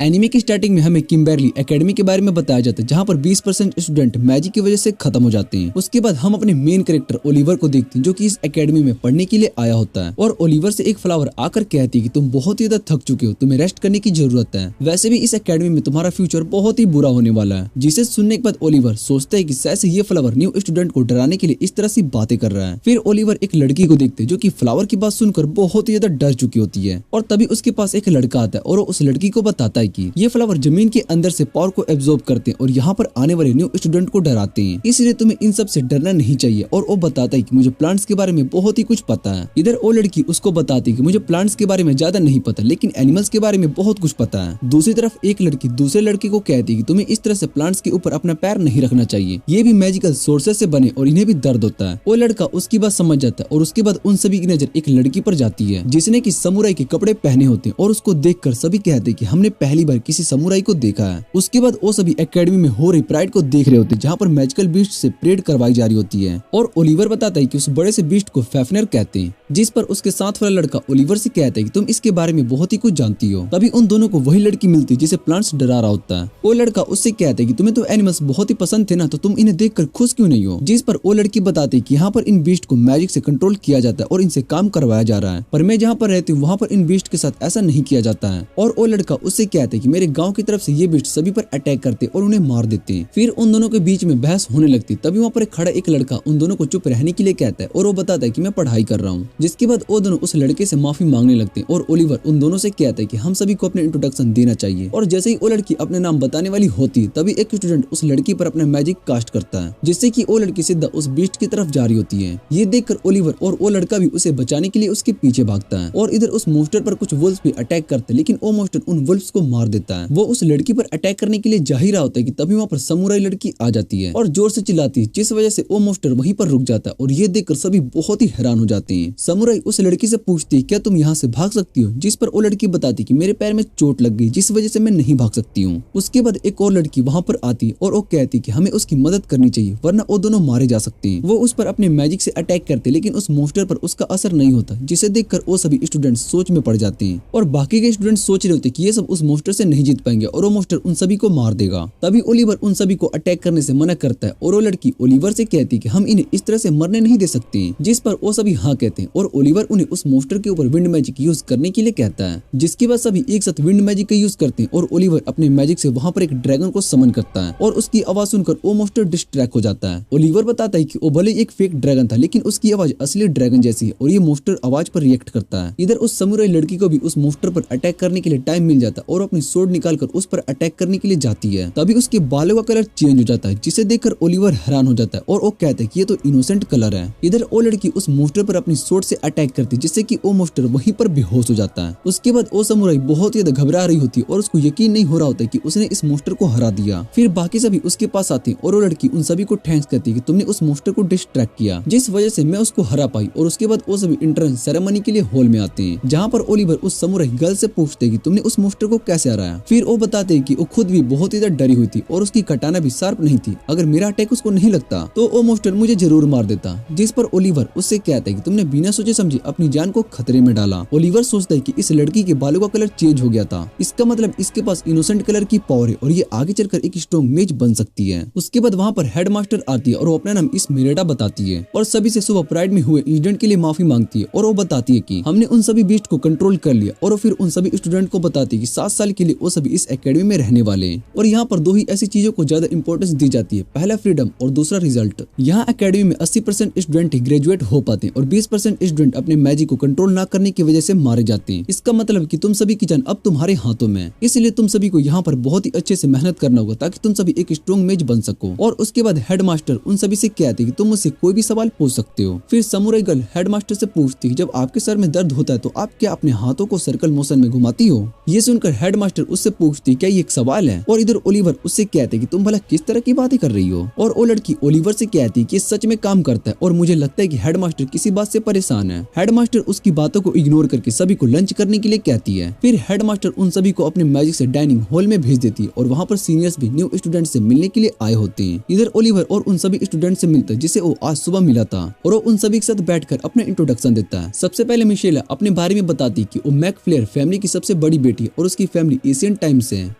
Anime की starting में हमें किम्बर्ली एकेडमी के बारे में बताया जाता है, जहाँ पर 20% स्टूडेंट मैजिक की वजह से खत्म हो जाते हैं। उसके बाद हम अपने मेन कैरेक्टर ओलिवर को देखते हैं, जो कि इस एकेडमी में पढ़ने के लिए आया होता है। और ओलिवर से एक फ्लावर आकर कहती है कि तुम बहुत ही ज्यादा थक चुके हो, तुम्हें रेस्ट करने की जरूरत है। वैसे भी इस एकेडमी में तुम्हारा फ्यूचर बहुत ही बुरा होने वाला है। जिसे सुनने के बाद ओलिवर सोचता है कि शायद से ये फ्लावर न्यू स्टूडेंट को डराने के लिए इस तरह से बातें कर रहा है। फिर ओलिवर एक लड़की को देखते हैं, जो कि फ्लावर की बात सुनकर बहुत ही ज्यादा डर चुकी होती है। और तभी उसके पास एक लड़का आता है और वो उस लड़की को बताता है कि ये फ्लावर जमीन के अंदर से पावर को एब्जॉर्ब करते हैं और यहाँ पर आने वाले न्यू स्टूडेंट को डराते हैं, इसलिए तुम्हें इन सब से डरना नहीं चाहिए। और वो बताता है कि मुझे प्लांट्स के बारे में बहुत ही कुछ पता है। इधर वो लड़की उसको बताती है कि मुझे प्लांट्स के बारे में ज्यादा नहीं पता, लेकिन एनिमल्स के बारे में बहुत कुछ पता है। दूसरी तरफ एक लड़की दूसरे लड़के को कहती है कि तुम्हें इस तरह से प्लांट्स के ऊपर अपना पैर नहीं रखना चाहिए, ये भी मैजिकल सोर्सेस से बने और इन्हें भी दर्द होता है। वो लड़का उसकी बात समझ जाता है और उसके बाद उन सभी की नजर एक लड़की पर जाती है, जिसने की समुराई के कपड़े पहने होते हैं। और उसको देखकर सभी कहते हैं कि हमने पहली बार किसी समुराई को देखा है। उसके बाद वो सभी एकेडमी में हो रही प्राइड को देख रहे होते हैं, जहाँ पर मैजिकल बीस्ट से परेड करवाई जा रही होती है। और ओलिवर बताता है कि उस बड़े से बीस्ट को फेफनर कहते हैं, जिस पर उसके साथ वाला लड़का ओलिवर से कहता है कि तुम इसके बारे में बहुत ही कुछ जानती हो। तभी उन दोनों को वही लड़की मिलती है जिसे प्लांट्स डरा रहा होता है। वो लड़का उससे कहता है कि तुम्हें तो एनिमल्स बहुत ही पसंद थे ना, तो तुम इन्हें देखकर खुश क्यों नहीं हो। जिस पर वो लड़की बताती है कि यहाँ पर इन बीस्ट को मैजिक से कंट्रोल किया जाता है और इनसे काम करवाया जा रहा है, पर मैं जहाँ पर रहती हूँ वहाँ पर इन बीस्ट के साथ ऐसा नहीं किया जाता है। और वो लड़का उससे कहता है कि मेरे गाँव की तरफ से ये बीस्ट सभी पर अटैक करते और उन्हें मार देते हैं। फिर उन दोनों के बीच में बहस होने लगती। तभी वहाँ पर खड़ा एक लड़का उन दोनों को चुप रहने के लिए कहता है और वो बताता है कि मैं पढ़ाई कर रहा हूँ। जिसके बाद वो दोनों उस लड़के से माफी मांगने लगते हैं और ओलिवर उन दोनों से कहता है कि हम सभी को अपने इंट्रोडक्शन देना चाहिए। और जैसे ही वो लड़की अपने नाम बताने वाली होती है, तभी एक स्टूडेंट उस लड़की पर अपना मैजिक कास्ट करता है, जिससे कि वो लड़की सीधा उस बीस्ट की तरफ जा रही होती है। ये देखकर ओलिवर और वो लड़का भी उसे बचाने के लिए उसके पीछे भागता है। और इधर उस मोस्टर पर कुछ वुल्फ्स भी अटैक करते हैं, लेकिन वो मोस्टर उन वुल्फ्स को मार देता है। वो उस लड़की पर अटैक करने के लिए जा ही रहा होता है कि तभी वहाँ पर समुराई लड़की आ जाती है और जोर से चिल्लाती है, जिस वजह से वो मोस्टर वहीं पर रुक जाता है। और ये देखकर सभी बहुत ही हैरान हो जाते हैं। समुराई उस लड़की से पूछती है क्या तुम यहाँ से भाग सकती हो, जिस पर वो लड़की बताती कि मेरे पैर में चोट लग गई, जिस वजह से मैं नहीं भाग सकती हूँ। उसके बाद एक और लड़की वहाँ पर आती है और वो कहती कि हमें उसकी मदद करनी चाहिए, वरना वो दोनों मारे जा सकते हैं। वो उस पर अपने मैजिक से अटैक करते, लेकिन उस मोस्टर पर उसका असर नहीं होता, जिसे देखकर वो सभी स्टूडेंट सोच में पड़ जाते हैं। और बाकी के स्टूडेंट सोच रहे होते कि ये सब उस मोस्टर से नहीं जीत पाएंगे और वो मोस्टर उन सभी को मार देगा। तभी ओलिवर उन सभी को अटैक करने से मना करता है और वो लड़की ओलिवर से कहती है कि हम इन्हें इस तरह से मरने नहीं दे सकते हैं, जिस पर वो सभी हाँ कहते हैं। और ओलिवर उन्हें उस मोस्टर के ऊपर विंड मैजिक यूज करने के लिए कहता है, जिसके बाद सभी एक साथ विंड मैजिक का यूज करते हैं। और ओलिवर अपने मैजिक से वहाँ पर एक ड्रैगन को समन करता है और उसकी आवाज सुनकर वो मोस्टर डिस्ट्रैक्ट हो जाता है। ओलिवर बताता है कि वो भले एक फेक ड्रैगन था, लेकिन उसकी आवाज असली ड्रैगन जैसी है और ये मोस्टर आवाज पर रिएक्ट करता है। इधर उस समुराई लड़की को भी उस मोस्टर पर अटैक करने के लिए टाइम मिल जाता है और अपनी स्वॉर्ड निकालकर उस पर अटैक करने के लिए जाती है। तभी उसके बालों का कलर चेंज हो जाता है, जिसे देखकर ओलिवर हैरान हो जाता है और वो कहता है कि ये तो इनोसेंट कलर है। इधर वो लड़की उस मोस्टर पर अपनी स्वॉर्ड से अटैक करती है, जिससे कि वो मोस्टर वहीं पर बेहोश हो जाता है। उसके बाद वो समुराई बहुत ही ज्यादा घबरा रही होती है और उसको यकीन नहीं हो रहा होता है कि उसने इस मोस्टर को हरा दिया। फिर बाकी सभी उसके पास आते हैं और वो लड़की उन सभी को थैंक्स करती है कि तुमने उस मोस्टर को डिस्ट्रैक्ट किया, जिस वजह से मैं उसको हरा पाई। और उसके बाद वो सभी एंट्रेंस सेरेमनी के लिए हॉल में आते हैं, जहाँ पर ओलिवर उस समुराई गर्ल से पूछते हैं कि तुमने उस मोस्टर को कैसे हराया। फिर वो बताते हैं कि वो खुद भी बहुत ही ज्यादा डरी हुई थी और उसकी कटाना भी शार्प नहीं थी, अगर मेरा अटैक उसको नहीं लगता तो वो मोस्टर मुझे जरूर मार देता। जिस पर ओलिवर उससे कहता है कि तुमने बिना सोचे समझे अपनी जान को खतरे में डाला। ओलिवर सोचता है कि इस लड़की के बालों का कलर चेंज हो गया था, इसका मतलब इसके पास इनोसेंट कलर की पावर है और ये आगे चलकर एक स्ट्रॉन्ग मेज बन सकती है। उसके बाद वहाँ पर हेड मास्टर आती है और वो अपना नाम इस मिरेटा बताती है और सभी से सुबह प्राइड में हुए इंसिडेंट के लिए माफी मांगती है। और वो बताती है कि हमने उन सभी बीस्ट को कंट्रोल कर लिया। और वो फिर उन सभी स्टूडेंट को बताती है कि 7 साल के लिए वो सभी इस एकेडमी में रहने वाले हैं। और यहाँ पर दो ही ऐसी चीजों को ज्यादा इंपॉर्टेंस दी जाती है, पहला फ्रीडम और दूसरा रिजल्ट। यहाँ एकेडमी में 80% स्टूडेंट ही ग्रेजुएट हो पाते हैं और 20% स्टूडेंट अपने मैजिक को कंट्रोल न करने की वजह से मारे जाते हैं। इसका मतलब कि तुम सभी की जान अब तुम्हारे हाथों में, इसलिए तुम सभी को यहाँ पर बहुत ही अच्छे से मेहनत करना होगा ताकि तुम सभी एक स्ट्रॉन्ग मेज बन सको। और उसके बाद हेड मास्टर उन सभी से कहते हैं कि तुम मुझसे कोई भी सवाल पूछ सकते हो। फिर समुराई गर्ल हेड मास्टर से पूछती है जब आपके सर में दर्द होता है तो आप क्या अपने हाथों को सर्कल मोशन में घुमाती हो। ये सुनकर हेड मास्टर उससे पूछती है क्या ये एक सवाल है। और इधर ओलिवर उससे कहते हैं कि तुम भला किस तरह की बातें कर रही हो। और वो लड़की ओलिवर से कहती है कि सच में काम करता है और मुझे लगता है कि हेड मास्टर किसी बात से परेशान है। हेड मास्टर उसकी बातों को इग्नोर करके सभी को लंच करने के लिए कहती है। फिर हेड मास्टर उन सभी को अपने मैजिक से डाइनिंग हॉल में भेज देती है और वहाँ पर सीनियर्स भी न्यू स्टूडेंट से मिलने के लिए आए होते हैं। इधर ओलिवर और उन सभी स्टूडेंट से मिलता है जिसे वो आज सुबह मिला था और वो उन सभी के साथ बैठकर अपना इंट्रोडक्शन देता है। सबसे पहले मिशेला अपने बारे में बताती है कि वो मैक फ्लेयर फैमिली की सबसे बड़ी बेटी है और उसकी फैमिली फैमिली एशियन टाइम से है।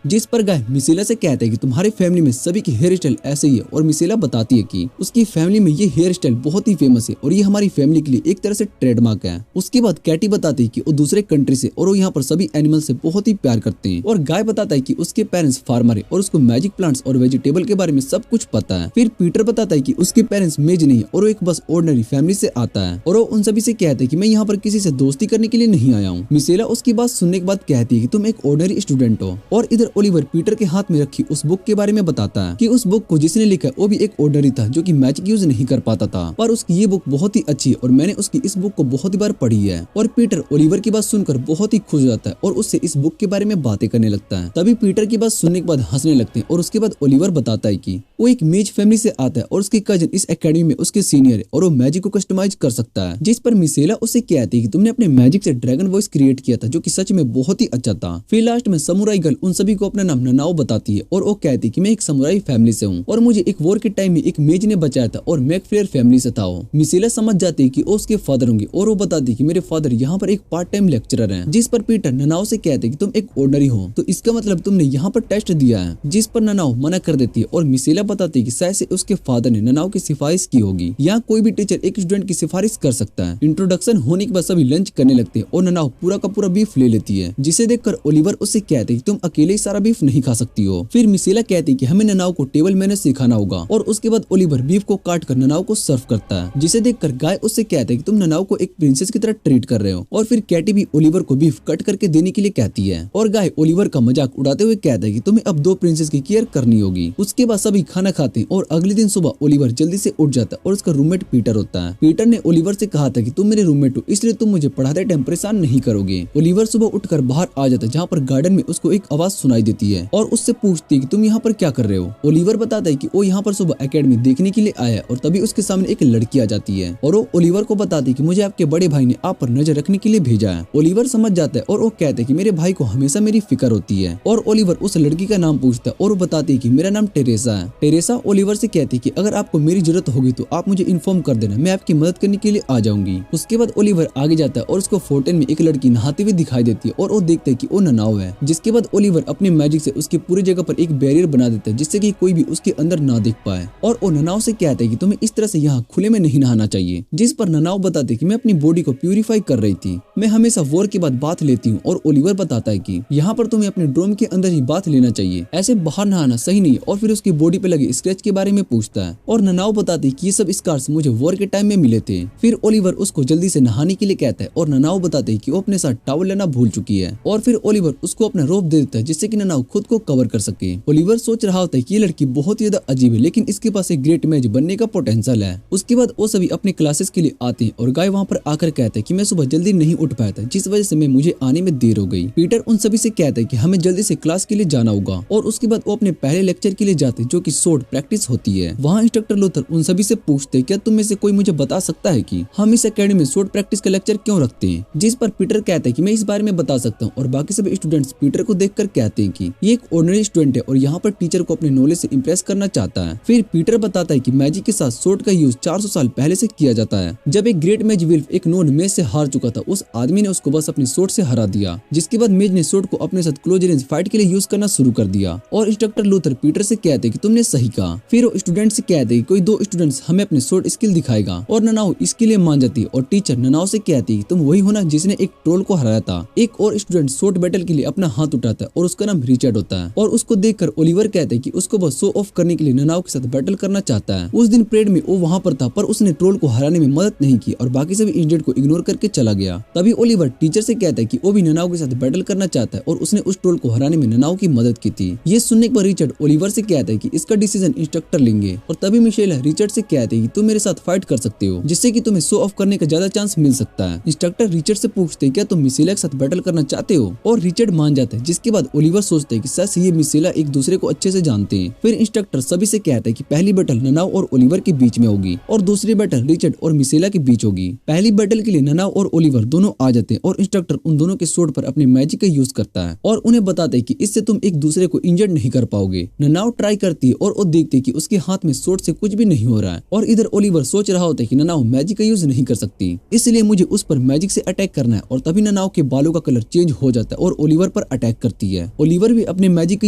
जिस पर गाय मिसेला से कहता है कि तुम्हारे फैमिली में सभी की हेयर स्टाइल ऐसे ही है, और मिसेला बताती है कि उसकी फैमिली में ये हेयर स्टाइल बहुत ही फेमस है और ये हमारी फैमिली के लिए एक तरह से ट्रेडमार्क है। उसके बाद कैटी बताती है कि वो दूसरे कंट्री से और वो यहाँ पर सभी एनिमल से बहुत ही प्यार करते हैं। और गाय बताता है कि उसके पेरेंट्स फार्मर है और उसको मैजिक प्लांट्स और वेजिटेबल के बारे में सब कुछ पता है। फिर पीटर बताता है कि उसके पेरेंट्स मेज नहीं है और वो एक बस ऑर्डिनरी फैमिली से आता है और वो उन सभी से कहता है कि मैं यहाँ पर किसी से दोस्ती करने के लिए नहीं आया हूँ। मिसेला उसकी बात सुनने के बाद कहती है कि तुम एक ऑर्डिनरी स्टूडेंट हो। और इधर ओलिवर पीटर के हाथ में रखी उस बुक के बारे में बताता है कि उस बुक को जिसने लिखा वो भी एक ऑर्डिनरी था जो कि मैजिक यूज नहीं कर पाता था, पर उसकी ये बुक बहुत ही अच्छी है और मैंने उसकी इस बुक को बहुत ही बार पढ़ी है। और पीटर ओलिवर की बात सुनकर बहुत ही खुश हो जाता है और उससे इस बुक के बारे में बातें करने लगता है। तभी पीटर की बात सुनने के बाद हंसने लगते हैं और उसके बाद ओलिवर बताता है कि वो एक मेज फैमिली से आता है और उसके कजन इस एकेडमी में उसके सीनियर है और वो मैजिक को कस्टमाइज कर सकता है। जिस पर मिसेला उससे कहती है कि तुमने अपने मैजिक से ड्रैगन वॉइस क्रिएट किया था जो कि सच में बहुत ही अच्छा था। फिर लास्ट में समुराई गर्ल उन सभी को अपना नाम ननाओ बताती है और वो कहती है कि मैं एक समुराई फैमिली से हूँ और मुझे एक वॉर के टाइम में एक मेज ने बचाया था और मैकफ्लेयर फैमिली से था। मिसेला समझ जाती है कि वो उसके फादर होंगे और वो बताती है कि मेरे फादर यहाँ पर एक पार्ट टाइम लेक्चरर हैं। जिस पर पीटर ननाओ से कहते हैं कि तुम एक ऑर्डिनरी हो तो इसका मतलब तुमने यहाँ पर टेस्ट दिया है। जिस पर ननाओ मना कर देती है और मिसेला बताती है कि शायद से उसके फादर ने ननाओ की सिफारिश की होगी। यहाँ कोई भी टीचर एक स्टूडेंट की सिफारिश कर सकता है। इंट्रोडक्शन होने के बाद सभी लंच करने लगते हैं और ननाओ पूरा का पूरा बीफ ले लेती है, जिसे देखकर ओलिवर उससे कहते हैं कि तुम अकेले ही सारा बीफ नहीं खा सकती हो। फिर मिसेला कहती है कि हमें ननाओ को टेबल मैनर्स सिखाना होगा और उसके बाद ओलिवर बीफ को काट कर ननाओ को सर्व करता है, जिसे देखकर गाय उससे कहते हैं कि तुम ननाओ को एक प्रिंसेस की तरह ट्रीट कर रहे हो। और फिर कैटी भी ओलिवर को बीफ कट करके देने के लिए कहती है और गाय ओलिवर का मजाक उड़ाते हुए कहता है कि तुम्हें अब 2 प्रिंसेस की केयर करनी होगी। उसके बाद सभी खाना खाते हैं और अगले दिन सुबह ओलिवर जल्दी से उठ जाता है और उसका रूममेट पीटर होता है। पीटर ने ओलिवर से कहा था कि तुम मेरे रूममेट हो इसलिए तुम मुझे पढ़ाते टाइम परेशान नहीं करोगे। ओलिवर सुबह उठकर बाहर आ जाता है जहाँ पर गार्डन में उसको एक आवाज सुनाई देती है और उससे पूछती है कि तुम यहाँ पर क्या कर रहे हो। ओलिवर बताता है कि वो यहाँ पर सुबह एकेडमी देखने के लिए आया है और तभी उसके सामने एक लड़की आ जाती है और वो ओलिवर को बताती है कि मुझे आपके बड़े भाई ने आप पर नजर रखने के लिए भेजा है। ओलिवर समझ जाता है और वो कहते हैं कि मेरे भाई को हमेशा मेरी फिक्र होती है। और ओलिवर उस लड़की का नाम पूछता है और वो बताती है कि मेरा नाम टेरेसा है। टेरेसा ओलिवर से कहती है कि अगर आपको मेरी जरूरत होगी तो आप मुझे इन्फॉर्म कर देना, मैं आपकी मदद करने के लिए आ जाऊंगी। उसके बाद ओलिवर आगे जाता है और उसको फाउंटेन में एक लड़की नहाते हुए दिखाई देती है और वो देखता है कि वो ननाओ है। जिसके बाद ओलिवर अपने मैजिक से उसकी पूरी जगह पर एक बैरियर बना देता है जिससे कि कोई भी उसके अंदर ना देख पाए। और वो ननाओ से कहता है कि तुम्हें इस तरह से यहाँ खुले में नहीं नहाना चाहिए। जिस पर ननाओ बताते हैं कि मैं अपनी बॉडी को प्यूरिफाई कर रही थी, मैं हमेशा वॉर के बाद बाथ लेती हूँ। और ओलिवर बताता है कि यहाँ पर तुम्हें अपने ड्रोम के अंदर ही बाथ लेना चाहिए, ऐसे बाहर नहाना सही नहीं। और फिर उसकी बॉडी पे लगे स्क्रैच के बारे में पूछता है और ननाओ बताती है कि ये सब स्कार्स मुझे वॉर के टाइम में मिले थे। फिर ओलिवर उसको जल्दी से नहाने के लिए कहता है और ननाओ बताते है कि वो अपने साथ टॉवल लेना भूल चुकी है। और फिर ओलिवर उसको अपना रोप दे देता है जिससे कि ननाओ खुद को कवर कर सके। ओलिवर सोच रहा होता है कि ये लड़की बहुत ही ज्यादा अजीब है लेकिन इसके पास एक ग्रेट मैच बनने का पोटेंशियल है। उसके बाद वो सभी अपने क्लासेस के लिए आते हैं और गाय वहाँ पर आकर कहता है कि मैं सुबह जल्दी नहीं उठ पाया था जिस वजह से मुझे आने में देर हो गई। पीटर उन सभी से कहता है कि हमें जल्दी से क्लास के लिए जाना होगा और उसके बाद वो अपने पहले लेक्चर के लिए जाते हैं जो कि शॉर्ट प्रैक्टिस होती है। वहाँ इंस्ट्रक्टर लूथर उन सभी से पूछते हैं क्या तुम में से कोई मुझे बता सकता है कि हम इस एकेडमी में शॉर्ट प्रैक्टिस का लेक्चर क्यों रखते हैं। जिस पर पीटर कहता है कि मैं इस बारे में बता सकता हूँ। और बाकी सभी स्टूडेंट्स पीटर को देखकर कहते हैं कि ये एक ऑर्डिनरी स्टूडेंट है और यहाँ पर टीचर को अपने नॉलेज से इम्प्रेस करना चाहता है। फिर पीटर बताता है कि मैजिक के साथ शॉर्ट का यूज 400 साल पहले से किया जाता है। जब एक ग्रेट मैज विल्फ एक नॉन मेज से हार चुका था, उस आदमी ने उसको बस अपने शॉर्ट से हरा दिया। जिसके बाद मेज ने शॉर्ट को अपने साथ क्लोज रेंज फाइट के लिए यूज करना शुरू कर दिया। और इंस्ट्रक्टर लूथर पीटर से कहते हैं कि तुमने सही कहा। फिर वो स्टूडेंट से कहते हैं कि कोई 2 स्टूडेंट्स हमें अपने शॉर्ट स्किल दिखाएगा। और ननाओ इसके लिए मान जाती है और टीचर ननाओ से कहती है तुम वही हो ना जिसने एक ट्रोल को हराया था। एक और स्टूडेंट शॉर्ट बैटल के लिए अपना हाथ उठाता है और उसका नाम रिचर्ड होता है। और उसको देखकर ओलिवर कहते हैं कि उसको बस शो ऑफ करने के लिए ननाओ के साथ बैटल करना चाहता है। उस दिन परेड में वो वहाँ पर था पर उसने ट्रोल को हराने में मदद नहीं की और बाकी सभी इंसिडेंट को इग्नोर करके चला गया। तभी ओलिवर टीचर से कहता है कि वो भी ननाओ के साथ बैटल करना चाहता है और उसने उस ट्रोल को हराने में ननाओ की मदद की थी। ये सुनने पर रिचर्ड ओलिवर से कहता है कि इसका डिसीजन इंस्ट्रक्टर लेंगे। और तभी मिशेल रिचर्ड से कहते हैं कि तुम मेरे साथ फाइट कर सकते हो जिससे कि तुम्हें शो ऑफ करने का ज्यादा चांस मिल सकता है। इंस्ट्रक्टर रिचर्ड से पूछते हैं क्या तुम मिशेला के साथ बैटल करना चाहते हो और रिचर्ड मान जाता है। जिसके बाद ओलिवर सोचते हैं कि सच ये मिशेला एक दूसरे को अच्छे से जानते हैं। फिर इंस्ट्रक्टर सभी से कहता है कि पहली बैटल ननाओ और ओलिवर के बीच में होगी और दूसरी बैटल रिचर्ड और मिशेला के बीच होगी। पहली बैटल के लिए ननाओ और ओलिवर दोनों आ जाते हैं और इंस्ट्रक्टर उन दोनों के स्वॉर्ड पर अपने मैजिक का यूज करता है और उन्हें बताते हैं कि इससे तुम एक दूसरे को इंजर्ड नहीं कर पाओगे। ननाओ ट्राई करती है और वो देखती है कि उसके हाथ में स्वॉर्ड से कुछ भी नहीं हो रहा है। और इधर ओलिवर सोच रहा होता है कि ननाओ मैजिक का यूज नहीं कर सकती, इसलिए मुझे उस पर मैजिक से अटैक करना है। और तभी ननाओ के बालों का कलर चेंज हो जाता है और ओलिवर पर अटैक करती है। ओलिवर भी अपने मैजिक का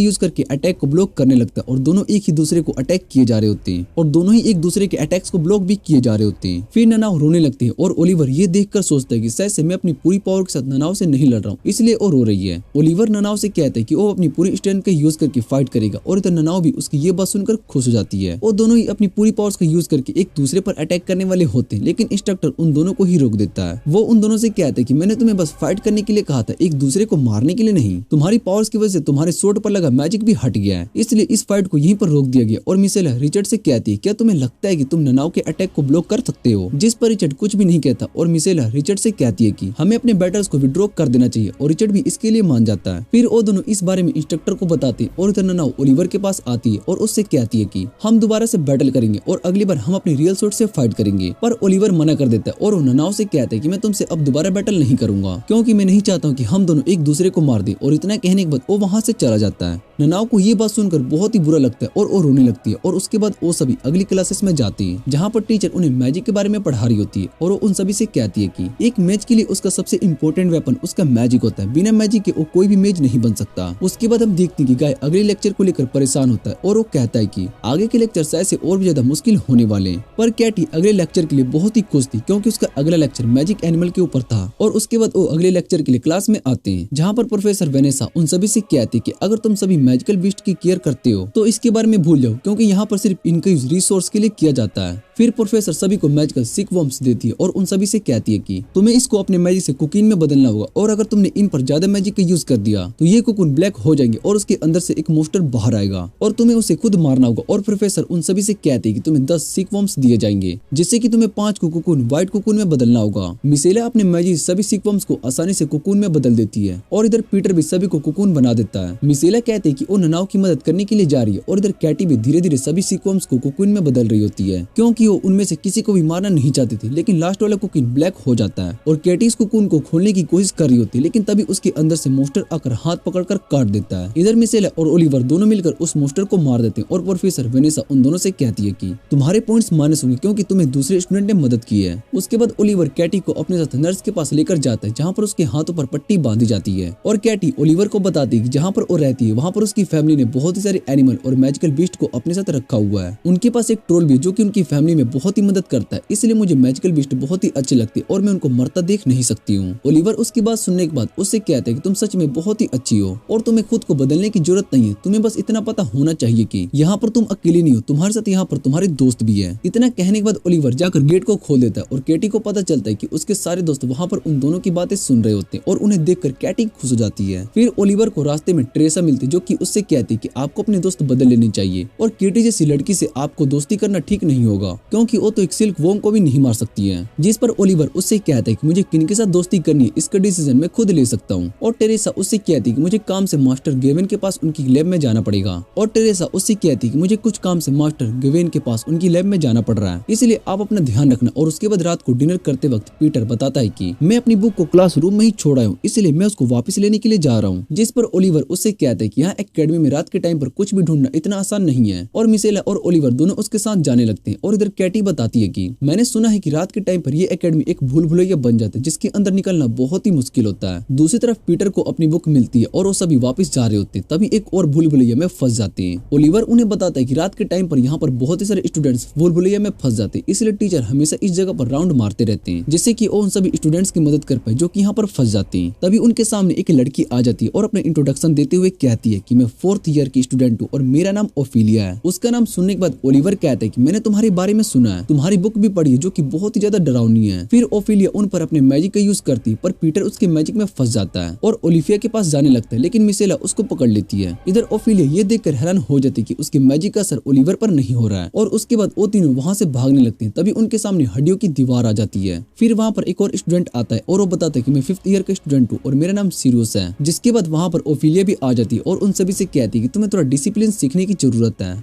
यूज करके अटैक को ब्लॉक करने लगता है और दोनों एक ही दूसरे को अटैक किए जा रहे होते हैं और दोनों ही एक दूसरे के अटैक्स को ब्लॉक भी किए जा रहे होते हैं। फिर ननाओ रोने लगती है और ओलिवर ये देखकर सोचता है कि शायद से मैं अपनी पूरी पावर के साथ ननाओ से नहीं लड़ रहा हूँ, इसलिए वो रो रही है। ओलिवर ननाओ से कहता है कि वो अपनी पूरी स्ट्रेंथ का यूज करके फाइट करेगा और इधर ननाओ भी उसकी ये बात सुनकर खुश हो जाती है। वो दोनों ही अपनी पूरी पावर्स का यूज करके एक दूसरे पर अटैक करने वाले होते हैं, लेकिन इंस्ट्रक्टर उन दोनों को ही रोक देता है। वो उन दोनों से कहता है कि मैंने तुम्हें बस फाइट करने के लिए कहा था, एक दूसरे को मारने के लिए नहीं। तुम्हारी पावर्स की वजह से तुम्हारे सोर्ड पर लगा मैजिक भी हट गया है, इसलिए इस फाइट को यहीं पर रोक दिया गया। और मिसेला रिचर्ड से कहती है, क्या तुम्हें लगता है कि तुम ननाओ के अटैक को ब्लॉक कर सकते हो? जिस पर रिचर्ड कुछ भी नहीं कहता और मिसेला रिचर्ड से कहती है कि हमें अपने बैटल्स को विड्रॉ कर देना चाहिए और रिचर्ड भी इसके लिए मान जाता है। फिर वो दोनों इस बारे में इंस्ट्रक्टर को बताते हैं और इधर ननाओ ओलिवर के पास आती है और उससे कहती है कि हम दोबारा से बैटल करेंगे और अगली बार हम अपने रियल सोर्ड से फाइट करेंगे। पर ओलिवर मना कर देता है और वो ननाओ से कहता है कि मैं तुमसे अब दोबारा बैटल नहीं करूंगा, क्योंकि मैं नहीं चाहता हूँ कि हम दोनों एक दूसरे को मार दे। और इतना कहने के बाद वो वहाँ से चला जाता है। ननाओ को ये बात सुनकर बहुत ही बुरा लगता है और वो रोने लगती है और उसके बाद वो सभी अगली क्लासेस में जाते हैं, जहाँ पर टीचर उन्हें मैजिक के बारे में पढ़ा रही होती है और वो उन सभी से कहती है कि एक मैच के लिए उसका सबसे इम्पोर्टेंट वेपन उसका मैजिक होता है, बिना मैजिक के वो कोई भी मैच नहीं बन सकता। उसके बाद हम देखते हैं कि गाय अगले लेक्चर को लेकर परेशान होता है और वो कहता है कि आगे के लेक्चर शायद से और भी ज्यादा मुश्किल होने वाले हैं। पर कैटी अगले लेक्चर के लिए बहुत ही खुश थी, क्योंकि उसका अगला लेक्चर मैजिक एनिमल के ऊपर था। और उसके बाद वो अगले लेक्चर के लिए क्लास में आते हैं, जहाँ पर प्रोफेसर वेनेसा उन सभी से कहती है कि अगर तुम सभी मैजिकल बीस्ट की केयर करते हो तो इसके बारे में भूल जाओ, क्योंकि यहाँ पर सिर्फ इनका यूज रिसोर्स के लिए किया जाता है। फिर प्रोफेसर सभी को मैजिकल सिक वर्म्स देती है और उन सभी से कहती है कि तुम्हें इसको अपने मैजिक से कुकीन में बदलना होगा, और अगर तुमने इन पर ज्यादा मैजिक का यूज कर दिया तो ये कुकून ब्लैक हो जाएंगे और उसके अंदर से एक मोस्टर बाहर आएगा और तुम्हें उसे खुद मारना होगा। और प्रोफेसर उन सभी से कहती है कि तुम्हें 10 सिक वर्म्स दिए जाएंगे, जिससे कि तुम्हें 5 को कुकून व्हाइट कुकून में बदलना होगा। मिसेला अपने मैजिक सभी सिक वर्म्स को आसानी से कुकून में बदल देती है और इधर पीटर भी सभी को कुकून बना देता है। मिसेला कहते हैं कि वो ननाओ की मदद करने के लिए जा रही है और इधर कैटी भी धीरे धीरे सभी सिक वर्म्स को कुकून में बदल रही होती है, क्योंकि वो उनमें से किसी को भी मारना नहीं चाहती थी। लेकिन लास्ट वाला कुकून ब्लैक हो जाता है और कैटी इस कुकून को खोलने की कोशिश कर रही होती है, लेकिन तभी उसके अंदर से मोस्टर आकर हाथ पकड़कर काट देता है। इधर मिसेला और ओलिवर दोनों मिलकर उस मोस्टर को मार देते हैं और प्रोफेसर वेनेसा उन दोनों से कहती है कि तुम्हारे पॉइंट्स माइनस होंगे, क्योंकि तुम्हें दूसरे स्टूडेंट ने मदद की है। उसके बाद ओलिवर कैटी को अपने साथ नर्स के पास लेकर जाता है, जहाँ पर उसके हाथों पर पट्टी बांधी जाती है। और कैटी ओलिवर को बताती है कि जहाँ पर वो रहती है वहाँ पर उसकी फैमिली ने बहुत ही सारे एनिमल और मैजिकल बीस्ट को अपने साथ रखा हुआ है। उनके पास एक ट्रोल भी जो कि उनकी फैमिली में बहुत ही मदद करता है, इसलिए मुझे मैजिकल बीस्ट बहुत ही अच्छे लगते हैं और मैं उनको मरता देख नहीं सकती हूँ। ओलिवर उसकी बात सुनने के बाद उससे कहता है कि तुम सच में बहुत ही अच्छी हो और तुम्हें खुद को बदलने की जरूरत नहीं है, तुम्हें बस इतना पता होना चाहिए कि यहाँ पर तुम अकेली नहीं हो, तुम्हारे साथ यहाँ पर तुम्हारे दोस्त भी है। इतना कहने के बाद ओलिवर जाकर गेट को खोल देता है और कैटी को पता चलता है कि उसके सारे दोस्त वहाँ पर उन दोनों की बातें सुन रहे होते हैं और उन्हें देखकर कैटी खुश हो जाती है। फिर ओलिवर को रास्ते में ट्रेसा मिलती है, जो कि उससे कहती है कि आपको अपने दोस्त बदल लेने चाहिए और कैटी जैसी लड़की से आपको दोस्ती करना ठीक नहीं होगा, क्योंकि वो तो एक सिल्क वॉर्म को भी नहीं मार सकती है। जिस पर ओलिवर उससे कहता है कि मुझे किनके साथ दोस्ती करनी है इसका डिसीजन मैं खुद ले सकता हूँ। और टेरेसा उससे कहती है कि मुझे काम से मास्टर गेविन के पास उनकी लैब में जाना पड़ेगा। और टेरेसा उससे कहती है कि मुझे कुछ काम से मास्टर गेविन के पास उनकी लैब में जाना पड़ रहा है, इसलिए आप अपना ध्यान रखना। और उसके बाद रात को डिनर करते वक्त पीटर बताता है कि मैं अपनी बुक को क्लासरूम में ही छोड़ आया हूँ, इसलिए मैं उसको वापस लेने के लिए जा रहा हूँ। जिस पर ओलिवर उससे कहता है कि यहाँ एकेडमी में रात के टाइम पर कुछ भी ढूंढना इतना आसान नहीं है। और मिसेला और ओलिवर दोनों उसके साथ जाने लगते हैं। और इधर कैटी बताती है कि मैंने सुना है कि रात के टाइम पर ये एकेडमी एक भूल भुलैया बन जाता है, जिसके अंदर निकलना बहुत ही मुश्किल होता है। दूसरी तरफ पीटर को अपनी बुक मिलती है और वो सभी वापस जा रहे होते हैं, तभी एक और भूल भुलैया में फंस जाते हैं। ओलिवर उन्हें बताता है कि रात के टाइम पर यहाँ पर बहुत ही सारे स्टूडेंट्स भूल भुलैया में फंस जाते हैं, इसलिए टीचर हमेशा इस जगह पर राउंड मारते रहते हैं, जिससे कि वो उन सभी स्टूडेंट्स की मदद कर पाए जो कि यहाँ पर फंस जाते हैं। तभी उनके सामने एक लड़की आ जाती है और अपने इंट्रोडक्शन देते हुए कहती है कि मैं 4th ईयर की स्टूडेंट हूँ और मेरा नाम ओफिलिया है। उसका नाम सुनने के बाद ओलिवर कहता है कि मैंने तुम्हारे बारे में सुना है, तुम्हारी बुक भी पढ़ी है जो कि बहुत ही ज्यादा डरावनी है। फिर ओफिलिया उन पर अपने मैजिक का यूज करती है, पर पीटर उसके मैजिक में फंस जाता है और ओलिविया के पास जाने लगता है, लेकिन मिसेला उसको पकड़ लेती है। इधर ओफिलिया ये देखकर हैरान हो जाती है कि उसके मैजिक का असर ओलिवर पर नहीं हो रहा है और उसके बाद वो तीनों वहाँ से भागने लगते हैं। तभी उनके सामने हड्डियों की दीवार आ जाती है। फिर वहाँ पर एक और स्टूडेंट आता है और वो बताता है कि मैं 5th ईयर का स्टूडेंट हूँ और मेरा नाम सीरियस है। जिसके बाद वहाँ पर ओफिलिया भी आ जाती है और उन सभी से कहती है कि तुम्हें थोड़ा डिसिप्लिन सीखने की जरूरत है।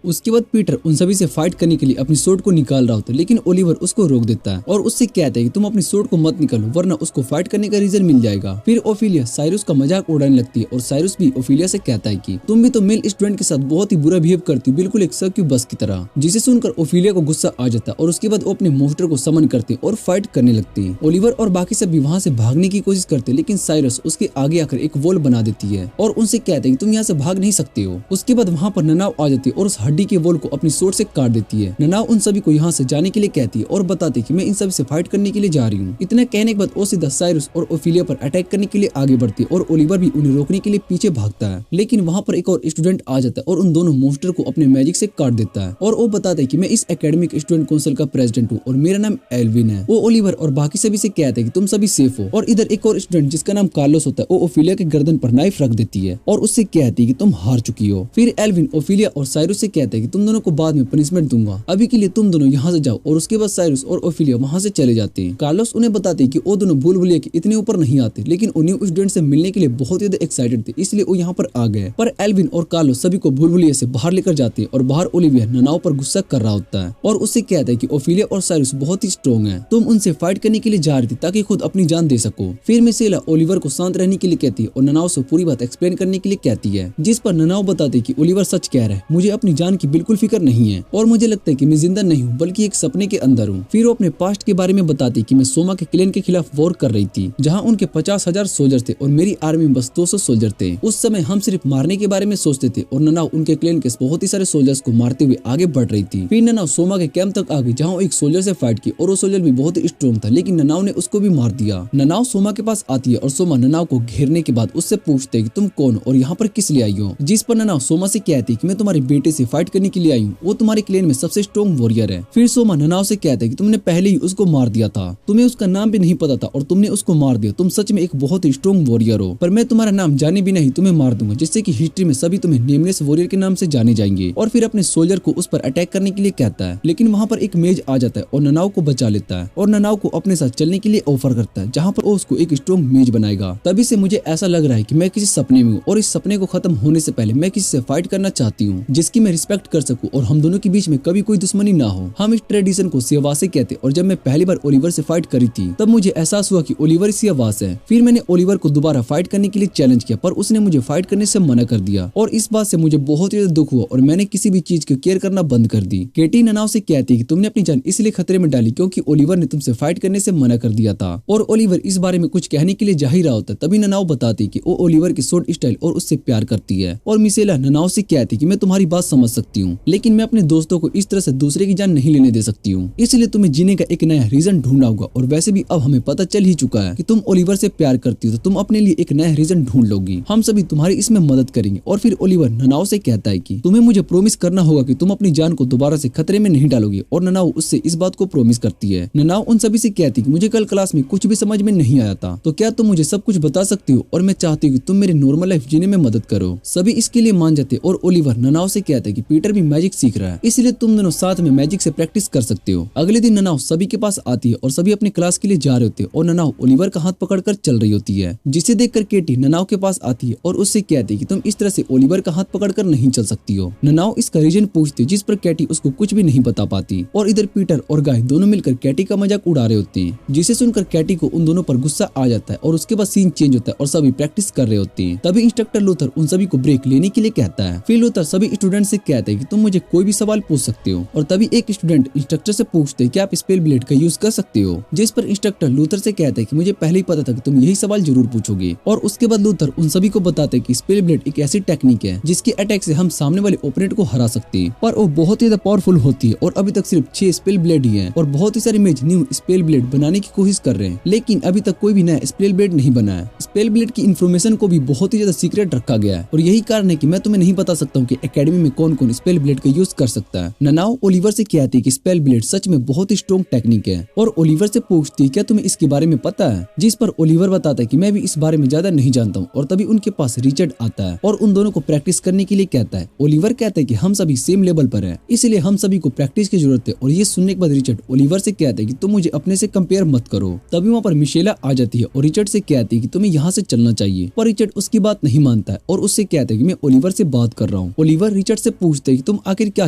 उसके बाद पीटर उन सभी से फाइट करने के लिए अपनी सोर्ड को निकाल रहा होता है, लेकिन ओलिवर उसको रोक देता है और उससे कहता है कि तुम अपनी सोर्ड को मत निकालो वरना उसको फाइट करने का रीजन मिल जाएगा। फिर ओफिलिया साइरस का मजाक उड़ाने लगती है और साइरस भी ओफिलिया से कहता है कि तुम भी तो मेल स्टूडेंट के साथ बहुत ही बुरा बिहेव करती हो, बिल्कुल एक सक्यूबस की तरह। जिसे सुनकर ओफिलिया को गुस्सा आ जाता है और उसके बाद वो अपने मोस्टर को समन करते और फाइट करने लगते हैं। ओलिवर और बाकी सब भी वहाँ से भागने की कोशिश करते, लेकिन साइरस उसके आगे आकर एक वॉल बना देती है और उनसे कहते हैं कि तुम यहाँ से भाग नहीं सकते हो। उसके बाद वहाँ पर ननाव आ जाती है और उस हड्डी के वॉल को अपनी सोर्ड से काट देती है। ननाव उन सभी को यहाँ से जाने के लिए कहती है और बताती है कि मैं इन सभी से फाइट करने के लिए जा रही हूँ। इतना कहने के बाद वो सीधा साइरस और ओफिलिया पर अटैक करने के लिए आगे बढ़ती है और ओलिवर भी उन्हें रोकने के लिए पीछे भागता है, लेकिन वहाँ पर एक और स्टूडेंट आ जाता है और उन दोनों मोस्टर को अपने मैजिक से काट देता है और वो बताता है कि मैं इस एकेडमिक स्टूडेंट काउंसिल का प्रेसिडेंट हूँ और मेरा नाम एल्विन है। वो ओलिवर और बाकी सभी से कहता है कि तुम सभी सेफ हो। और इधर एक और स्टूडेंट जिसका नाम कार्लोस होता है वो ओफिलिया के गर्दन पर नाइफ रख देती है और उससे कहती है कि तुम हार चुकी हो। फिर एल्विन ओफिलिया और साइरस से कहता है कि तुम दोनों को बाद में पनिशमेंट दूंगा, अभी के लिए तुम दोनों यहाँ से जाओ। और उसके बाद साइरस और ओफिलिया वहाँ से चले जाते हैं। कार्लोस उन्हें बताते हैं कि वो दोनों भूल भुलैया के इतने ऊपर नहीं आते, लेकिन वो न्यू स्टूडेंट से मिलने के लिए बहुत ज्यादा एक्साइटेड थे, इसलिए वो यहाँ पर आ गए। पर एल्विन और कार्लोस सभी को भूल भुलैया से बाहर लेकर जाते हैं और बाहर ओलिविया ननाव पर गुस्सा कर रहा होता है और उससे कहता है कि ओफिलिया और साइरस बहुत ही स्ट्रॉन्ग है, तुम उनसे फाइट करने के लिए जा रही थी ताकि खुद अपनी जान दे सको। फिर मिशेला ओलिवर को शांत रहने के लिए कहती है और ननाव से पूरी बात एक्सप्लेन करने के लिए कहती है, जिस पर ननाव बताते कि ओलिवर सच कह रहा है, मुझे अपनी जान की बिल्कुल फिक्र नहीं है और मुझे लगता है कि मैं जिंदा नहीं हूँ बल्कि एक सपने के अंदर हूँ। फिर वो अपने पास्ट के बारे में बताती कि मैं सोमा के क्लैन के खिलाफ वॉर कर रही थी जहाँ उनके 50,000 सोल्जर थे और मेरी आर्मी में बस 200 सोल्जर थे। उस समय हम सिर्फ मारने के बारे में सोचते थे और ननाव उनके क्लैन के बहुत ही सारे सोल्जर्स को मारते हुए आगे बढ़ रही थी। फिर ननाव सोमा के कैंप तक आ गई जहाँ एक सोल्जर से फाइट की और वो सोल्जर भी बहुत ही स्ट्रॉन्ग था, लेकिन ननाव ने उसको भी मार दिया। ननाव सोमा के पास आती है और सोमा ननाव को घेरने के बाद उससे पूछते है कि तुम कौन और यहाँ पर किस लिए आई हो, जिस पर ननाव सोमा से कहती है कि मैं तुम्हारे बेटे से फाइट करने के लिए आई हूँ, वो तुम्हारे क्लैन में सबसे स्ट्रॉन्ग वॉरियर है। फिर सोमा ननाव से कहता है कि तुमने पहले ही उसको मार दिया था, तुम्हें उसका नाम भी नहीं पता था और तुमने उसको मार दिया, तुम सच में एक बहुत ही स्ट्रॉन्ग वॉरियर हो, पर मैं तुम्हारा नाम जाने भी नहीं तुम्हें मार दूंगा, जिससे कि हिस्ट्री में सभी तुम्हें नेमलेस वॉरियर के नाम से जाने जाएंगे। और फिर अपने सोल्जर को उस पर अटैक करने के लिए कहता है, लेकिन वहाँ पर एक मेज आ जाता है और ननाव को बचा लेता है और ननाव को अपने साथ चलने के लिए ऑफर करता है जहाँ पर वो उसको एक स्ट्रॉन्ग मेज बनाएगा। तभी से मुझे ऐसा लग रहा है कि मैं किसी सपने में हूँ और इस सपने को खत्म होने से पहले मैं किसी से फाइट करना चाहती हूँ जिसकी मैं रिस्पेक्ट कर सकूँ और हम दोनों के बीच में कभी कोई दुश्मनी ना हो। हम इस ट्रेडिशन को सियावासे कहते और जब मैं पहली बार ओलिवर से फाइट करी थी तब मुझे एहसास हुआ कि ओलिवर सियावास है। फिर मैंने ओलिवर को दोबारा फाइट करने के लिए चैलेंज किया पर उसने मुझे फाइट करने से मना कर दिया और इस बात से मुझे बहुत ज्यादा दुख हुआ और मैंने किसी भी चीज को केयर करना बंद कर दी। केटी ननाव से कहती कि तुमने अपनी जान इसलिए खतरे में डाली क्योंकि ओलिवर ने तुमसे फाइट करने से मना कर दिया था और ओलिवर इस बारे में कुछ कहने के लिए जा ही रहा होता। तभी ननाव बताती कि वो ओलिवर की सोर्ड स्टाइल और उससे प्यार करती है और मिशेला ननाव से कहती कि मैं तुम्हारी बात समझ सकती हूँ, लेकिन मैं अपने दोस्तों को इस तरह से दूसरे की जान नहीं लेने दे सकती हूँ, इसलिए तुम्हें जीने का एक नया रीजन ढूंढना होगा और वैसे भी अब हमें पता चल ही चुका है कि तुम ओलिवर से प्यार करती हो तो तुम अपने लिए एक नया रीजन ढूंढ लोगी, हम सभी तुम्हारी इसमें मदद करेंगे। और फिर ओलिवर ननाव से कहता है कि तुम्हें मुझे प्रॉमिस करना होगा कि तुम अपनी जान को दोबारा से खतरे में नहीं डालोगे और ननाव उससे इस बात को प्रॉमिस करती है। ननाव उन सभी से कहती कि मुझे कल क्लास में कुछ भी समझ में नहीं आया था तो क्या तुम मुझे सब कुछ बता सकती हो और मैं चाहती हूँ कि तुम मेरी नॉर्मल लाइफ जीने में मदद करो। सभी इसके लिए मान जाते और ओलिवर ननाव से कहता है कि पीटर भी मैजिक सीख रहा है इसलिए तुम दोनों साथ में मैजिक से प्रैक्टिस कर सकते हो। अगले दिन ननाव सभी के पास आती है और सभी अपने क्लास के लिए जा रहे होते और ननाव ओलिवर का हाथ पकड़कर चल रही होती है, जिसे देखकर केटी ननाव के पास आती है और उससे कहती है कि तुम इस तरह से ओलिवर का हाथ पकड़कर नहीं चल सकती हो। ननाव इसका रीजन पूछती जिस पर कैटी उसको कुछ भी नहीं बता पाती और इधर पीटर और गाय दोनों मिलकर कैटी का मजाक उड़ा रहे होते हैं, जिसे सुनकर कैटी को उन दोनों पर गुस्सा आ जाता है और उसके बाद सीन चेंज होता है और सभी प्रैक्टिस कर रहे होते हैं। तभी इंस्ट्रक्टर लूथर उन सभी को ब्रेक लेने के लिए कहता है। फिर लूथर सभी स्टूडेंट से कहते हैं कि तुम मुझे कोई भी सवाल पूछ सकते हो और तभी एक स्टूडेंट इंस्ट्रक्टर से पूछते हैं कि आप स्पेल ब्लेड का यूज कर सकते हो, जिस पर इंस्ट्रक्टर लूथर से कहते हैं कि मुझे पहले ही पता था कि तुम यही सवाल जरूर पूछोगे। और उसके बाद लूथर उन सभी को बताते हैं कि स्पेल ब्लेड एक ऐसी टेक्निक है जिसके अटैक से हम सामने वाले ओपोनेंट को हरा सकते हैं, पर वो बहुत ही ज्यादा पावरफुल होती है और अभी तक सिर्फ 6 स्पेल ब्लेड ही हैं और बहुत ही सारे मेज न्यू स्पेल ब्लेड बनाने की कोशिश कर रहे हैं, लेकिन अभी तक कोई भी नया स्पेल ब्लेड नहीं बना है। स्पेल ब्लेड की इन्फॉर्मेशन को भी बहुत ही ज्यादा सीक्रेट रखा गया है और यही कारण है कि मैं तुम्हें नहीं बता सकता हूँ कि एकेडमी में कौन कौन स्पेल ब्लेड का यूज कर सकता है। ननाव ओलिवर से कहती है कि स्पेल ब्लेड सच में बहुत ही स्ट्रॉन्ग टेक्निक है और ओलिवर से पूछती है क्या तुम्हें इसके बारे में पता है, जिस पर ओलिवर बताता है कि मैं भी इस बारे में ज्यादा नहीं जानता हूँ। और तभी उनके पास रिचर्ड आता है और उन दोनों को प्रैक्टिस करने के लिए कहता है। ओलिवर कहता है कि हम सभी सेम लेवल पर हैं, इसलिए हम सभी को प्रैक्टिस की जरूरत है। और ये सुनने के बाद रिचर्ड ओलिवर से कहता है कि तुम मुझे अपने से कंपेयर मत करो। तभी वहाँ पर मिशेला आ जाती है और रिचर्ड से कहती है कि तुम्हें यहाँ से चलना चाहिए, पर रिचर्ड उसकी बात नहीं मानता है और उससे कहता है कि मैं ओलिवर से बात कर रहा हूँ। ओलिवर रिचर्ड से पूछता है कि तुम आखिर क्या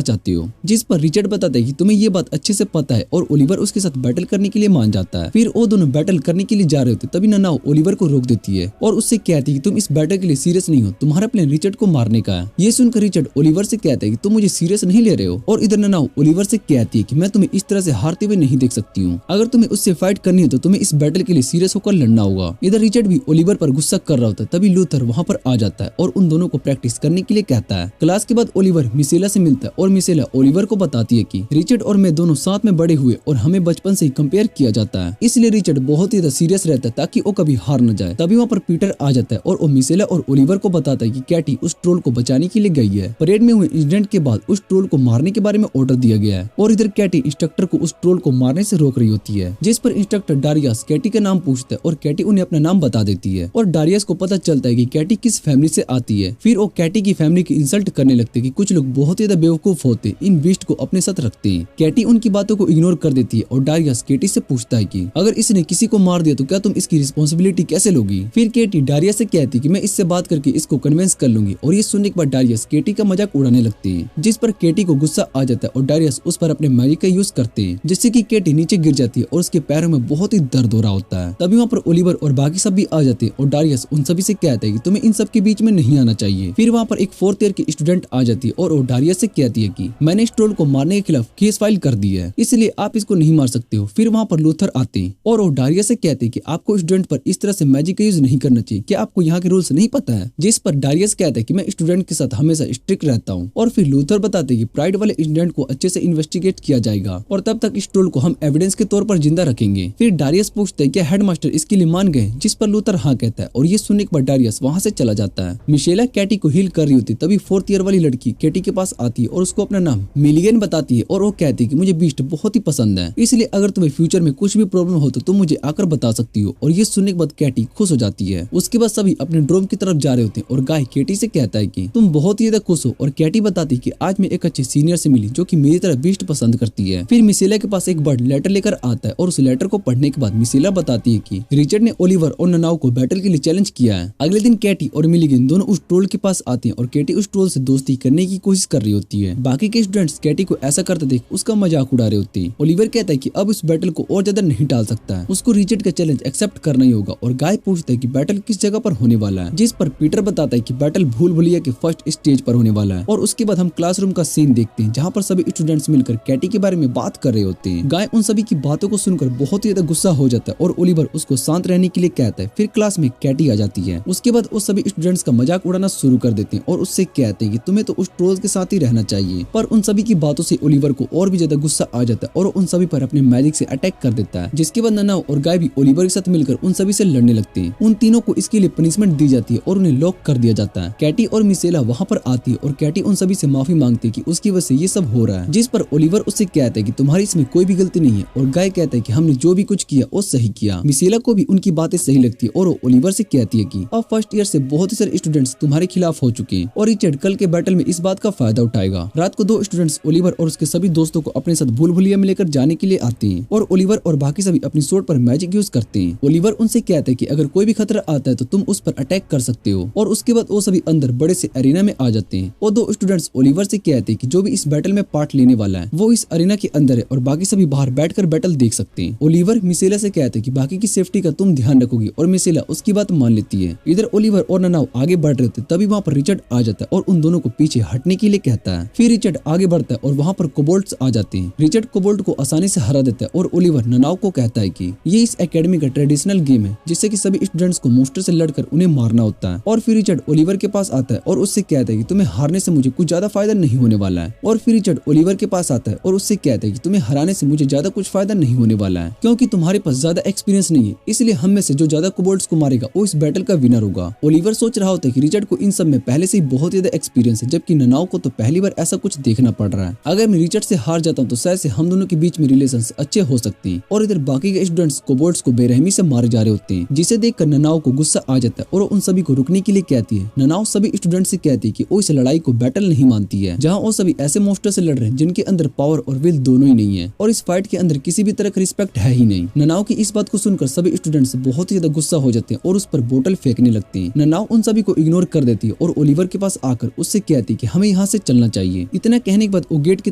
चाहते हो, जिस पर रिचर्ड बताता है कि तुम्हें ये बात अच्छे से पता है और ओलिवर उसके साथ बैटल करने के लिए मान जाता है। फिर वो दोनों बैटल करने के लिए जा रहे होते तभी ननाओ ओलिवर को रोक देती है और उससे कहती है कि तुम इस बैटल के लिए सीरियस नहीं हो, तुम्हारा प्लान रिचर्ड को मारने का है। ये सुनकर रिचर्ड ओलिवर से कहता है कि तुम मुझे सीरियस नहीं ले रहे हो और इधर ननाओ ओलिवर से कहती है कि मैं तुम्हें इस तरह से हारते हुए नहीं देख सकती हूँ, अगर तुम्हें उससे फाइट करनी है तो तुम्हें इस बैटल के लिए सीरियस होकर लड़ना होगा। इधर रिचर्ड भी ओलिवर पर गुस्सा कर रहा होता है तभी लूथर वहाँ पर आ जाता है और उन दोनों को प्रैक्टिस करने के लिए कहता है। क्लास के बाद ओलिवर मिसेला से मिलता है और मिसेला ओलिवर को बताती है कि रिचर्ड और मैं दोनों साथ में बड़े हुए और हमें बचपन से ही कंपेयर किया जाता है, इसलिए रिचर्ड बहुत ही सीरियस रहता है ताकि वो कभी हार न जाए। तभी वहाँ पर पीटर आ जाता है और वो मिसेला और ओलिवर को बताता है कि कैटी उस ट्रोल को बचाने के लिए गई है। परेड में हुए इंसिडेंट के बाद उस ट्रोल को मारने के बारे में ऑर्डर दिया गया है और इधर कैटी इंस्ट्रक्टर को उस ट्रोल को मारने से रोक रही होती है, जिस पर इंस्ट्रक्टर डारियस कैटी का नाम पूछता है और कैटी उन्हें अपना नाम बता देती है और डारियस को पता चलता है कि कैटी किस फैमिली से आती है। फिर वो कैटी की फैमिली की इंसल्ट करने लगते कि कुछ लोग बहुत ही ज्यादा बेवकूफ होते इन बीस्ट को अपने साथ रखते हैं। कैटी उनकी बातों को इग्नोर कर देती है और डारियस कैटी से पूछता है कि अगर इसने किसी को मार दिया तो क्या तुम इसकी रिस्पॉन्सिबिलिटी कैसे लोगी। फिर कैटी डारियस से कहती कि मैं इससे बात करके इसको कन्विंस कर लूंगी और ये सुनने के बाद डारियस कैटी का मजाक उड़ाने लगती है, जिस पर कैटी को गुस्सा आ जाता है और डारियस उस पर अपने मैजिक का यूज करते हैं, जिससे कि कैटी नीचे गिर जाती है और उसके पैरों में बहुत ही दर्द हो रहा होता है। तभी वहाँ पर ओलिवर और बाकी सब भी आ जाते हैं और डारियस उन सभी से कहता है कि तुम्हें इन सब के बीच में नहीं आना चाहिए। फिर वहाँ पर एक 4th ईयर की स्टूडेंट आ जाती है और वो डारियस से कहती है कि मैंने इस ट्रोल को मारने के खिलाफ केस फाइल कर दी है, इसलिए आप इसको नहीं मार सकते हो। फिर वहाँ पर लूथर आते हैं और वो डारियस से कहते हैं कि आपको स्टूडेंट पर इस तरह से मैजिक का यूज नहीं करना चाहिए, क्या आपको यहाँ के रूल्स नहीं पता है। जिस पर डारियस कहता है कि मैं स्टूडेंट के साथ हमेशा स्ट्रिक्ट रहता हूँ और फिर लूथर बताते हैं कि प्राइड वाले इंसिडेंट को अच्छे से इन्वेस्टिगेट किया जाएगा और तब तक इस ट्रोल को हम एविडेंस के तौर पर जिंदा रखेंगे। फिर डारियस पूछते हैं क्या हेडमास्टर इसके लिए मान गए, जिस पर लूथर हाँ कहता है और ये सुनने के बाद डारियस वहाँ से चला जाता है। मिशेला कैटी को हील कर रही होती तभी 4th ईयर वाली लड़की कैटी के पास आती है और उसको अपना नाम मिलिगन बताती है और वो कहती है कि मुझे बीस्ट बहुत ही पसंद है, इसलिए अगर तुम्हें फ्यूचर में कुछ भी प्रॉब्लम हो तो तुम मुझे आकर बता सकती हो। और ये सुनने के बाद कैटी खुश हो जाती है। उसके बाद सभी अपने ड्रोम की तरफ जा रहे होते हैं और गाय कैटी से कहता है कि तुम बहुत ही ज्यादा खुश हो और कैटी बताती है कि आज मैं एक अच्छे सीनियर से मिली जो कि मेरी तरह बीस्ट पसंद करती है। फिर मिसेला के पास एक बर्ड लेटर लेकर आता है और उस लेटर को पढ़ने के बाद मिसेला बताती है कि रिचर्ड ने ओलिवर और ननाओ को बैटल के लिए चैलेंज किया है। अगले दिन कैटी और मिलिगन दोनों उस ट्रोल के पास आते हैं और कैटी उस ट्रोल से दोस्ती करने की कोशिश कर रही होती है। बाकी के स्टूडेंट्स कैटी को ऐसा करते देख उसका मजाक उड़ा रहे होते हैं। ओलिवर कहता है कि अब इस बैटल को और ज्यादा नहीं टाल सकता है, उसको रिचर्ड का चैलेंज एक्सेप्ट करना ही होगा। और गाय पूछता है कि बैटल किस जगह पर होने वाला है, जिस पर पीटर बताता है कि बैटल भूल भुलैया के फर्स्ट स्टेज पर होने वाला है। और उसके बाद हम क्लासरूम का सीन देखते हैं जहाँ पर सभी स्टूडेंट्स मिलकर कैटी के बारे में बात कर रहे होते हैं। गाय उन सभी की बातों को सुनकर बहुत ही ज्यादा गुस्सा हो जाता है और ओलिवर उसको शांत रहने के लिए कहता है। फिर क्लास में कैटी आ जाती है। उसके बाद वो सभी स्टूडेंट्स का मजाक उड़ाना शुरू कर देते हैं और उससे कहते हैं कि तुम्हें तो उस ट्रोल के साथ ही रहना चाहिए। पर उन सभी की बातों से ओलिवर को और भी ज्यादा गुस्सा आ जाता है और उन सभी पर अपने मैजिक से अटैक कर देता है, जिसके बाद ननाओ और गाय भी ओलिवर के साथ मिलकर उन सभी से लड़ने लगते हैं। उन तीनों को इसके लिए पनिशमेंट दी जाती है और उन्हें लॉक कर दिया जाता है। कैटी और मिसेला वहाँ पर आती है और कैटी उन सभी से माफी मांगती है कि उसकी वजह से ये सब हो रहा है, जिस पर ओलिवर उससे कहता है कि तुम्हारी इसमें कोई भी गलती नहीं है और गाय कहता है कि हमने जो भी कुछ किया वो सही किया। मिसेला को भी उनकी बातें सही लगती है और वो ओलिवर से कहती है कि अब फर्स्ट ईयर से बहुत ही सारे स्टूडेंट्स तुम्हारे खिलाफ हो चुके हैं और रिचर्ड कल के बैटल में इस बात का फायदा उठाएगा। रात को 2 स्टूडेंट्स ओलिवर और उसके सभी दोस्तों को अपने साथ भूल भुलैया में लेकर जाने के लिए आते हैं और ओलिवर और बाकी सभी अपनी स्वॉर्ड पर मैजिक यूज करते हैं। ओलिवर उनसे कहता है कि अगर कोई भी खतरा आता है तो तुम उस पर अटैक कर सकते हो और उसके बाद वो सभी अंदर बड़े से एरिना में आ जाते हैं। वो 2 स्टूडेंट्स ओलिवर से कहते हैं कि जो भी इस बैटल में पार्ट लेने वाला है वो इस एरिना के अंदर है और बाकी सभी बाहर बैठकर बैटल देख सकते हैं। ओलिवर मिसेला से कहते हैं कि बाकी की सेफ्टी का तुम ध्यान रखोगी और मिसेला उसकी बात मान लेती है। इधर ओलिवर और ननाओ आगे बढ़ रहे थे तभी वहाँ पर रिचर्ड आ जाता है और उन दोनों को पीछे हटने के लिए कहता है। फिर रिचर्ड आगे बढ़ता है और वहाँ पर कोबोल्ट्स आ जाते हैं। रिचर्ड कोबोल्ट को आसानी से हरा देता है और ओलिवर ननाओ को कहता है कि ये इस एकेडमी का ट्रेडिशनल गेम है जिससे कि सभी स्टूडेंट्स को मोस्टर से लड़कर उन्हें मारना होता है। और फिर रिचर्ड ओलिवर के पास आता है और उससे कहता है कि तुम्हें हारने से मुझे कुछ ज्यादा फायदा नहीं होने वाला है। और फिर रिचर्ड ओलिवर के पास आता है और उससे कहता है कि तुम्हें हराने से मुझे ज्यादा कुछ फायदा नहीं होने वाला है क्योंकि तुम्हारे पास ज्यादा एक्सपीरियंस नहीं है, इसलिए हम में से जो ज्यादा कोबोल्ट्स को मारेगा वो इस बैटल का विनर होगा। ओलिवर सोच रहा होता है कि रिचर्ड को इन सब में पहले से ही बहुत ज्यादा एक्सपीरियंस है, जबकि ननाओ को तो पहली बार ऐसा कुछ देखना पड़ रहा है। अगर मैं रिचर्ड से हार जाता हूँ तो शायद से हम दोनों के बीच में रिलेशंस अच्छे हो सकते हैं। और इधर बाकी के स्टूडेंट्स कोबोल्ट्स को बेरहमी से मारे जा रहे होते हैं, जिसे देखकर ननाओ को गुस्सा आ जाता है और उन सभी को रुकने के लिए कहती है। ननाओ सभी स्टूडेंट्स से कहती है कि वो इस लड़ाई को बैटल नहीं मानती है जहाँ वो सभी ऐसे मोस्टर से लड़ रहे हैं जिनके अंदर पावर और विल दोनों ही नहीं है और इस फाइट के अंदर किसी भी तरह का रिस्पेक्ट है ही नहीं। ननाओ की इस बात को सुनकर सभी स्टूडेंट्स बहुत ही ज्यादा गुस्सा हो जाते हैं और उस पर बोतल फेंकने लगते हैं। ननाओ उन सभी को इग्नोर कर देती है और ओलिवर के पास आकर उससे कहती है कि हमें यहाँ से चलना चाहिए। इतना कहने के बाद वो गेट की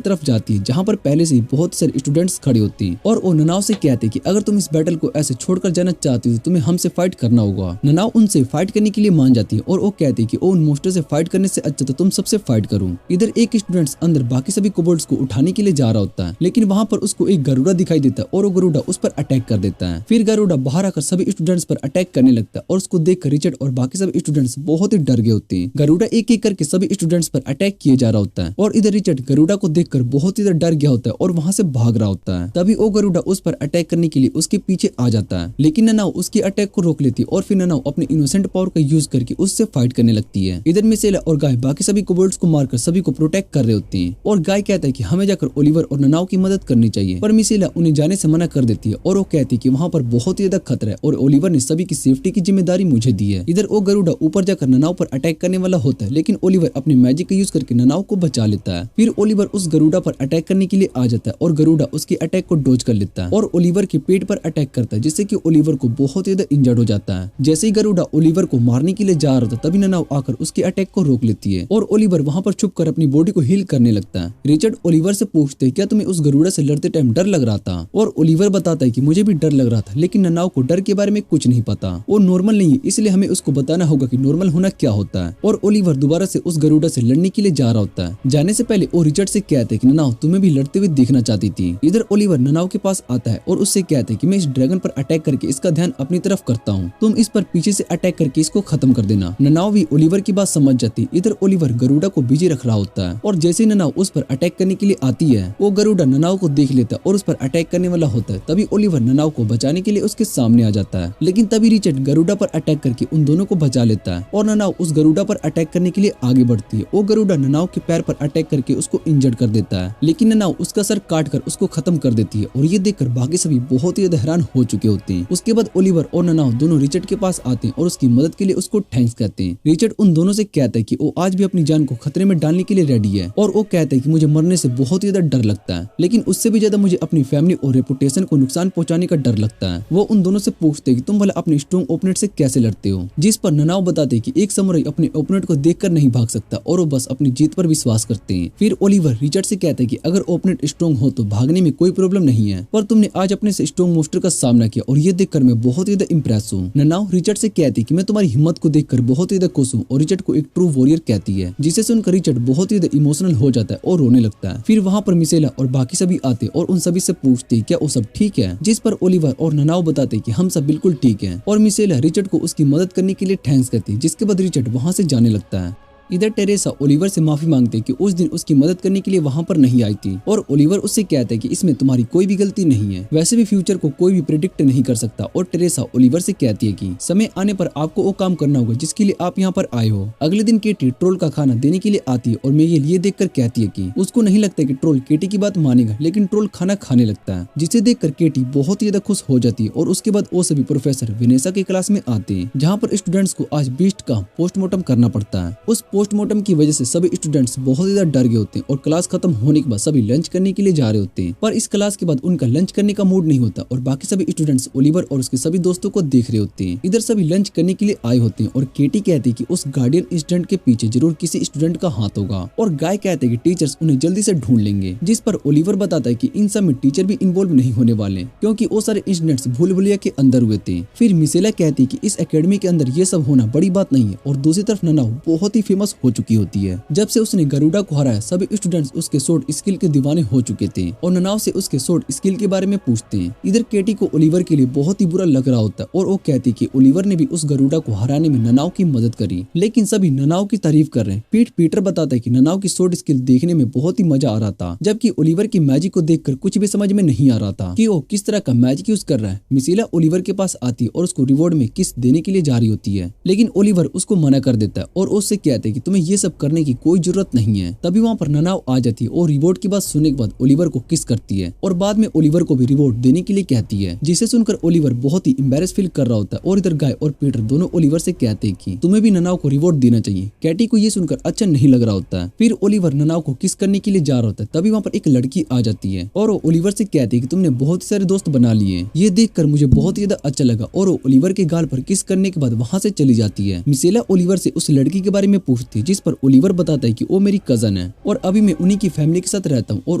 तरफ जाती है जहाँ पर पहले से ही बहुत सारे स्टूडेंट्स खड़े होते हैं और वो ननाव से कहते हैं कि अगर तुम इस बैटल को ऐसे छोड़कर जाना चाहती हो तो तुम्हें हमसे फाइट करना होगा। ननाव उनसे फाइट करने के लिए मान जाती है और वो कहती है कि वो उन मोस्टर से फाइट करने से अच्छा तो तुम सबसे फाइट करूं। इधर एक स्टूडेंट्स अंदर बाकी सभी कोबोल्ड्स को उठाने के लिए जा रहा होता है, लेकिन वहाँ पर उसको एक गरुड़ा दिखाई देता है और वो गरुड़ा उस पर अटैक कर देता है। फिर गरुड़ा बाहर आकर सभी स्टूडेंट्स पर अटैक करने लगता है और उसको देखकर रिचर्ड और बाकी सभी स्टूडेंट्स बहुत ही डर गए होते हैं। गरुड़ा एक एक करके सभी स्टूडेंट्स पर अटैक किए जा रहा होता है और इधर रिचर्ड गरुड़ा को देखकर बहुत ही डर गया होता है और वहाँ से भाग रहा होता है। तभी वो गरुड़ा उस पर अटैक करने के लिए उसके पीछे आ जाता है, लेकिन ननाव उसके अटैक को रोक लेती है और फिर ननाव अपने इनोसेंट पावर का यूज करके उससे फाइट करने लगती है। इधर मिसेला और गाय बाकी सभी कोबोल्ड्स को मारकर सभी को प्रोटेक्ट कर रहे होते हैं और गाय कहता है कि हमें जाकर ओलिवर और ननाव की मदद करनी चाहिए, पर मिसेला उन्हें जाने से मना कर देती है और वो कहती है कि वहाँ पर बहुत ही ज्यादा खतरा है और ओलिवर ने सभी की सेफ्टी की जिम्मेदारी मुझे दी है। इधर वो गरुड़ा ऊपर जाकर ननाव पर अटैक करने वाला होता है, लेकिन ओलिवर अपने मैजिक का यूज करके ननाव को बचा लेता है। फिर ओलिवर उस गरुड़ा पर अटैक करने के लिए आ जाता है और गरुड़ा उसके अटैक को डोज कर लेता है और ओलिवर के पेट पर अटैक करता है, जिससे कि ओलिवर को बहुत ज्यादा इंजर्ड हो जाता है। जैसे ही गरुड़ा ओलिवर को मारने के लिए जा रहा था तभी ननाव आकर उसके अटैक को रोक लेती है और ओलिवर वहाँ पर छुप कर अपनी बॉडी को हील करने लगता है। रिचर्ड ओलिवर से पूछते क्या तुम्हें उस गरुड़ा से लड़ते टाइम डर लग रहा था, और ओलिवर बताता है कि मुझे भी डर लग रहा था, लेकिन ननाव को डर के बारे में कुछ नहीं पता, वो नॉर्मल नहीं है, इसलिए हमें उसको बताना होगा कि नॉर्मल होना क्या होता है। और ओलिवर दोबारा से उस गरुड़ा से लड़ने के लिए जा रहा होता है। जाने से पहले वो रिचर्ड से कहते हैं कि ननाव तुम्हें भी लड़ते हुए देखना चाहती थी। इधर ओलिवर ननाव के पास आता है और उससे कहते हैं कि मैं इस ड्रैगन पर अटैक करके इसका ध्यान अपनी तरफ करता हूँ, तुम इस पर पीछे से अटैक करके इसको खत्म कर देना। ननाव भी ओलिवर की बात समझ जाती। इधर ओलिवर गरुड़ा को बिजी रख रहा होता है और जैसे ननाव उस पर अटैक करने के लिए आती है वो गरुड़ा ननाव को देख लेता है और उस पर अटैक करने वाला होता है। तभी ओलिवर ननाव को बचाने के लिए उसके सामने आ जाता है, लेकिन तभी रिचर्ड गरुड़ा पर अटैक करके उन दोनों को बचा लेता है और ननाव उस गरुड़ा पर अटैक करने के लिए आगे बढ़ती है। वो गरुड़ा ननाव के पैर पर अटैक करके उसको इंजर्ड कर देता है, लेकिन ननाव उसका सर काट कर उसको खत्म कर देती है और ये देखकर बाकी सभी बहुत ही हैरान हो चुके होते हैं। उसके बाद ओलिवर और ननाव दोनों रिचर्ड के पास आते हैं और उसकी मदद के लिए उसको थैंक्स कहते हैं। रिचर्ड उन दोनों से कहता है कि वो आज भी अपनी जान को खतरे में डालने के लिए रेडी है और वो कहता है कि मुझे मरने से बहुत ही ज्यादा डर लगता है, लेकिन उससे भी ज्यादा मुझे अपनी फैमिली और रेपुटेशन को नुकसान पहुंचाने का डर लगता है। वो उन दोनों से पूछते हैं कि तुम भला अपने स्ट्रॉन्ग ओपोनेंट से कैसे लड़ते हो, जिस पर ननाव बताते हैं कि एक समुराई अपने ओपोनेंट को देखकर नहीं भाग सकता और वो बस अपनी जीत पर विश्वास करते हैं। फिर ओलिवर रिचर्ड से कहता है कि अगर ओपोनेंट स्ट्रॉन्ग हो तो भागने में कोई प्रॉब्लम नहीं है, पर तुमने आज अपने से स्ट्रॉन्ग मोस्टर का सामना किया और ये देखकर मैं बहुत ही ज्यादा इंप्रेस हूँ। ननाव रिचर्ड से कहती है कि मैं तुम्हारी हिम्मत को देखकर बहुत ही ज्यादा खुश हूँ और रिचर्ड को एक ट्रू वॉरियर कहती है, जिसे सुनकर रिचर्ड बहुत ही ज्यादा इमोशनल हो जाता है और रोने लगता है। फिर वहाँ पर मिसेला और बाकी सभी आते और उन सभी से पूछते क्या वो सब ठीक है, जिस पर ओलिवर और ननाव बताते कि हम सब बिल्कुल ठीक है और मिसेला रिचर्ड को उसकी मदद करने के लिए थैंक्स कहती, जिसके बाद रिचर्ड वहाँ से जाने लगता है। इधर टेरेसा ओलिवर से माफी मांगते कि उस दिन उसकी मदद करने के लिए वहाँ पर नहीं आई थी और ओलिवर उससे कहता है कि इसमें तुम्हारी कोई भी गलती नहीं है, वैसे भी फ्यूचर को कोई भी प्रेडिक्ट नहीं कर सकता। और टेरेसा ओलिवर से कहती है कि समय आने पर आपको वो काम करना होगा जिसके लिए आप यहाँ पर आए हो। अगले दिन केटी ट्रोल का खाना देने के लिए आती है और मेगल ये देखकर कहती है कि उसको नहीं लगता कि ट्रोल केटी की बात मानेगा, लेकिन ट्रोल खाना खाने लगता है, जिसे देखकर केटी बहुत ही ज्यादा खुश हो जाती है। और उसके बाद वो सभी प्रोफेसर विनेसा के क्लास में आते हैं जहाँ पर स्टूडेंट्स को आज बीस्ट का पोस्टमार्टम करना पड़ता है। उस पोस्टमार्टम की वजह से सभी स्टूडेंट्स बहुत ज्यादा डर गए होते हैं और क्लास खत्म होने के बाद सभी लंच करने के लिए जा रहे होते हैं, पर इस क्लास के बाद उनका लंच करने का मूड नहीं होता और बाकी सभी स्टूडेंट्स ओलिवर और उसके सभी दोस्तों को देख रहे होते हैं। इधर सभी लंच करने के लिए आए होते हैं और केटी कहती है कि उस गार्डियन इंसिडेंट के पीछे जरूर किसी स्टूडेंट का हाथ होगा और गाय कहते हैं कि टीचर्स उन्हें जल्दी से ढूंढ लेंगे, जिस पर ओलिवर बताता है कि इन सब में टीचर भी इन्वॉल्व नहीं होने वाले क्योंकि वो सारे इंसिडेंट्स भूल भुलैया के अंदर हुए थे। फिर मिसेला कहती है कि इस एकेडमी के अंदर ये सब होना बड़ी बात नहीं है और दूसरी तरफ ननाव बहुत ही फेमस हो चुकी होती है। जब से उसने गरुड़ा को हराया सभी स्टूडेंट्स उसके शॉर्ट स्किल के दीवाने हो चुके थे और ननाव से उसके शॉर्ट स्किल के बारे में पूछते हैं। इधर केटी को ओलिवर के लिए बहुत ही बुरा लग रहा होता है और वो कहती कि ओलिवर ने भी उस गरुड़ा को हराने में ननाव की मदद करी, लेकिन सभी ननाव की तारीफ कर रहे हैं। पीटर बताता है कि ननाव की शॉर्ट स्किल देखने में बहुत ही मजा आ रहा था, जबकि ओलिवर की मैजिक को देखकर कुछ भी समझ में नहीं आ रहा था कि वो किस तरह का मैजिक यूज कर रहा है। मिसेला ओलिवर के पास आती है और उसको रिवॉर्ड में किस देने के लिए जा रही होती है, लेकिन ओलिवर उसको मना कर देता है और उससे कहते हैं कि तुम्हें ये सब करने की कोई जरूरत नहीं है। तभी वहाँ पर ननाव आ जाती है और रिवॉर्ड की बात सुनने के बाद ओलिवर को किस करती है और बाद में ओलिवर को भी रिवॉर्ड देने के लिए कहती है, जिसे सुनकर ओलिवर बहुत ही एम्बैरेस फील कर रहा होता है। और इधर गाय और पीटर दोनों ओलिवर से कहते हैं कि तुम्हें भी ननाव को रिवॉर्ड देना चाहिए। कैटी को ये सुनकर अच्छा नहीं लग रहा होता है। फिर ओलिवर ननाव को किस करने के लिए जा रहा होता है, तभी वहाँ पर एक लड़की आ जाती है और वो ओलिवर से कहती है कि तुमने बहुत सारे दोस्त बना लिए, ये देखकर मुझे बहुत ही ज्यादा अच्छा लगा और वो ओलिवर के गाल पर किस करने के बाद वहाँ से चली जाती है। मिसेला ओलिवर से उस लड़की के बारे में पूछती पूछती है, जिस पर ओलिवर बताता है कि वो मेरी कजन है और अभी मैं उन्हीं की फैमिली के साथ रहता हूँ। और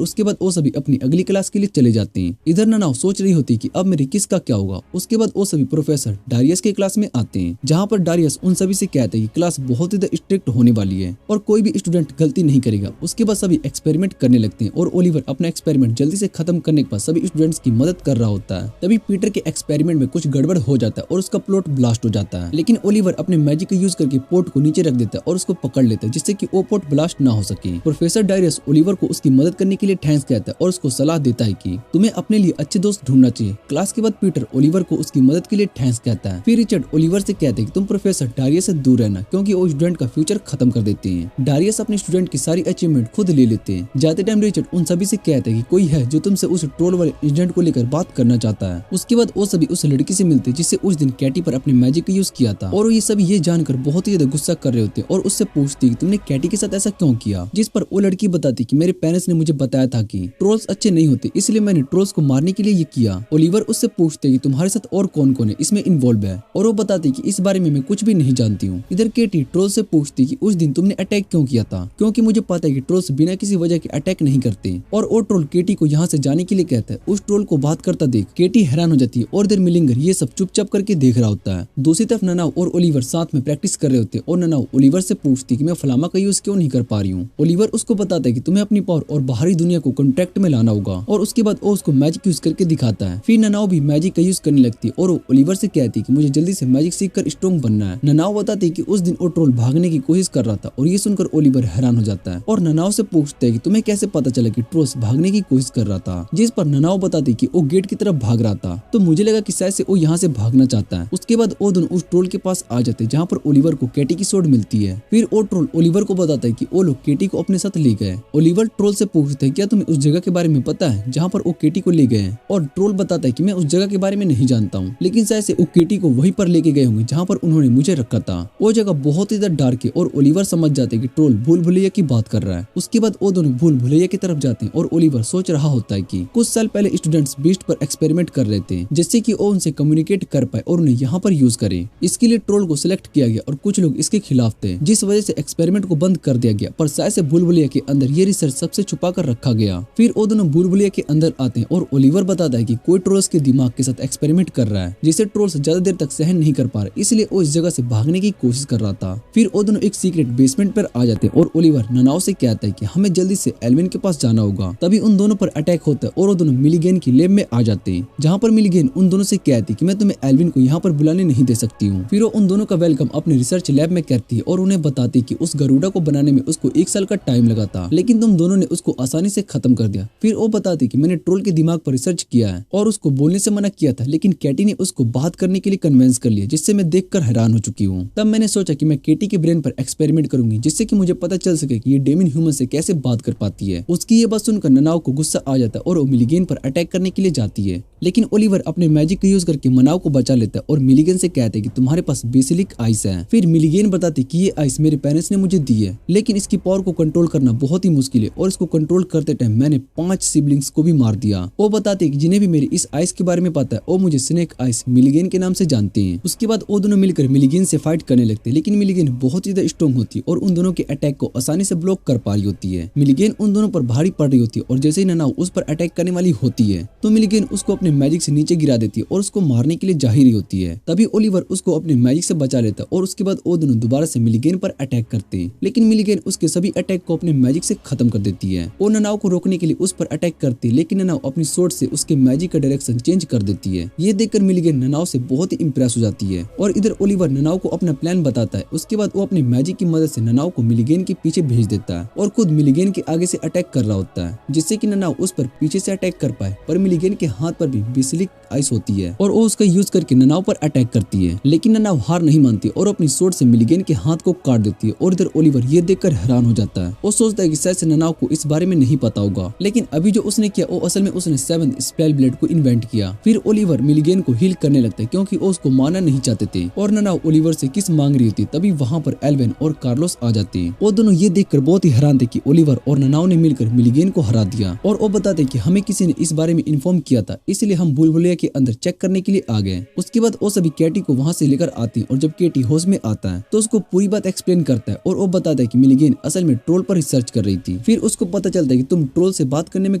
उसके बाद वो सभी अपनी अगली क्लास के लिए चले जाते हैं। इधर ननाओ सोच रही होती है कि अब मेरी किस का क्या होगा। उसके बाद वो सभी प्रोफेसर डारियस के क्लास में आते हैं, जहाँ पर डारियस उन सभी से कहते हैं कि क्लास बहुत ही स्ट्रिक्ट होने वाली है और कोई भी स्टूडेंट गलती नहीं करेगा। उसके बाद सभी एक्सपेरिमेंट करने लगते हैं और ओलिवर अपना एक्सपेरिमेंट जल्दी से खत्म करने के बाद सभी स्टूडेंट्स की मदद कर रहा होता है। तभी पीटर के एक्सपेरिमेंट में कुछ गड़बड़ हो जाता है और उसका प्लॉट ब्लास्ट हो जाता है, लेकिन ओलिवर अपने मैजिक का यूज करके पोर्ट को नीचे रख देता है और उसको पकड़ लेता है, जिससे कि वो पोर्ट ब्लास्ट ना हो सके। प्रोफेसर डायरियस ओलिवर को उसकी मदद करने के लिए थैंक्स कहता है और उसको सलाह देता है कि तुम्हें अपने लिए अच्छे दोस्त ढूंढना चाहिए। क्लास के बाद पीटर ओलिवर को उसकी मदद के लिए थैंक्स कहता है। फिर रिचर्ड ओलिवर से कहते हैं कि तुम प्रोफेसर डायरियस से दूर रहना, क्योंकि वो स्टूडेंट का फ्यूचर खत्म कर देते हैं। डायरियस अपने स्टूडेंट की सारी अचीवमेंट खुद ले लेते हैं। जाते टाइम रिचर्ड उन सभी से कहते हैं कि कोई है जो तुमसे उस ट्रोल वाले इंसिडेंट को लेकर बात करना चाहता है। उसके बाद वो सभी उस लड़की से मिलते हैं जिससे उस दिन कैटी पर अपने मैजिक का यूज किया था, और ये सभी ये जानकर बहुत ही ज्यादा गुस्सा कर रहे होते हैं और उससे पूछती है कि तुमने कैटी के साथ ऐसा क्यों किया। जिस पर वो लड़की बताती कि मेरे पेरेंट्स ने मुझे बताया था कि ट्रोल्स अच्छे नहीं होते, इसलिए मैंने ट्रोल्स को मारने के लिए ये किया। ओलिवर उससे पूछते कि तुम्हारे साथ और कौन कौन है इसमें इन्वॉल्व है, और वो बताती कि इस बारे में मैं कुछ भी नहीं जानती हूँ। इधर केटी ट्रोल से पूछती कि उस दिन तुमने अटैक क्यों किया था, क्योंकि मुझे पता है कि ट्रोल्स बिना किसी वजह के अटैक नहीं करते। और वो ट्रोल केटी को यहाँ से जाने के लिए कहता है। उस ट्रोल को बात करता देख केटी हैरान हो जाती है और इधर मिलिंगर ये सब चुपचाप करके देख रहा होता है। दूसरी तरफ ननाव और ओलिवर साथ में प्रैक्टिस कर रहे होते हैं और ननाव ओलिवर से पूछती कि मैं फ्लामा का यूज क्यों नहीं कर पा रही हूँ। ओलिवर उसको बताता है कि तुम्हें अपनी पावर और बाहरी दुनिया को कॉन्टैक्ट में लाना होगा, और उसके बाद वो उसको मैजिक यूज करके दिखाता है। फिर ननाव भी मैजिक का यूज करने लगती है और वो ओलिवर से कहती है कि मुझे जल्दी से मैजिक सीखकर स्ट्रॉन्ग बनना है। ननाव बताती है कि उस दिन वो ट्रोल भागने की कोशिश कर रहा था, और ये सुनकर ओलिवर हैरान हो जाता है और ननाव से पूछता है कि तुम्हें कैसे पता चला कि ट्रोल्स भागने की कोशिश कर रहा था। जिस पर ननाव बताती है कि वो गेट की तरफ भाग रहा था, तो मुझे लगा कि शायद से वो यहाँ से भागना चाहता है। उसके बाद वो दोनों उस ट्रोल के पास आ जाते हैं जहाँ पर ओलिवर को केटी की सोड मिलती है। फिर वो ट्रोल ओलिवर को बताता है कि वो लोग केटी को अपने साथ ले गए। ओलिवर ट्रोल से पूछते हैं क्या तुम्हें उस जगह के बारे में पता है जहाँ पर वो केटी को ले गए, और ट्रोल बताता है कि मैं उस जगह के बारे में नहीं जानता हूँ, लेकिन शायद से वो केटी को वहीं पर लेके गए होंगे जहाँ पर उन्होंने मुझे रखा था। वो जगह बहुत ही ज्यादा डार्क है और ओलिवर समझ जाते हैं कि ट्रोल भूल भुलैया की बात कर रहा है। उसके बाद वो दोनों भूल भुलैया की तरफ जाते हैं और ओलिवर सोच रहा होता है कि कुछ साल पहले स्टूडेंट्स बीस्ट पर एक्सपेरिमेंट कर रहे थे, जिससे कि वो उनसे कम्युनिकेट कर पाए और उन्हें यहाँ पर यूज करे। इसके लिए ट्रोल को सिलेक्ट किया गया और कुछ लोग इसके खिलाफ थे, जिस वजह से एक्सपेरिमेंट को बंद कर दिया गया। पर शायद से भूल भुलैया के अंदर ये रिसर्च सबसे छुपा कर रखा गया। फिर वो दोनों भूल भुलैया के अंदर आते हैं और ओलिवर बताता है कि कोई ट्रोल्स के दिमाग के साथ एक्सपेरिमेंट कर रहा है, जिसे ट्रोल्स ज्यादा देर तक सहन नहीं कर पा रहे, इसलिए वो इस जगह से भागने की कोशिश कर रहा था। फिर वो दोनों एक सीक्रेट बेसमेंट पर आ जाते हैं और ओलिवर ननाव से कहता है कि हमें जल्दी से एल्विन के पास जाना होगा। तभी उन दोनों पर अटैक होता है और वो दोनों मिलीगेन की लैब में आ जाते हैं, जहाँ पर मिलीगेन उन दोनों से कहती है कि मैं तुम्हें एल्विन को यहाँ पर बुलाने नहीं दे सकती हूँ। फिर वो उन दोनों का वेलकम अपने रिसर्च लैब में करती है और उन्हें बताती है कि उस गरुड़ा को बनाने में उसको 1 साल का टाइम लगा था, लेकिन तुम दोनों ने उसको आसानी से खत्म कर दिया। फिर वो बताती कि मैंने ट्रोल के दिमाग पर रिसर्च किया है और उसको बोलने से मना किया था, लेकिन कैटी ने उसको बात करने के लिए कन्विंस कर लिया, जिससे मैं देखकर हैरान हो चुकी हूँ। तब मैंने सोचा कि मैं केटी के ब्रेन पर एक्सपेरिमेंट करूंगी, जिससे कि मुझे पता चल सके कि ये डेमन ह्यूमन से कैसे बात कर पाती है। उसकी ये बात सुनकर ननाव को गुस्सा आ जाता है और वो मिलीगेन पर अटैक करने के लिए जाती है, लेकिन ओलिवर अपने मैजिक का यूज करके मनाव को बचा लेता है और मिलीगेन से कहता है कि तुम्हारे पास बेसिलिक आइस है। फिर मिलीगेन बताती कि ये आइस मेरे पेरेंट्स ने मुझे दी है, लेकिन इसकी पावर को कंट्रोल करना बहुत ही मुश्किल है और इसको कंट्रोल करते टाइम मैंने 5 सिबलिंग्स को भी मार दिया। वो बताते कि जिन्हें भी मेरी इस आइस के बारे में पता है वो मुझे स्नेक आइस मिलीगेन के नाम से जानते हैं। उसके बाद वो दोनों मिलकर मिलीगेन से फाइट करने लगते हैं, लेकिन मिलीगेन बहुत ज्यादा स्ट्रॉन्ग होती है और उन दोनों के अटैक को आसानी से ब्लॉक कर पा रही होती है। मिलीगेन उन दोनों पर भारी पड़ रही होती है और जैसे ही ननाव उस पर अटैक करने वाली होती है तो मिलीगेन उसको अपने मैजिक से नीचे गिरा देती है और उसको मारने के लिए जा ही रही होती है। तभी ओलिवर उसको अपने मैजिक से बचा लेता है और उसके बाद वो दोनों दोबारा से मिलीगेन पर अटैक करते हैं, लेकिन मिलीगेन उसके सभी अटैक को अपने मैजिक से खत्म कर देती है। वो ननाव को रोकने के लिए उस पर अटैक करती है, लेकिन ननाव अपनी सोर्ड से उसके मैजिक का डायरेक्शन चेंज कर देती है। ये देखकर मिलीगेन ननाव से बहुत ही इंप्रेस हो जाती है और इधर ओलिवर ननाव को अपना प्लान बताता है। उसके बाद वो अपने मैजिक की मदद से ननाव को मिलीगेन के पीछे भेज देता है और खुद मिलीगेन के आगे से अटैक कर रहा होता है, जिससे कि ननाव उस पर पीछे से अटैक कर पाए। पर मिलीगेन के हाथ पर भी बेसिलिक आइस होती है और वो उसका यूज करके ननाव पर अटैक करती है, लेकिन ननाव हार नहीं मानती और अपनी सोर्ड से मिलीगेन के हाथ को काट देती है। और इधर ओलिवर ये देखकर हैरान हो जाता है। वो सोचता है कि शायद से ननाव को इस बारे में नहीं पता होगा, लेकिन अभी जो उसने किया वो असल में उसने 7th स्पेल ब्लेड को इन्वेंट किया। फिर ओलिवर मिलीगेन को हील करने लगता है क्योंकि वो उसको मारना नहीं चाहते थे और ननाव ओलिवर से किस मांग रही थी। तभी वहाँ पर एल्विन और कार्लोस आ जाते हैं। वो दोनों ये देखकर बहुत ही हैरान थे कि ओलिवर और ननाव ने मिलकर मिलीगेन को हरा दिया और वो बताते कि हमें किसी ने इस बारे में इन्फॉर्म किया था, इसलिए हम भूल भुलैया के अंदर चेक करने के लिए आ गए। उसके बाद वो सभी केटी को वहाँ से लेकर आती है और जब केटी होश में आता है तो उसको पूरी बात एक्सप्लेन स्कैन करता है और वो बताता है कि मिलीगेन असल में ट्रोल पर रिसर्च कर रही थी। फिर उसको पता चलता है कि तुम ट्रोल से बात करने में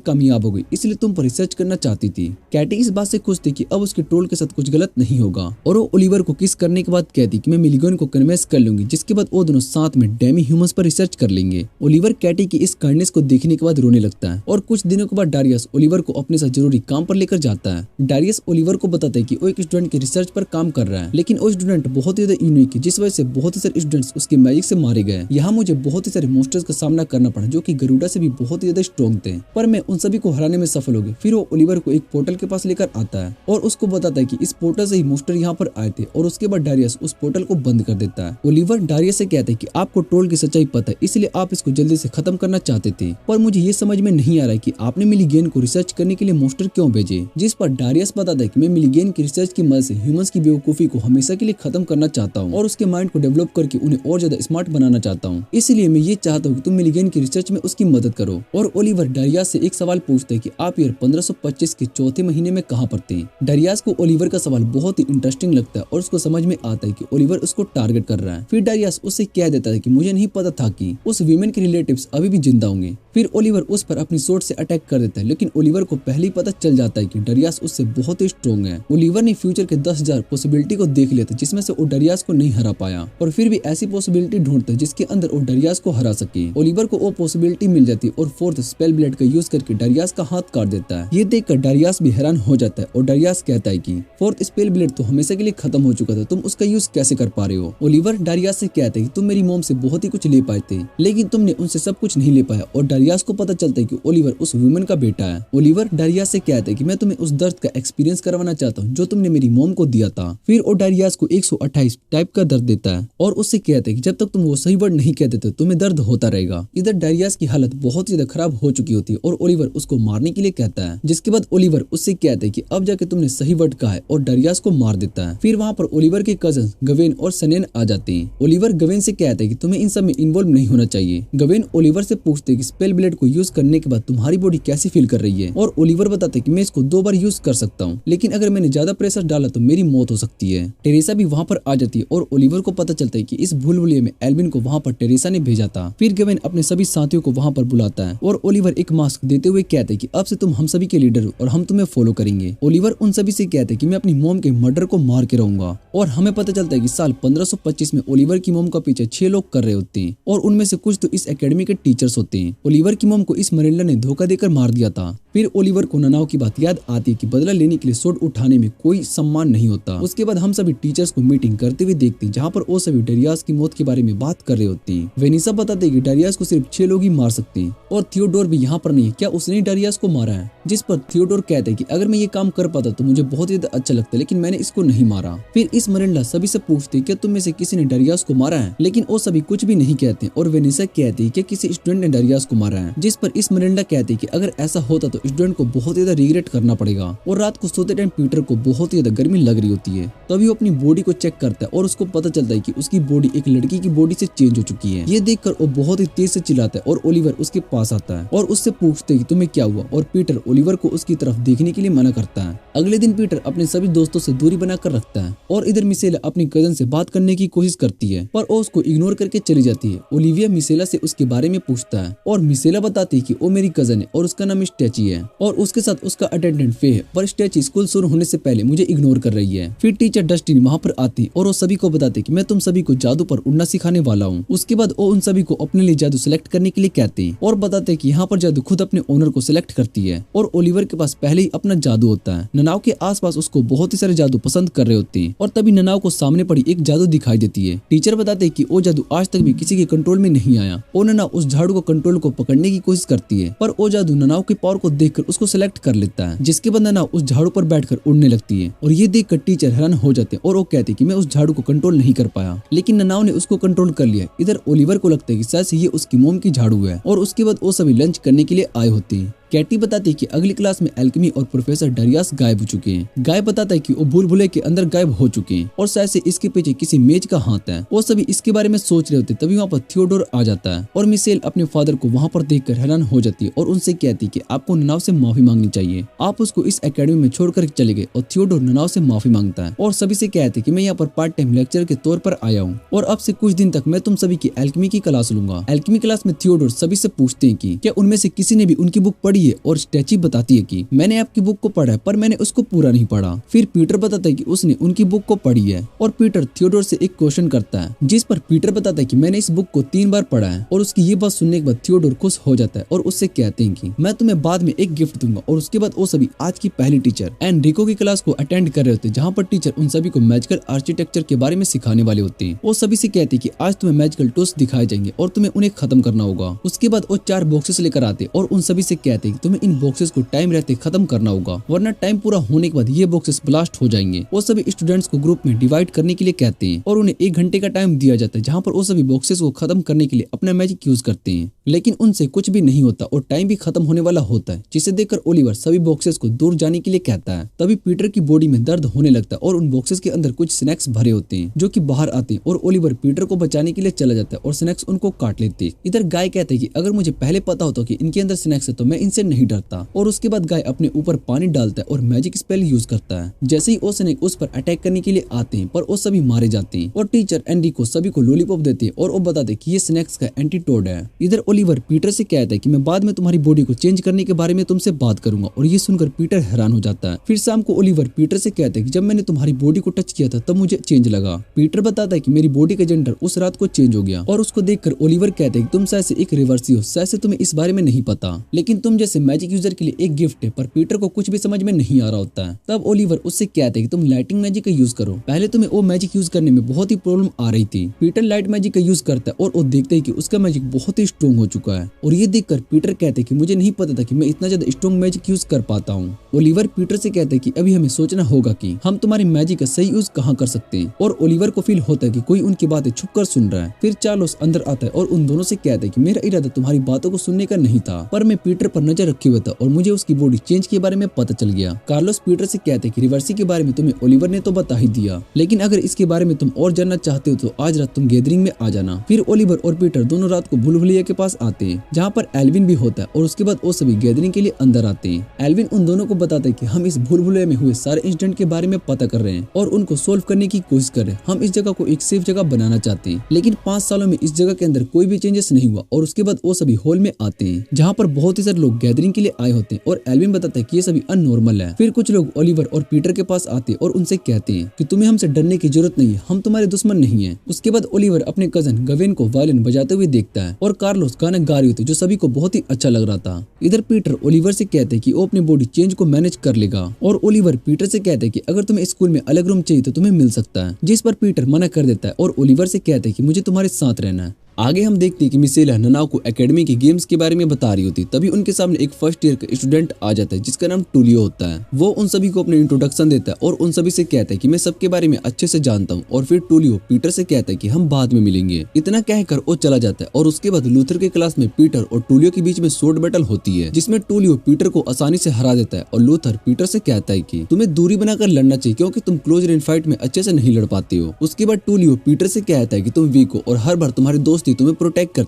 कामयाब हो गई, इसलिए तुम पर रिसर्च करना चाहती थी। कैटी इस बात से खुश थी कि अब उसके ट्रोल के साथ कुछ गलत नहीं होगा और वो ओलिवर को किस करने के बाद कहती कि मैं मिलीगेन को कन्विंस कर लूंगी, जिसके बाद वो दोनों साथ में डेमी ह्यूमंस पर रिसर्च कर लेंगे। ओलिवर कैटी की इस काइंडनेस को देखने के बाद रोने लगता है और कुछ दिनों के बाद डारियस ओलिवर को अपने साथ जरूरी काम पर लेकर जाता है। डारियस ओलिवर को बताता है कि वो एक स्टूडेंट के रिसर्च पर काम कर रहा है, लेकिन वो स्टूडेंट बहुत ही ज्यादा यूनिक है, जिस वजह से बहुत ही सारे स्टूडेंट्स उसके मैजिक से मारे गए। यहाँ मुझे बहुत ही सारे मॉन्स्टर्स का सामना करना पड़ा जो कि गरुड़ा से भी बहुत ही ज्यादा स्ट्रॉन्ग थे, पर मैं उन सभी को हराने में सफल हो गई। फिर वो ओलिवर को एक पोर्टल के पास लेकर आता है और उसको बताता है कि इस पोर्टल से ही मॉन्स्टर यहाँ पर आए थे और उसके बाद डारियस उस पोर्टल को बंद कर देता है। ओलिवर डारियस से कहता है कि आपको ट्रोल की सच्चाई पता है, इसलिए आप इसको जल्दी से खत्म करना चाहते थे, पर मुझे ये समझ में नहीं आ रहा है कि आपने मिलीगेन को रिसर्च करने के लिए मॉन्स्टर क्यों भेजे। जिस पर डारियस बताता है कि मैं मिलीगेन की रिसर्च की मदद से ह्यूमंस की बेवकूफी को हमेशा के लिए खत्म करना चाहता हूँ और उसके माइंड को डेवलप करके उन्हें और ज्यादा स्मार्ट बनाना चाहता हूँ, इसलिए मैं ये चाहता हूँ कि तुम मिलीगेन की रिसर्च में उसकी मदद करो। और ओलिवर डारियस से एक सवाल पूछता है कि आप ईयर 1525 के चौथे महीने में कहाँ पर थे। डारियस को ओलिवर का सवाल बहुत ही इंटरेस्टिंग लगता है और उसको समझ में आता है कि ओलिवर उसको टारगेट कर रहा है। फिर डारियस उससे कह देता है कि मुझे नहीं पता था कि उस वीमेन के रिलेटिव्स अभी भी जिंदा होंगे। फिर ओलिवर उस पर अपनी सोर्ड से अटैक कर देता है, लेकिन ओलिवर को पहले ही पता चल जाता है कि डारियस उससे बहुत ही स्ट्रॉन्ग है। ओलिवर ने फ्यूचर के 10,000 पॉसिबिलिटी को देख लिया था, जिसमें से वो डारियस को नहीं हरा पाया, और फिर भी ऐसी पॉसिबिलिटी ढूंढता है जिसके अंदर वो डारियस को हरा सके। ओलिवर को वो पॉसिबिलिटी मिल जाती है और फोर्थ स्पेल ब्लेड का यूज करके डारियस का हाथ काट देता है। ये देखकर डारियस भी हैरान हो जाता है और डारियस कहता है कि फोर्थ स्पेल ब्लेड तो हमेशा के लिए खत्म हो चुका था, तुम उसका यूज कैसे कर पा रहे हो। ओलिवर डारियस से कहता है कि तुम मेरी मॉम से बहुत ही कुछ ले पाए थे, लेकिन तुमने उनसे सब कुछ नहीं ले पाया, और डारियस को पता चलता है कि ओलिवर उस वुमन का बेटा है। ओलिवर डारियस से कहता है कि मैं तुम्हें उस दर्द का एक्सपीरियंस करवाना चाहता हूँ जो तुमने मेरी मॉम को दिया था। फिर वो डारियस को 128 टाइप का दर्द देता है और उससे कहता है कि जब तक तुम वो सही वर्ड नहीं कह देते तुम्हें दर्द होता रहेगा। इधर डारियस की हालत बहुत ज्यादा खराब हो चुकी होती है और ओलिवर उसको मारने के लिए कहता है, जिसके बाद ओलिवर उससे कहता है कि अब जाके तुमने सही वर्ड कहा है, और डारियस को मार देता है। फिर वहाँ पर ओलिवर के कजन गवेन और सनेन आ जाते हैं। ओलिवर गवेन से कहता है कि तुम्हें इन सब में इन्वॉल्व नहीं होना चाहिए। गवेन ओलिवर से पूछते हैं कि स्पेल ब्लेड को यूज करने के बाद तुम्हारी बॉडी कैसी फील कर रही है, और ओलिवर बताता है कि मैं इसको 2 बार यूज कर सकता हूँ, लेकिन अगर मैंने ज्यादा प्रेशर डाला तो मेरी मौत हो सकती है। टेरेसा भी वहाँ पर आ जाती है और ओलिवर को पता चलता है कि इस भूलभुलैया में एल्विन को वहाँ पर टेरेसा ने भेजा था। फिर गवेन अपने सभी साथियों को वहाँ पर बुलाता है और ओलिवर एक मास्क देते हुए कहता है कि अब से तुम हम सभी के लीडर हो और हम तुम्हें फॉलो करेंगे। ओलिवर उन सभी से कहता है कि मैं अपनी मॉम के मर्डर को मार के रहूंगा, और हमें पता चलता है कि साल 1525 में ओलिवर की मॉम का पीछे 6 लोग कर रहे होते हैं और उनमें से कुछ तो इस एकेडमी के टीचर्स होते हैं। ओलिवर की मॉम को इस मरिंडा ने धोखा देकर मार दिया था। फिर ओलिवर को ननाओ की बात याद आती है कि बदला लेने के लिए सोड उठाने में कोई सम्मान नहीं होता। उसके बाद हम सभी टीचर्स को मीटिंग करते हुए देखते हैं, जहाँ पर वो सभी डारियस की मौत के बारे में बात कर रहे होते हैं। वेनिसा बताते हैं कि डारियस को सिर्फ 6 लोग ही मार सकते हैं और थियोडोर भी यहाँ पर नहीं है, क्या उसने डारियस को मारा है। जिस पर थियोडोर कहते हैं कि अगर मैं ये काम कर पाता तो मुझे बहुत ज्यादा अच्छा लगता, लेकिन मैंने इसको नहीं मारा। फिर इस मरिंडा सभी से पूछते क्या तुम में से किसी ने डारियस को मारा है, लेकिन वो सभी कुछ भी नहीं कहते और वेनिसा कहती है कि किसी स्टूडेंट ने डारियस को मारा है। जिस पर इस मरिंडा कहती है कि अगर ऐसा होता तो स्टूडेंट को बहुत ज्यादा रिग्रेट करना पड़ेगा। और रात को सोते टाइम पीटर को बहुत ज्यादा गर्मी लग रही होती है, तभी वो अपनी बॉडी को चेक करता है और उसको पता चलता है कि उसकी बॉडी एक लड़की की बॉडी से चेंज हो चुकी है। ये देखकर वो बहुत ही तेज से चिल्लाता है और ओलिवर उसके पास आता है और उससे पूछते हैं कि तुम्हें क्या हुआ, और पीटर ओलिवर को उसकी तरफ देखने के लिए मना करता है। अगले दिन पीटर अपने सभी दोस्तों से दूरी बनाकर रखता है और इधर मिसेला अपनी कजन से बात करने की कोशिश करती है, पर वो उसको इग्नोर करके चली जाती है। ओलिविया मिसेला से उसके बारे में पूछता है और मिसेला बताती है कि वो मेरी कजन है और उसका नाम स्टैची है और उसके साथ उसका अटेंडेंट फे है, पर स्टैची स्कूल शुरू होने से पहले मुझे इग्नोर कर रही है। फिर टीचर डस्टिन वहाँ पर आती और वो सभी को बताते कि मैं तुम सभी को जादू पर उड़ना सिखाने वाला हूँ। उसके बाद वो उन सभी को अपने लिए जादू सिलेक्ट करने के लिए कहते हैं और बताते कि यहाँ पर जादू खुद अपने ओनर को सिलेक्ट करती है और ओलिवर के पास पहले ही अपना जादू होता है। ननाव के आसपास उसको बहुत ही सारे जादू पसंद कर रहे होते हैं और तभी ननाव को सामने पड़ी एक जादू दिखाई देती है। टीचर बताते कि वो जादू आज तक भी किसी के कंट्रोल में नहीं आया और ननाव उस झाड़ू को कंट्रोल को पकड़ने की कोशिश करती है, पर वो जादू ननाव के पावर को देखकर उसको सिलेक्ट कर लेता है, जिसके बाद ननाव उस झाड़ू पर बैठकर उड़ने लगती है और ये देखकर टीचर हैरान हो जाते हैं और वो कहते कि मैं उस झाड़ू को कंट्रोल नहीं कर पाया, लेकिन ननाव ने उसको कंट्रोल कर लिया। इधर ओलिवर को लगता है कि शायद ये उसकी मोम की झाड़ू है और उसके बाद वो सभी लंच करने के लिए आए होते हैं। कैटी बताती है कि अगली क्लास में एल्केमी और प्रोफेसर डरियास गायब हो चुके हैं। गाय बताता है कि वो भूल भुलैया के अंदर गायब हो चुके हैं और शायद से इसके पीछे किसी मेज का हाथ है। वो सभी इसके बारे में सोच रहे होते तभी वहाँ पर थियोडोर आ जाता है और मिशेल अपने फादर को वहाँ पर देखकर हैरान हो जाती है और उनसे कहती है कि आपको ननाव से माफी मांगनी चाहिए, आप उसको इस एकेडमी में छोड़कर चले गए। और थियोडोर ननाव से माफी मांगता है और सभी से कहते हैं कि मैं यहाँ पर पार्ट टाइम लेक्चर के तौर पर आया हूँ और अब से कुछ दिन तक मैं तुम सभी की एल्केमी की क्लास लूंगा। एल्केमी क्लास में थियोडोर सभी से पूछते हैं कि क्या उनमें से किसी ने भी उनकी बुक पढ़ी है और स्टैची बताती है कि मैंने आपकी बुक को पढ़ा है पर मैंने उसको पूरा नहीं पढ़ा। फिर पीटर बताता है कि उसने उनकी बुक को पढ़ी है और पीटर थियोडोर से एक क्वेश्चन करता है जिस पर पीटर बताता है कि मैंने इस बुक को 3 बार पढ़ा है। और उसकी ये बात सुनने के बाद थियोडोर खुश हो जाता है और उससे कहते हैं कि मैं तुम्हें बाद में एक गिफ्ट दूंगा। और उसके बाद वो सभी आज की पहली टीचर एनरिको की क्लास को अटेंड कर रहे होते हैं जहाँ पर टीचर उन सभी को मैजिकल आर्किटेक्चर के बारे में सिखाने वाले होते हैं। वो सभी से कहते हैं कि आज तुम्हें मैजिकल टूल्स दिखाए जाएंगे और तुम्हें उन्हें खत्म करना होगा। उसके बाद वो 4 बॉक्सेस लेकर आते और उन सभी से कहते हैं कि तुम्हें इन बॉक्सेस को टाइम रहते खत्म करना होगा वरना टाइम पूरा होने के बाद ये बॉक्सेस ब्लास्ट हो जाएंगे। वो सभी स्टूडेंट्स को ग्रुप में डिवाइड करने के लिए कहते हैं और उन्हें 1 घंटे का टाइम दिया जाता है जहाँ पर वो सभी बॉक्सेस को खत्म करने के लिए अपना मैजिक यूज करते हैं। लेकिन उनसे कुछ भी नहीं होता और टाइम भी खत्म होने वाला होता है जिसे देखकर ओलिवर सभी बॉक्सेस को दूर जाने के लिए कहता है। तभी पीटर की बॉडी में दर्द होने लगता है और उन बॉक्सेस के अंदर कुछ स्नैक्स भरे होते हैं जो कि बाहर आते हैं और ओलिवर पीटर को बचाने के लिए चला जाता है और स्नैक्स उनको काट लेते हैं। इधर गाय कहते हैं कि अगर मुझे पहले पता होता कि इनके अंदर स्नैक्स है तो मैं इनसे नहीं डरता। और उसके बाद गाय अपने ऊपर पानी डालता है और मैजिक स्पेल यूज करता है। जैसे ही वो स्नेक उस पर अटैक करने के लिए आते हैं पर वो सभी मारे जाते हैं और टीचर एनरिको सभी को लॉलीपॉप देते हैं और वो बताते हैं कि ये स्नैक्स का एंटीटोड है। इधर ओलिवर पीटर से कहता है कि मैं बाद में तुम्हारी बॉडी को चेंज करने के बारे में तुमसे बात करूंगा और ये सुनकर पीटर हैरान हो जाता है। फिर शाम को ओलिवर पीटर से कहता है कि जब मैंने तुम्हारी बॉडी को टच किया था तब मुझे चेंज लगा। पीटर बताता है कि मेरी बॉडी का जेंडर उस रात को चेंज हो गया और उसको देखकर ओलिवर कहते हैं कि तुम शायद से एक रिवर्सी हो, शायद से तुम्हें इस बारे में नहीं पता लेकिन तुम जैसे मैजिक यूजर के लिए एक गिफ्ट है। पर पीटर को कुछ भी समझ में नहीं आ रहा होता है। तब ओलिवर उससे कहते हैं कि तुम लाइटिंग मैजिक का यूज करो, पहले तुम्हें वो मैजिक यूज करने में बहुत ही प्रॉब्लम आ रही थी। पीटर लाइट मैजिक का यूज करता है और वो देखते हैं कि उसका मैजिक बहुत ही स्ट्रॉन्ग हो चुका है और ये देखकर पीटर कहते हैं कि मुझे नहीं पता था कि मैं इतना ज्यादा स्ट्रॉन्ग मैजिक यूज कर पाता हूँ। ओलिवर पीटर से कहते हैं कि अभी हमें सोचना होगा कि हम तुम्हारी मैजिक का सही यूज कहाँ कर सकते हैं। और ओलिवर को फील होता है कि कोई उनकी बातें छुप कर सुन रहा है। फिर चार्लोस अंदर आता है और उन दोनों से कहता है कि मेरा इरादा तुम्हारी बातों को सुनने का नहीं था पर मैं पीटर पर नजर रखे हुआ था और मुझे उसकी बॉडी चेंज के बारे में पता चल गया। कार्लोस पीटर से कहते हैं कि रिवर्सी के बारे में तुम्हें ओलिवर ने तो बता ही दिया लेकिन अगर इसके बारे में तुम और जानना चाहते हो तो आज रात तुम गैदरिंग में आ जाना। फिर ओलिवर और पीटर दोनों रात को भूल भुलैया के पास आते हैं जहाँ पर एल्विन भी होता है और उसके बाद वो सभी गैदरिंग के लिए अंदर आते हैं। एल्विन उन दोनों को बताता है कि हम इस भूल भुलैया में हुए सारे इंसिडेंट के बारे में पता कर रहे हैं और उनको सोल्व करने की कोशिश कर रहे हैं। हम इस जगह को एक सेफ जगह बनाना चाहते हैं लेकिन 5 सालों में इस जगह के अंदर कोई भी चेंजेस नहीं हुआ। और उसके बाद वो सभी हॉल में आते हैं जहाँ पर बहुत ही सारे लोग गैदरिंग के लिए आए होते हैं और एल्विन बताता है कि ये सभी अननॉर्मल है। फिर कुछ लोग ओलिवर और पीटर के पास आते हैं और उनसे कहते हैं कि तुम्हें हमसे डरने की जरूरत नहीं है, हम तुम्हारे दुश्मन नहीं है। उसके बाद ओलिवर अपने कजन गवेन को वायलिन बजाते हुए देखता है और कार्लोस गाना गा रही होती जो सभी को बहुत ही अच्छा लग रहा था। इधर पीटर ओलिवर से कहते हैं कि वो अपनी बॉडी चेंज को मैनेज कर लेगा और ओलिवर पीटर से कहते हैं कि अगर तुम्हें स्कूल में अलग रूम चाहिए तो तुम्हें मिल सकता है, जिस पर पीटर मना कर देता है और ओलिवर से कहते हैं कि मुझे तुम्हारे साथ रहना है। आगे हम देखते हैं कि मिशेला ननाव को एकेडमी के गेम्स के बारे में बता रही होती तभी उनके सामने एक फर्स्ट ईयर का स्टूडेंट आ जाता है जिसका नाम टूलियो होता है। वो उन सभी को अपने इंट्रोडक्शन देता है और उन सभी से कहता है कि मैं सबके बारे में अच्छे से जानता हूँ। और फिर टूलियो पीटर से कहता है कि हम बाद में मिलेंगे। इतना कहकर वो चला जाता है और उसके बाद लूथर के क्लास में पीटर और टूलियो के बीच में शॉर्ट बैटल होती है जिसमें टूलियो पीटर को आसानी से हरा देता है और लूथर पीटर से कहता है कि तुम्हें दूरी बनाकर लड़ना चाहिए क्योंकि तुम क्लोज रेंज फाइट में अच्छे से नहीं लड़ पाते हो। उसके बाद टूलियो पीटर से कहता है कि तुम वीक हो और हर बार तुम्हारी दोस्ती तुम्हें प्रोटेक्ट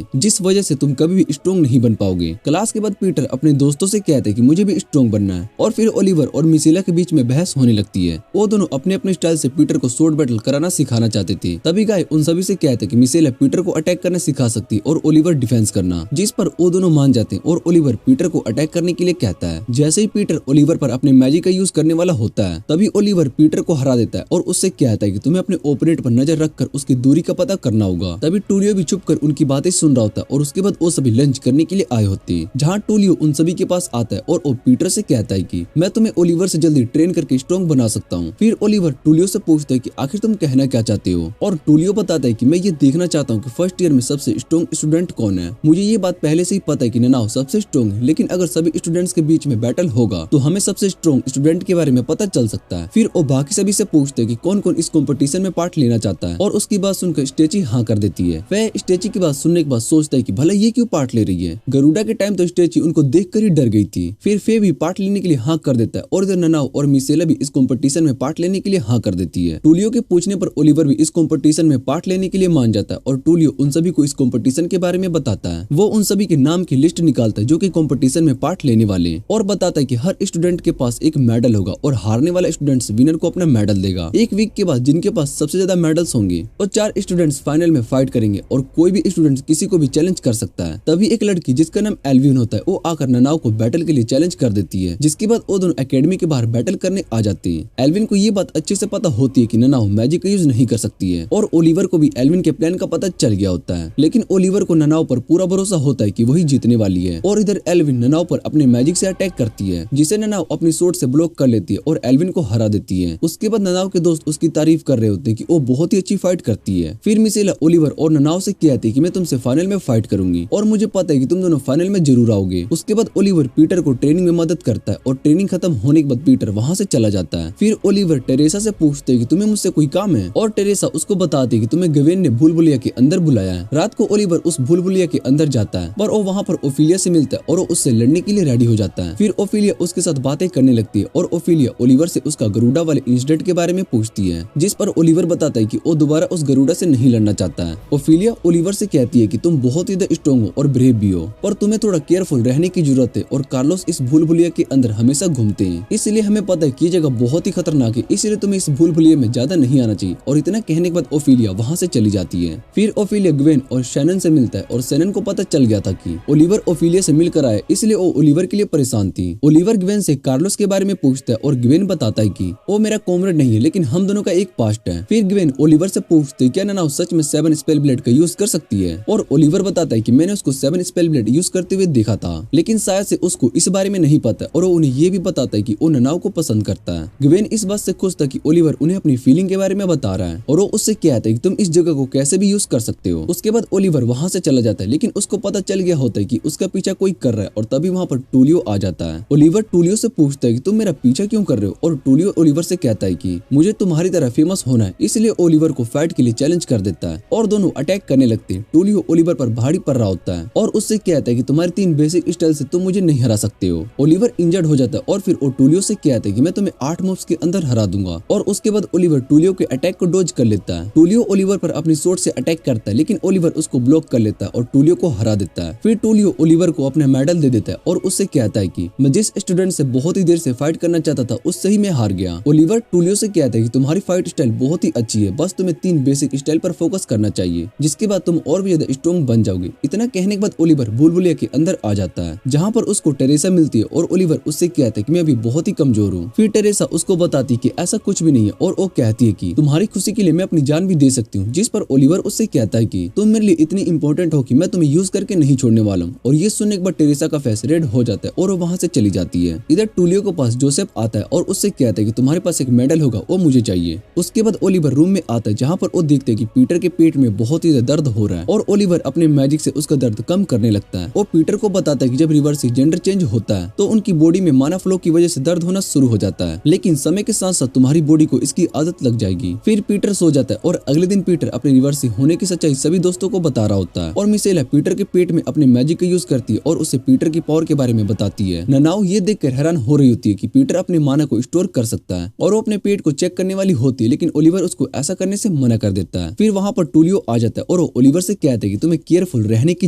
जिस वजह से तुम कभी भी स्ट्रॉन्ग नहीं बन पाओगे। क्लास के बाद पीटर अपने दोस्तों से कहते हैं कि मुझे भी स्ट्रॉन्ग बनना है और फिर ओलिवर और मिशेला के बीच में बहस होने लगती है। वो दोनों अपने अपने स्टाइल से पीटर को शॉर्ट बैटल कराना सिखाना चाहते थे। तभी गाय उन सभी से कहते हैं कि मिशेला पीटर को अटैक करना सिखा सकती है और ओलिवर डिफेंस करना, जिस पर वो दोनों मान जाते हैं और ओलिवर पीटर को अटैक करने के लिए कहता है। जैसे ही पीटर ओलिवर पर अपने मैजिक का यूज करने वाला होता है तभी ओलिवर पीटर को हरा देता है और उससे कहता है कि तुम्हें अपने ओपोनेंट पर नजर रखकर उसकी दूरी का पता करना होगा। तभी टूलियो भी छुप कर उनकी बातें सुन रहा होता है और उसके बाद वो सभी लंच करने के लिए आए होते हैं जहाँ टूलियो उन सभी के पास आता है और वो पीटर से कहता है कि मैं तुम्हें ओलिवर से जल्दी ट्रेन करके स्ट्रॉन्ग बना सकता हूँ। फिर ओलिवर टूलियो से पूछता है कि आखिर तुम कहना क्या चाहते हो और टूलियो बताता है कि मैं ये देखना चाहता हूँ कि फर्स्ट ईयर में सबसे स्ट्रॉन्ग स्टूडेंट कौन है। मुझे ये बात पहले से ही पता है कि ननाव सबसे स्ट्रॉन्ग है लेकिन अगर सभी स्टूडेंट्स के बीच में बैटल होगा तो हमें सबसे स्ट्रॉन्ग स्टूडेंट के बारे में पता चल सकता है। फिर वो बाकी सभी से पूछते हैं कि कौन कौन इस कॉम्पिटिशन में पार्ट लेना चाहता है और उसकी बात सुनकर स्टेची हाँ कर देती है। वह स्टेची की बात सुनने के बाद सोचता है कि भला ये क्यों पार्ट ले रही है। गरुड़ा के टाइम तो स्टेची उनको देखकर ही डर गई थी। फिर फे भी पार्ट लेने के लिए हाँ कर देता है और इधर ननाव और मिसेला भी इस कंपटीशन में पार्ट लेने के लिए हाँ कर देती है। टूलियो के पूछने पर ओलिवर भी इस कंपटीशन में पार्ट लेने के लिए मान जाता है और टूलियो उन सभी को इस कंपटीशन के बारे में बताता है। वो उन सभी के नाम की लिस्ट निकालता है जो कि कंपटीशन में पार्ट लेने वाले हैं और बताता है कि हर स्टूडेंट के पास एक मेडल होगा और हारने वाला स्टूडेंट विनर को अपना मेडल देगा। एक वीक के बाद जिनके पास सबसे ज्यादा मेडल्स होंगे और 4 स्टूडेंट्स फाइनल में फाइट करेंगे और कोई भी स्टूडेंट किसी को भी चैलेंज कर सकता है। तभी एक लड़की जिसका नाम एल्विन होता है वो आकर ननाव को बैटल के लिए चैलेंज कर देती है, जिसके बाद वो दोनों एकेडमी के बाहर बैटल करने आ जाते हैं। एल्विन को ये बात अच्छे से पता होती है कि ननाव मैजिक का यूज नहीं कर सकती है और ओलिवर को भी एल्विन के प्लान का पता चल गया होता है, लेकिन ओलिवर को ननाव पर पूरा भरोसा होता है कि वही जीतने वाली है। और इधर एल्विन ननाव पर अपने मैजिक से अटैक करती है, जिसे ननाव अपनी सोर्ड से ब्लॉक कर लेती है और एल्विन को हरा देती है। उसके बाद ननाव के दोस्त उसकी तारीफ कर रहे होते हैं कि वो बहुत ही अच्छी फाइट करती है। फिर मिसेला ओलिवर और ननाव से कहती है कि मैं तुमसे फाइनल में फाइट करूंगी और मुझे पता है कि तुम दोनों फाइनल में जरूर आओगे। उसके बाद ओलिवर पीटर को ट्रेनिंग में मदद करता है और ट्रेनिंग खत्म होने के बाद पीटर वहाँ से चला जाता है। फिर ओलिवर टेरेसा से पूछते हैं कि तुम्हें मुझसे कोई काम है और टेरेसा उसको बताती है कि तुम्हें गवेन ने भूल भुलिया के अंदर बुलाया है। रात को ओलिवर उस भूल भुलिया के अंदर जाता है और वो वहाँ पर ओफिलिया से मिलता है और वो उससे लड़ने के लिए रेडी हो जाता है। फिर ओफिलिया उसके साथ बातें करने लगती है और ओफिलिया ओलिवर से उसका गरुड़ा वाले इंसिडेंट के बारे में पूछती है, जिस पर ओलिवर बताता है कि वो दोबारा उस गरुड़ा से नहीं लड़ना चाहता है। ओफिलिया ओलिवर से कहती है कि तुम बहुत ही स्ट्रॉन्ग हो और ब्रेव भी हो, पर तुम्हें थोड़ा केयरफुल रहने की जरूरत है और कार्लोस इस भूल भुलिया के अंदर हमेशा घूमते हैं, इसलिए हमें पता है कि ये जगह बहुत ही खतरनाक है, इसलिए तुम्हें इस भूल भुलिया में ज्यादा नहीं आना चाहिए। और इतना कहने के बाद ओफिलिया वहाँ से चली जाती है। फिर ओफिलिया ग्वेन और शैनन से मिलता है और शैनन को पता चल गया था कि ओलिवर ओफिलिया से मिलकर आए, इसलिए वो ओलिवर के लिए परेशान थी। ओलिवर ग्वेन से कार्लोस के बारे में पूछता है और ग्वेन बताता है कि वो मेरा कॉमरेड नहीं है, लेकिन हम दोनों का एक पास्ट है। फिर ग्वेन ओलिवर से पूछते क्या ननाव सच में 7 स्पेल ब्लेड का यूज कर सकती है, और ओलिवर बताता है कि मैंने उसको 7 स्पेल ब्लेड यूज करते हुए देखा था, लेकिन शायद से उसको इस बारे में नहीं पता और वो उन्हें ये भी बताता है कि वो ननाव को पसंद करता है। ग्वेन इस बात से खुश था कि ओलिवर उन्हें अपनी फीलिंग के बारे में बता रहा है और वो उससे कहता है कि तुम इस जगह को कैसे भी यूज कर सकते हो। उसके बाद ओलिवर वहाँ से चला जाता है, लेकिन उसको पता चल गया होता है कि उसका पीछा कोई कर रहा है और तभी वहाँ पर टूलियो आ जाता है। ओलिवर टूलियो से पूछता है कि तुम मेरा पीछा क्यों कर रहे हो, और टूलियो ओलिवर से कहता है कि मुझे तुम्हारी तरह फेमस होना है, इसलिए ओलिवर को फाइट के लिए चैलेंज कर देता है और दोनों अटैक करने लगते हैं। टूलियो ओलिवर पर भारी पड़ रहा होता है और उससे कहता है कि तुम्हारी 3 बेसिक स्टाइल से तुम मुझे नहीं हरा सकते हो। ओलिवर इंजर्ड हो जाता है और फिर वो टूलियो से कहता है कि मैं तुम्हें 8 मूव्स के अंदर हरा दूंगा, और उसके बाद ओलिवर टूलियो के अटैक को डोज कर लेता है। टूलियो ओलिवर पर अपनी सोर्ड से अटैक करता है, लेकिन ओलिवर उसको ब्लॉक कर लेता है और टूलियो को हरा देता है। फिर टूलियो ओलिवर को अपना मेडल दे देता है और उससे कहता है कि मैं जिस स्टूडेंट से बहुत ही देर से फाइट करना चाहता था उससे ही मैं हार गया। ओलिवर टूलियो से कहता है कि तुम्हारी फाइट स्टाइल बहुत ही अच्छी है, बस तुम्हें 3 बेसिक स्टाइल पर फोकस करना चाहिए, जिसके बाद तुम और भी ज्यादा स्ट्रॉन्ग बन जाओगे। इतना कहने के बाद ओलिवर भूलभुलिया के अंदर आ जाता है, जहाँ पर उसको टेरेसा मिलती है और ओलिवर उससे कहता है कि मैं अभी बहुत ही कमजोर हूँ। फिर टेरेसा उसको बताती कि ऐसा कुछ भी नहीं है और वो कहती है कि तुम्हारी खुशी के लिए मैं अपनी जान भी दे सकती हूँ, जिस पर ओलिवर उससे कहता है कि तुम मेरे लिए इतनी इंपॉर्टेंट हो कि मैं तुम्हें यूज करके नहीं छोड़ने वाला हूँ। और ये सुनने के बाद टेरेसा का फेस रेड हो जाता है और वो वहाँ से चली जाती है। इधर टूलियो के पास जोसेफ आता है और उससे कहता है कि तुम्हारे पास एक मेडल होगा, वो मुझे चाहिए। उसके बाद ओलिवर रूम में आता है, जहाँ पर वो देखते हैं कि पीटर के पेट में बहुत ही दर्द हो रहा है और ओलिवर अपने मैजिक से उसका दर्द कम करने लगता है। वो पीटर को बताता है कि जब रिवर्स जेंडर चेंज होता है तो उनकी बॉडी में माना फ्लो की वजह से दर्द होना शुरू हो जाता है, लेकिन समय के साथ साथ तुम्हारी बॉडी को इसकी आदत लग जाएगी। फिर पीटर सो जाता है और अगले दिन पीटर अपने रिवर्स होने की सच्चाई सभी दोस्तों को बता रहा होता है और मिसेला पीटर के पेट में अपने मैजिक का यूज करती है और उसे पीटर की पावर के बारे में बताती है। ननाओ ये देखकर हैरान हो रही होती है कि पीटर अपने माना को स्टोर कर सकता है और वो अपने पेट को चेक करने वाली होती है, लेकिन ओलिवर उसको ऐसा करने से मना कर देता है। फिर वहाँ पर टूलियो आ जाता है और वो ओलिवर से कहता है कि तुम्हें केयरफुल रहने की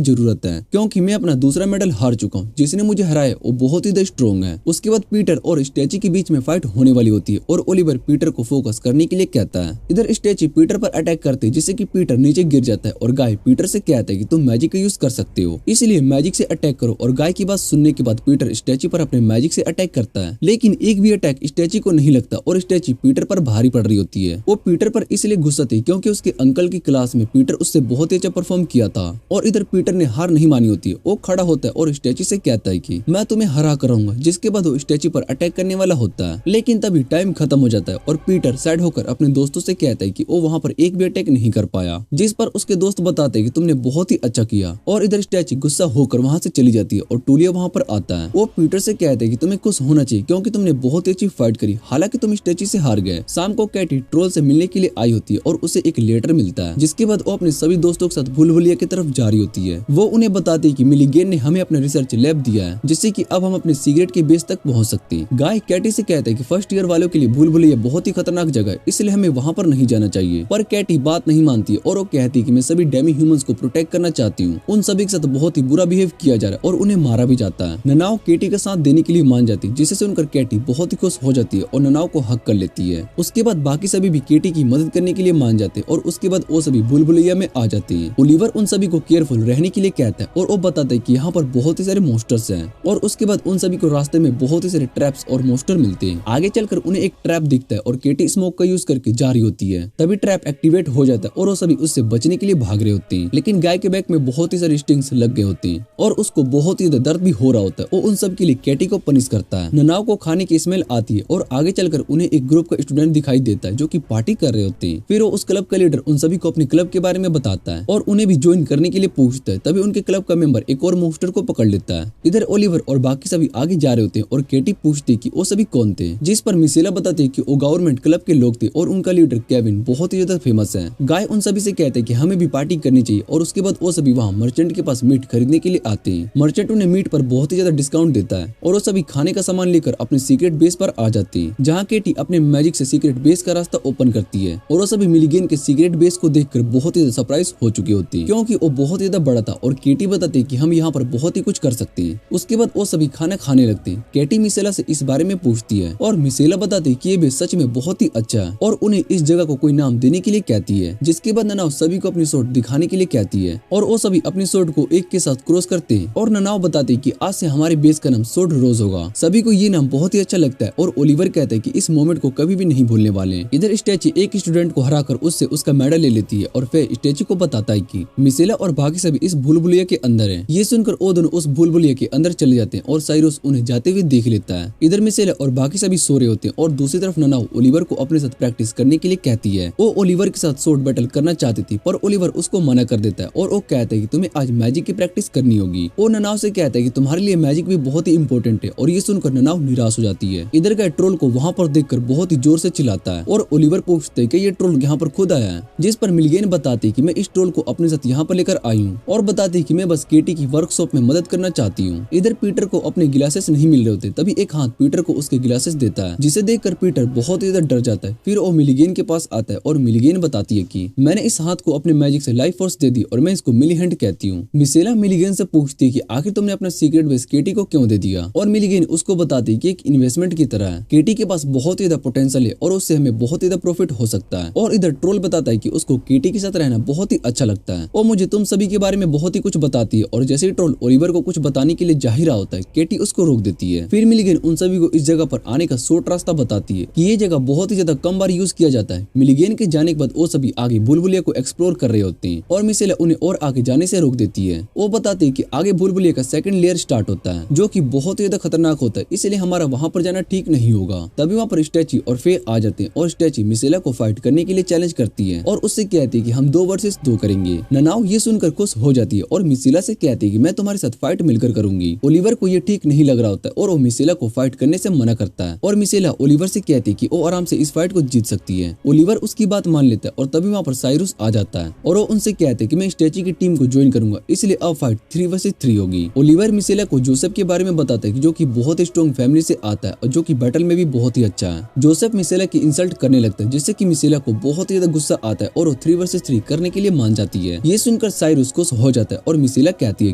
जरूरत है, क्योंकि मैं अपना दूसरा मेडल हार चुका हूँ। जिसने मुझे हराया वो बहुत ही स्ट्रॉन्ग है। उसके बाद पीटर और स्टैची के बीच में फाइट होने वाली होती है और ओलिवर पीटर को फोकस करने के लिए कहता है। इधर स्टैची पीटर पर अटैक करते है, जिससे कि पीटर नीचे गिर जाता है और गाय पीटर से कहता है कि तुम मैजिक का यूज कर सकते हो, इसलिए मैजिक से अटैक करो। और गाय की बात सुनने के बाद पीटर स्टैची पर अपने मैजिक से अटैक करता है, लेकिन एक भी अटैक स्टैची को नहीं लगता और स्टैची पीटर पर भारी पड़ रही होती है। वो पीटर पर इसलिए गुस्सा थी क्योंकि उसके अंकल की क्लास में पीटर उससे बहुत ही अच्छा परफॉर्म किया था और इधर पीटर ने हार नहीं मानी होती है। वो खड़ा होता है और स्टैची से कहता है कि मैं तुम्हें हरा कराऊंगा, जिसके बाद वो स्टैची पर अटैक करने वाला होता है, लेकिन तभी टाइम खत्म हो जाता है और पीटर सैड होकर अपने दोस्तों से कहता है कि वो वहाँ पर एक भी अटैक नहीं कर पाया, जिस पर उसके दोस्त बताते हैं कि तुमने बहुत ही अच्छा किया। और इधर स्टैची गुस्सा होकर वहाँ से चली जाती है और टूलियो वहाँ पर आता है। वो पीटर से कहते हैं कि तुम्हें खुश होना चाहिए क्योंकि तुमने बहुत ही अच्छी फाइट करी, हालांकि तुम स्टैची से हार गए। शाम को कैटी ट्रोल से मिलने के लिए आई होती है और उसे एक लेटर मिलता है, जिसके बाद वो अपने सभी सभी दोस्तों के साथ भूल भुलैया की तरफ जा रही होती है। वो उन्हें बताती है कि मिलीगेन ने हमें अपना रिसर्च लैब दिया है, जिससे कि अब हम अपने सिगरेट के बेस तक पहुंच सकते हैं। गाय कैटी से कहता है कि फर्स्ट ईयर वालों के लिए भूल भुलैया बहुत ही खतरनाक जगह है, इसलिए हमें वहाँ पर नहीं जाना चाहिए। पर कैटी बात नहीं मानती और वो कहती है कि मैं सभी डेमी ह्यूमंस को प्रोटेक्ट करना चाहती हूँ। उन सभी के साथ बहुत ही बुरा बिहेव किया जा रहा है और उन्हें मारा भी जाता है। ननाओ केटी का साथ देने के लिए मान जाती है, जिससे सुनकर कैटी बहुत ही खुश हो जाती है और ननाओ को हक कर लेती है। उसके बाद बाकी सभी भी केटी की मदद करने के लिए मान जाते हैं और उसके बाद वो सभी भूल भुलैया में आ जाते हैं। ओलिवर उन सभी को केयरफुल रहने के लिए कहता है और वो बताता है कि यहाँ पर बहुत ही सारे मॉन्स्टर्स हैं और उसके बाद उन सभी को रास्ते में बहुत ही सारे ट्रैप्स और मॉन्स्टर मिलते हैं। आगे चलकर उन्हें एक ट्रैप दिखता है और केटी स्मोक का यूज करके जा रही होती है। तभी ट्रैप एक्टिवेट हो जाता है और वो सभी उससे बचने के लिए भाग रहे होते हैं, लेकिन गाय के बैक में बहुत ही सारे स्टिंग्स लग गए होते हैं और उसको बहुत ही दर्द भी हो रहा होता है। वो उन सब के लिए केटी को पनिश करता है। ननाओ को खाने की स्मेल आती है और आगे चलकर उन्हें एक ग्रुप का स्टूडेंट दिखाई देता है जो कि पार्टी कर रहे होते हैं। फिर वो उस क्लब का लीडर उन सभी को अपने क्लब के बारे में बताता है और उन्हें भी ज्वाइन करने के लिए पूछता है। तभी उनके क्लब का मेंबर एक और मॉन्स्टर को पकड़ लेता है। इधर ओलिवर और बाकी सभी आगे जा रहे होते हैं और केटी पूछती है कि वो सभी कौन थे, जिस पर मिसेला बताती है कि वो गवर्नमेंट क्लब के लोग थे और उनका लीडर केविन बहुत ही ज्यादा फेमस है। गाय उन सभी से कहते हैं कि हमें भी पार्टी करनी चाहिए और उसके बाद वो सभी वहाँ मर्चेंट के पास मीट खरीदने के लिए आते हैं। मर्चेंट उन्हें मीट पर बहुत ही ज्यादा डिस्काउंट देता है और वो सभी खाने का सामान लेकर अपने सीक्रेट बेस पर आ जाते हैं, जहाँ केटी अपने मैजिक से सीक्रेट बेस का रास्ता ओपन करती है और वो सभी मिलीगेन के सीक्रेट बेस को देखकर बहुत ही ज्यादा सरप्राइज हो चुके होते हैं, क्योंकि वो बहुत ही ज्यादा बड़ा था और केटी बताती है कि हम यहाँ पर बहुत ही कुछ कर सकते हैं। उसके बाद वो सभी खाना खाने लगते हैं। केटी मिसेला से इस बारे में पूछती है और मिसेला बताती है कि ये बेस सच में बहुत ही अच्छा है और उन्हें इस जगह को कोई नाम देने के लिए कहती है, जिसके बाद ननाओ सभी को अपनी सोट दिखाने के लिए कहती है और वो सभी अपनी सोट को एक के साथ क्रॉस करते हैं और ननाओ बताती है कि आज से हमारे बेस का नाम सोट रोज होगा। सभी को ये नाम बहुत ही अच्छा लगता है और ओलिवर कहता है कि इस मोमेंट को कभी भी नहीं भूलने वाले। इधर स्टैची एक स्टूडेंट को हराकर उससे उसका मेडल ले लेती है और फिर स्टैची को बताता है कि मिसेला और बाकी सभी इस भूल भुलैया के अंदर है। ये सुनकर वो दोनों उस भूल भुलैया के अंदर चले जाते हैं और साइरस उन्हें जाते हुए देख लेता है। इधर मिसेला और बाकी सभी सो रहे होते हैं और दूसरी तरफ ननाओ ओलिवर को अपने साथ प्रैक्टिस करने के लिए कहती है। वो ओलिवर के साथ शॉर्ट बैटल करना चाहती थी पर ओलिवर उसको मना कर देता है और वो कहता है कि तुम्हें आज मैजिक की प्रैक्टिस करनी होगी। वो ननाओ से कहता है कि तुम्हारे लिए मैजिक भी बहुत ही इंपॉर्टेंट है और ये सुनकर ननाओ निराश हो जाती है। इधर का ट्रोल को वहाँ पर देखकर बहुत ही जोर से चिल्लाता है और ओलिवर पूछते है कि ये ट्रोल यहाँ पर खुद आया है, जिस पर मिलीगेन बताती है कि मैं इस ट्रोल को अपने साथ यहाँ पर लेकर आई हूँ और बताती है कि मैं बस केटी की वर्कशॉप में मदद करना चाहती हूँ। इधर पीटर को अपने गिलासेस नहीं मिल रहे होते, तभी एक हाथ पीटर को उसके गिलासेस देता है, जिसे देखकर पीटर बहुत ही ज्यादा डर जाता है। फिर वो मिलीगेन के पास आता है और मिलीगेन बताती है कि मैंने इस हाथ को अपने मैजिक से लाइफ फोर्स दे दी और मैं इसको मिली हैंड कहती हूँ। मिसेला मिलीगेन से पूछती है कि आखिर तुमने अपना सीक्रेट बेस केटी को क्यों दे दिया और मिलीगेन उसको बताती है कि एक इन्वेस्टमेंट की तरह है, केटी के पास बहुत ही ज्यादा पोटेंशियल है और उससे हमें बहुत ही ज्यादा प्रॉफिट हो सकता है। और इधर ट्रोल बताता है कि उसको केटी के साथ रहना बहुत ही अच्छा लगता है और मुझे तुम सभी के बारे में बहुत ही कुछ बताती है और जैसे ही ट्रोल ओलिवर को कुछ बताने के लिए जा ही रहा होता है, केटी उसको रोक देती है। फिर मिलीगेन उन सभी को इस जगह पर आने का शॉर्ट रास्ता बताती है कि ये जगह बहुत ही ज्यादा कम बार यूज किया जाता है। मिलीगेन के जाने के बाद वो सभी आगे भूल भुलैया को एक्सप्लोर कर रहे होते हैं और मिसेला उन्हें और आगे जाने से रोक देती है। वो बताती है कि आगे भूल भुलैया का सेकंड लेयर स्टार्ट होता है जो कि बहुत ही ज्यादा खतरनाक होता है, इसलिए हमारा वहां पर जाना ठीक नहीं होगा। तभी वहां पर स्टैची और फे आ जाते हैं और स्टैची मिसेला को फाइट करने के लिए चैलेंज करती है और उससे कहती है कि हम 2 वर्सेस 2 करेंगे। ननाओ ये सुनकर खुश हो जाती है और मिसेला से कहती है कि मैं तुम्हारे साथ फाइट मिलकर करूंगी। ओलिवर को ये ठीक नहीं लग रहा होता है और वो मिसेला को फाइट करने से मना करता है और मिसेला ओलिवर से कहती है कि वो आराम से इस फाइट को जीत सकती है। ओलिवर उसकी बात मान लेता है और तभी वहाँ पर साइरस आ जाता है और वो उनसे कहते हैं कि मैं स्टैची की टीम को ज्वाइन करूंगा, इसलिए अब फाइट 3 वर्सेस 3 होगी। ओलिवर मिसेला को जोसेफ के बारे में बताता है कि जो कि बहुत स्ट्रॉन्ग फैमिली से आता है और जो कि बैटल में भी बहुत ही अच्छा है। जोसेफ मिसेला की इंसल्ट करने लगता है, जिससे कि मिसेला को बहुत ही ज्यादा गुस्सा आता है और वो 3 वर्सेस 3 करने के लिए मान जाती है। ये सुनकर साइरस खुश हो जाता है और मिसेला कहती है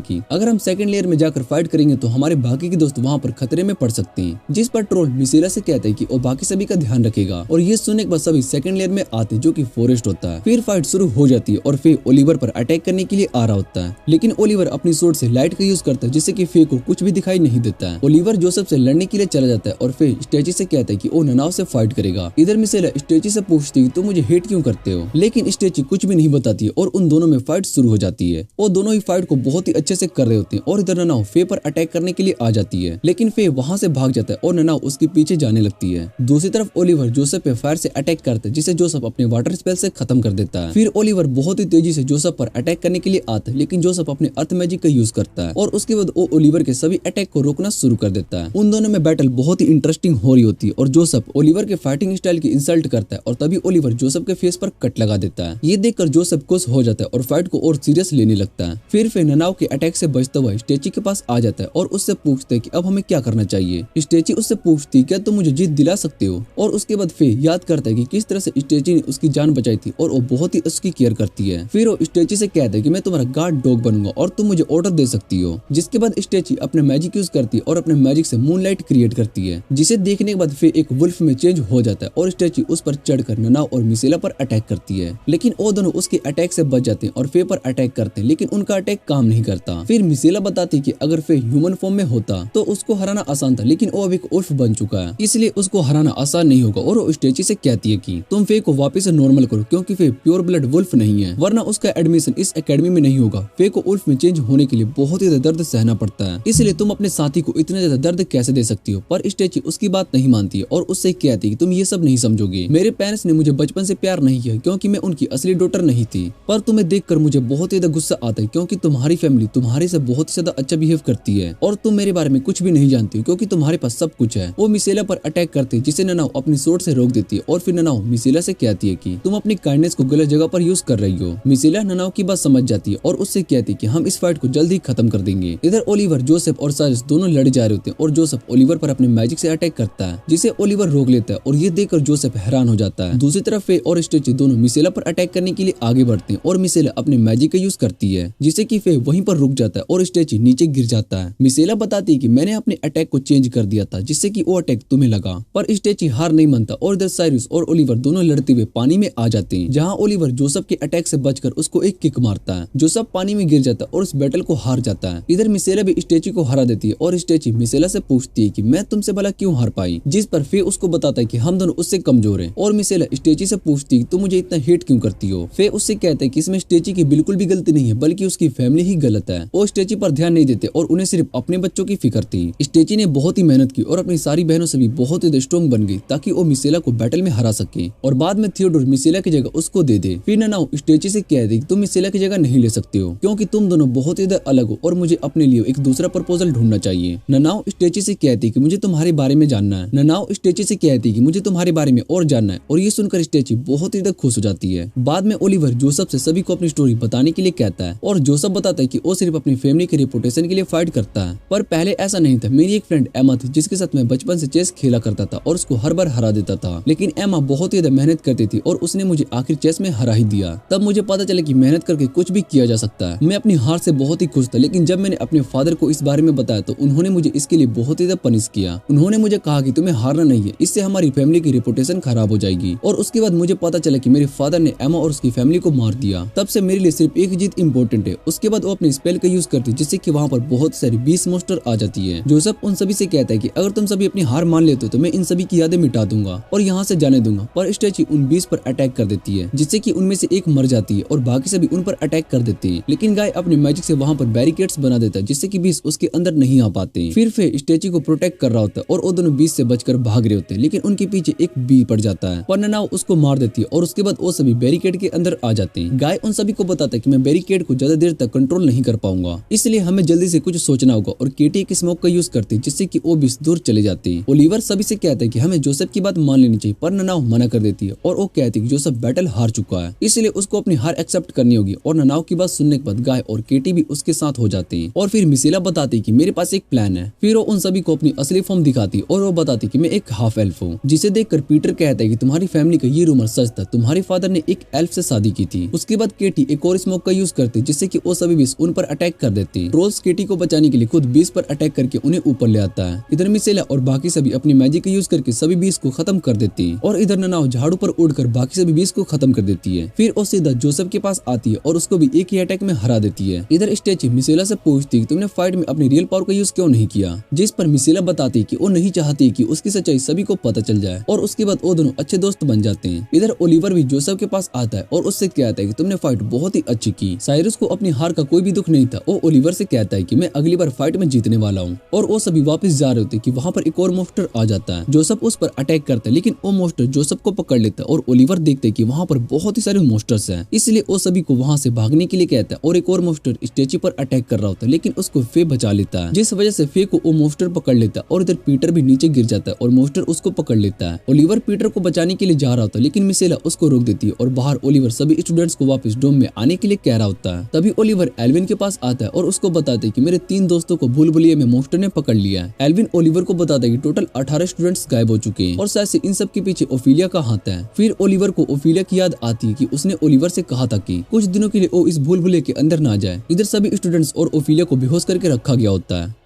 कि अगर हम सेकंड लेयर में जाकर फाइट करेंगे तो हमारे बाकी के दोस्त वहाँ पर खतरे में पड़ सकते हैं, जिस पर ट्रोल मिसेला से कहता है कि वो बाकी सभी का ध्यान रखेगा और ये सुनने के बाद सभी सेकंड लेयर में आते हैं जो कि फॉरेस्ट होता है। फिर फाइट शुरू हो जाती है और फे ओलिवर पर अटैक करने के लिए आ रहा होता है, लेकिन ओलिवर अपनी सोर्ड से लाइट का यूज करता है, जिससे कि फे को कुछ भी दिखाई नहीं देता है। ओलिवर जोसेफ से लड़ने के लिए चला जाता है और फे स्टैची से कहता है कि वो ननाओ से फाइट करेगा। इधर मिसेला स्टैची से पूछती है तुम मुझे हेट क्यों करते हो, लेकिन स्टैची कुछ भी नहीं बताती है और उन दोनों में फाइट शुरू हो जाती है। वो दोनों ही फाइट को बहुत ही अच्छे से कर रहे होते हैं और इधर ननाओ फे पर अटैक करने के लिए आ जाती है, लेकिन फे वहां से भाग जाता है और ननाओ उसके पीछे जाने लगती है। दूसरी तरफ ओलिवर जोसेफ पे फायर से अटैक करता है, जिसे जोसेफ अपने वाटर स्पेल से खत्म कर देता है। फिर ओलिवर बहुत ही तेजी से जोसेफ पर अटैक करने के लिए आता है, लेकिन जोसेफ अपने अर्थ मैजिक का यूज करता है और उसके बाद वो ओलिवर के सभी अटैक को रोकना शुरू कर देता है। उन दोनों में बैटल बहुत ही इंटरेस्टिंग हो रही होती है और जोसेफ ओलिवर के फाइटिंग स्टाइल की इंसल्ट करता है और तभी ओलिवर जोसेफ के फेस पर कट लगा देता है। ये देखकर जोसेफ खुश हो जाता है और फाइट को और सीरियस लेने लगता है। फिर फे ननाओ के अटैक से बचता हुआ स्टेची के पास आ जाता है और उससे पूछते है कि अब हमें क्या करना चाहिए। स्टेची उससे पूछती क्या तुम मुझे जीत दिला सकते हो, और उसके बाद फे याद करता है कि किस तरह से स्टेची ने उसकी जान बचाई थी और वो बहुत ही उसकी केयर करती है। फिर वो स्टेची से कहता है कि मैं तुम्हारा गार्ड डॉग बनूंगा और तुम मुझे ऑर्डर दे सकती हो। जिसके बाद स्टेची अपने मैजिक यूज करती है और अपने मैजिक से मूनलाइट क्रिएट करती है, जिसे देखने के बाद फे एक वुल्फ में चेंज हो जाता है और स्टेची उस पर चढ़कर ननाओ और मिसेला पर अटैक करती है। लेकिन वो दोनों उसके अटैक से बच जाते हैं और फे पर अटैक करते हैं, लेकिन उनका अटैक काम नहीं करता। फिर मिसेला बताती है कि अगर फे ह्यूमन फॉर्म में होता तो उसको हराना आसान था, लेकिन वो अब एक उल्फ बन चुका है, इसलिए उसको हराना आसान नहीं होगा। और वो स्टेची से कहती है कि तुम फे को वापस से नॉर्मल करो, क्योंकि फे प्योर ब्लड वुल्फ नहीं है, वरना उसका एडमिशन इस एकेडमी में नहीं होगा। फे को उल्फ में चेंज होने के लिए बहुत ही ज्यादा दर्द सहना पड़ता है, इसलिए तुम अपने साथी को इतना ज्यादा दर्द कैसे दे सकती हो। पर स्टेची उसकी बात नहीं मानती है और उससे कहती है कि तुम ये सब नहीं समझोगे। मेरे पेरेंट्स ने मुझे बचपन से प्यार नहीं किया क्योंकि मैं उनकी असली डॉटर नहीं थी, पर तुम्हें देखकर मुझे बहुत ही ज्यादा गुस्सा आता है क्योंकि तुम्हारी फैमिली तुम्हारे से बहुत ही ज्यादा अच्छा बिहेव करती है और तुम मेरे बारे में कुछ भी नहीं जानती हो क्योंकि तुम्हारे पास सब कुछ है। वो मिसेला पर अटैक करते हैं, जिसे ननाओ अपनी सोर्ड से रोक देती है और फिर ननाओ मिसेला से कहती है कि तुम अपनी काइंडनेस को गलत जगह पर यूज कर रही हो। मिसेला ननाओ की बात समझ जाती है और उससे कहती है कि हम इस फाइट को जल्द ही खत्म कर देंगे। इधर ओलिवर, जोसेफ और साइरस दोनों लड़े जा रहे होते हैं और जोसेफ ओलिवर पर अपने मैजिक से अटैक करता है, जिसे ओलिवर रोक लेता है और ये देखकर जोसेफ हैरान हो जाता है। दूसरी तरफ फे और स्टेची दोनों मिसेला पर अटैक करने के लिए आगे बढ़ते हैं और मिसेला अपने मैजिक का यूज करती है, जिससे कि फे वहीं पर रुक जाता है और स्टेची नीचे गिर जाता है। मिसेला बताती है कि मैंने अपने अटैक को चेंज कर दिया था जिससे कि वो अटैक तुम्हें लगा, पर स्टेची हार नहीं मानता और इधर साइरस और ओलिवर दोनों लड़ते हुए पानी में आ जाते हैं, जहां ओलिवर जोसेफ के अटैक से बचकर उसको एक किक मारता है। जोसेफ पानी में गिर जाता है और उस बैटल को हार जाता है। इधर मिसेला भी स्टेची को हरा देती है और स्टेची मिसेला से पूछती है कि मैं तुमसे भला क्यों हार पाई, जिस पर फे उसको बताता है कि हम दोनों उससे कमजोर हैं। और मिसेला स्टेची से पूछती है तुम मुझे इतना हेट क्यों करती हो। फे उससे कहते हैं कि इसमें स्टेची की बिल्कुल भी गलती नहीं है, बल्कि उसकी फैमिली ही गलत है। वो स्टेची पर ध्यान नहीं देते और उन्हें सिर्फ अपने बच्चों की फिक्र थी। स्टेची ने बहुत ही मेहनत की और अपनी सारी बहनों से भी बहुत ही स्ट्रॉन्ग बन गई ताकि वो मिसेला को बैटल में हरा सके और बाद में थियोडोर मिसेला की जगह उसको दे दे। फिर ननाओ स्टेची से कह दे तुम मिसेला की जगह नहीं ले सकते हो क्योंकि तुम दोनों बहुत ही अलग हो और मुझे अपने लिए एक दूसरा प्रपोजल ढूंढना चाहिए। ननाओ स्टेची से कहती कि मुझे तुम्हारे बारे में जानना है। ननाओ स्टेची से कहती कि मुझे तुम्हारे बारे में और जानना है और ये सुनकर स्टेची बहुत ही खुश हो जाती है। बाद में ओलिवर जोसेफ से सभी को अपनी स्टोरी बताने के लिए कहता है और जोसेफ बताता है कि वो सिर्फ अपनी फैमिली के रेपुटेशन के लिए फाइट करता है, पर पहले ऐसा नहीं था। मेरी एक फ्रेंड एमा थी जिसके साथ मैं बचपन से चेस खेला करता था और उसको हर बार हरा देता था, लेकिन एमा बहुत ही मेहनत करती थी और उसने मुझे आखिर चेस में हरा ही दिया। तब मुझे पता चला कि मेहनत करके कुछ भी किया जा सकता है। मैं अपनी हार से बहुत ही खुश था, लेकिन जब मैंने अपने फादर को इस बारे में बताया तो उन्होंने मुझे इसके लिए बहुत ही पनिश किया। उन्होंने मुझे कहा कि तुम्हें हारना नहीं है, इससे हमारी फैमिली की रेपुटेशन खराब हो जाएगी। और उसके बाद मुझे पता चला कि मेरे फादर ने एमा और उसकी फैमिली को मार दिया। तब से मेरे लिए सिर्फ एक जीत इंपॉर्टेंट है। उसके बाद वो अपने स्पेल का यूज करती है जिससे कि वहाँ पर बहुत सारी 20 मोस्टर आ जाती है। जोसेफ उन सभी से कहता है कि अगर तुम सभी अपनी हार मान लेते हो तो मैं इन सभी की यादें मिटा दूंगा और यहाँ से जाने दूंगा। पर स्टेची उन 20 पर अटैक कर देती है जिससे कि उनमें से एक मर जाती है और बाकी सभी उन पर अटैक कर देते हैं, लेकिन गाय अपने मैजिक से वहाँ पर बैरिकेड्स बना देता है जिससे कि 20 उसके अंदर नहीं आ पाते। फिर फे स्टेची को प्रोटेक्ट कर रहा होता है और वो दोनों 20 से बचकर भाग रहे होते हैं, लेकिन उनके पीछे एक बी पड़ जाता है पर ननाओ उसको मार देती है और उसके बाद वो सभी बैरिकेड के अंदर आ जाते हैं। गाय उन सभी को बताता है कि मैं बैरिकेड को ज्यादा देर तक कंट्रोल नहीं कर पाऊंगा, इसलिए हमें जल्दी से कुछ सोचना होगा और केटी एक स्मोक का यूज करती है जिससे कि वो 20 दूर चले जाते हैं। ओलिवर सभी से कहता है कि हमें जोसेफ की बात मान लेनी चाहिए, पर ननाओ मना कर देती है और वो कहती है कि जोसेफ बैटल हार चुका है, इसलिए उसको अपनी हार एक्सेप्ट करनी होगी। और ननाओ की बात सुनने के बाद गाय और केटी भी उसके साथ हो जाते हैं। और फिर मिसेला बताती है कि मेरे पास एक प्लान है। फिर वो उन सभी को अपनी असली फॉर्म दिखाती और वो बताती कि मैं एक हाफ एल्फ हूँ, जिसे देखकर पीटर कहता है कि तुम्हारी फैमिली का ये रूमर सच था, तुम्हारे फादर ने एक एल्फ से शादी की थी। उसके बाद केटी एक और स्मोक का यूज करती जिससे कि वो सभी 20 उन पर अटैक कर देते। ट्रोल्स केटी को बचाने के लिए खुद 20 पर अटैक करके उन्हें ऊपर ले आता है। इधर मिसेला और बाकी सभी अपनी मैजिक का यूज करके सभी 20 को खत्म कर देती है और इधर ननाओ झाड़ू पर उड़कर बाकी सभी 20 को खत्म कर देती है। फिर वो सीधा जोसेफ के पास आती है और उसको भी एक ही अटैक में हरा देती है। इधर स्टेची मिसेला से पूछती है कि तुमने फाइट में अपनी रियल पावर का यूज क्यों नहीं किया, जिस पर मिसेला बताती है कि वो नहीं चाहती कि उसकी सच्चाई सभी को पता चल जाए और उसके बाद वो दोनों अच्छे दोस्त बन जाते हैं। इधर ओलिवर भी जोसेफ के पास आता है और उससे कहता है कि तुमने फाइट बहुत ही अच्छी की। साइरस को अपनी हार का कोई भी दुख नहीं था। वो ओलिवर से कहता है कि मैं अगली बार फाइट में जीतने वाला हूँ और वो सभी वापस जा रहे होते कि वहाँ पर एक और मोस्टर आ जाता है। जोसेफ उस पर अटैक करता है, लेकिन वो मोस्टर जोसेफ को पकड़ लेता है और ओलिवर देखते है कि वहाँ पर बहुत ही सारे मोस्टर्स हैं, इसलिए वो सभी को वहाँ से भागने के लिए कहता है और एक और मोस्टर स्टेची पर अटैक कर रहा होता है, लेकिन उसको फे बचा लेता है, जिस वजह से फे को वो मोस्टर पकड़ लेता है और इधर पीटर भी नीचे गिर जाता है और मोस्टर उसको पकड़ लेता है। ओलिवर पीटर को बचाने के लिए जा रहा होता है, लेकिन मिसेला उसको रोक देती है और बाहर ओलिवर सभी स्टूडेंट्स को वापस डोम में आने के लिए कह रहा होता है। तभी ओलिवर एल्विन के पास आता है और उसको बताते हैं कि मेरे 3 दोस्तों को भूल भुलैया में मॉन्स्टर ने पकड़ लिया है। एल्विन ओलिवर को बताता है कि टोटल 18 स्टूडेंट्स गायब हो चुके हैं और शायद से इन सब के पीछे ओफिलिया का हाथ है। फिर ओलिवर को ओफिलिया की याद आती है कि उसने ओलिवर से कहा था कि कुछ दिनों के लिए वो इस भूल भुलैया के अंदर ना जाए। इधर सभी स्टूडेंट्स और ओफिलिया को बेहोश करके रखा गया होता है।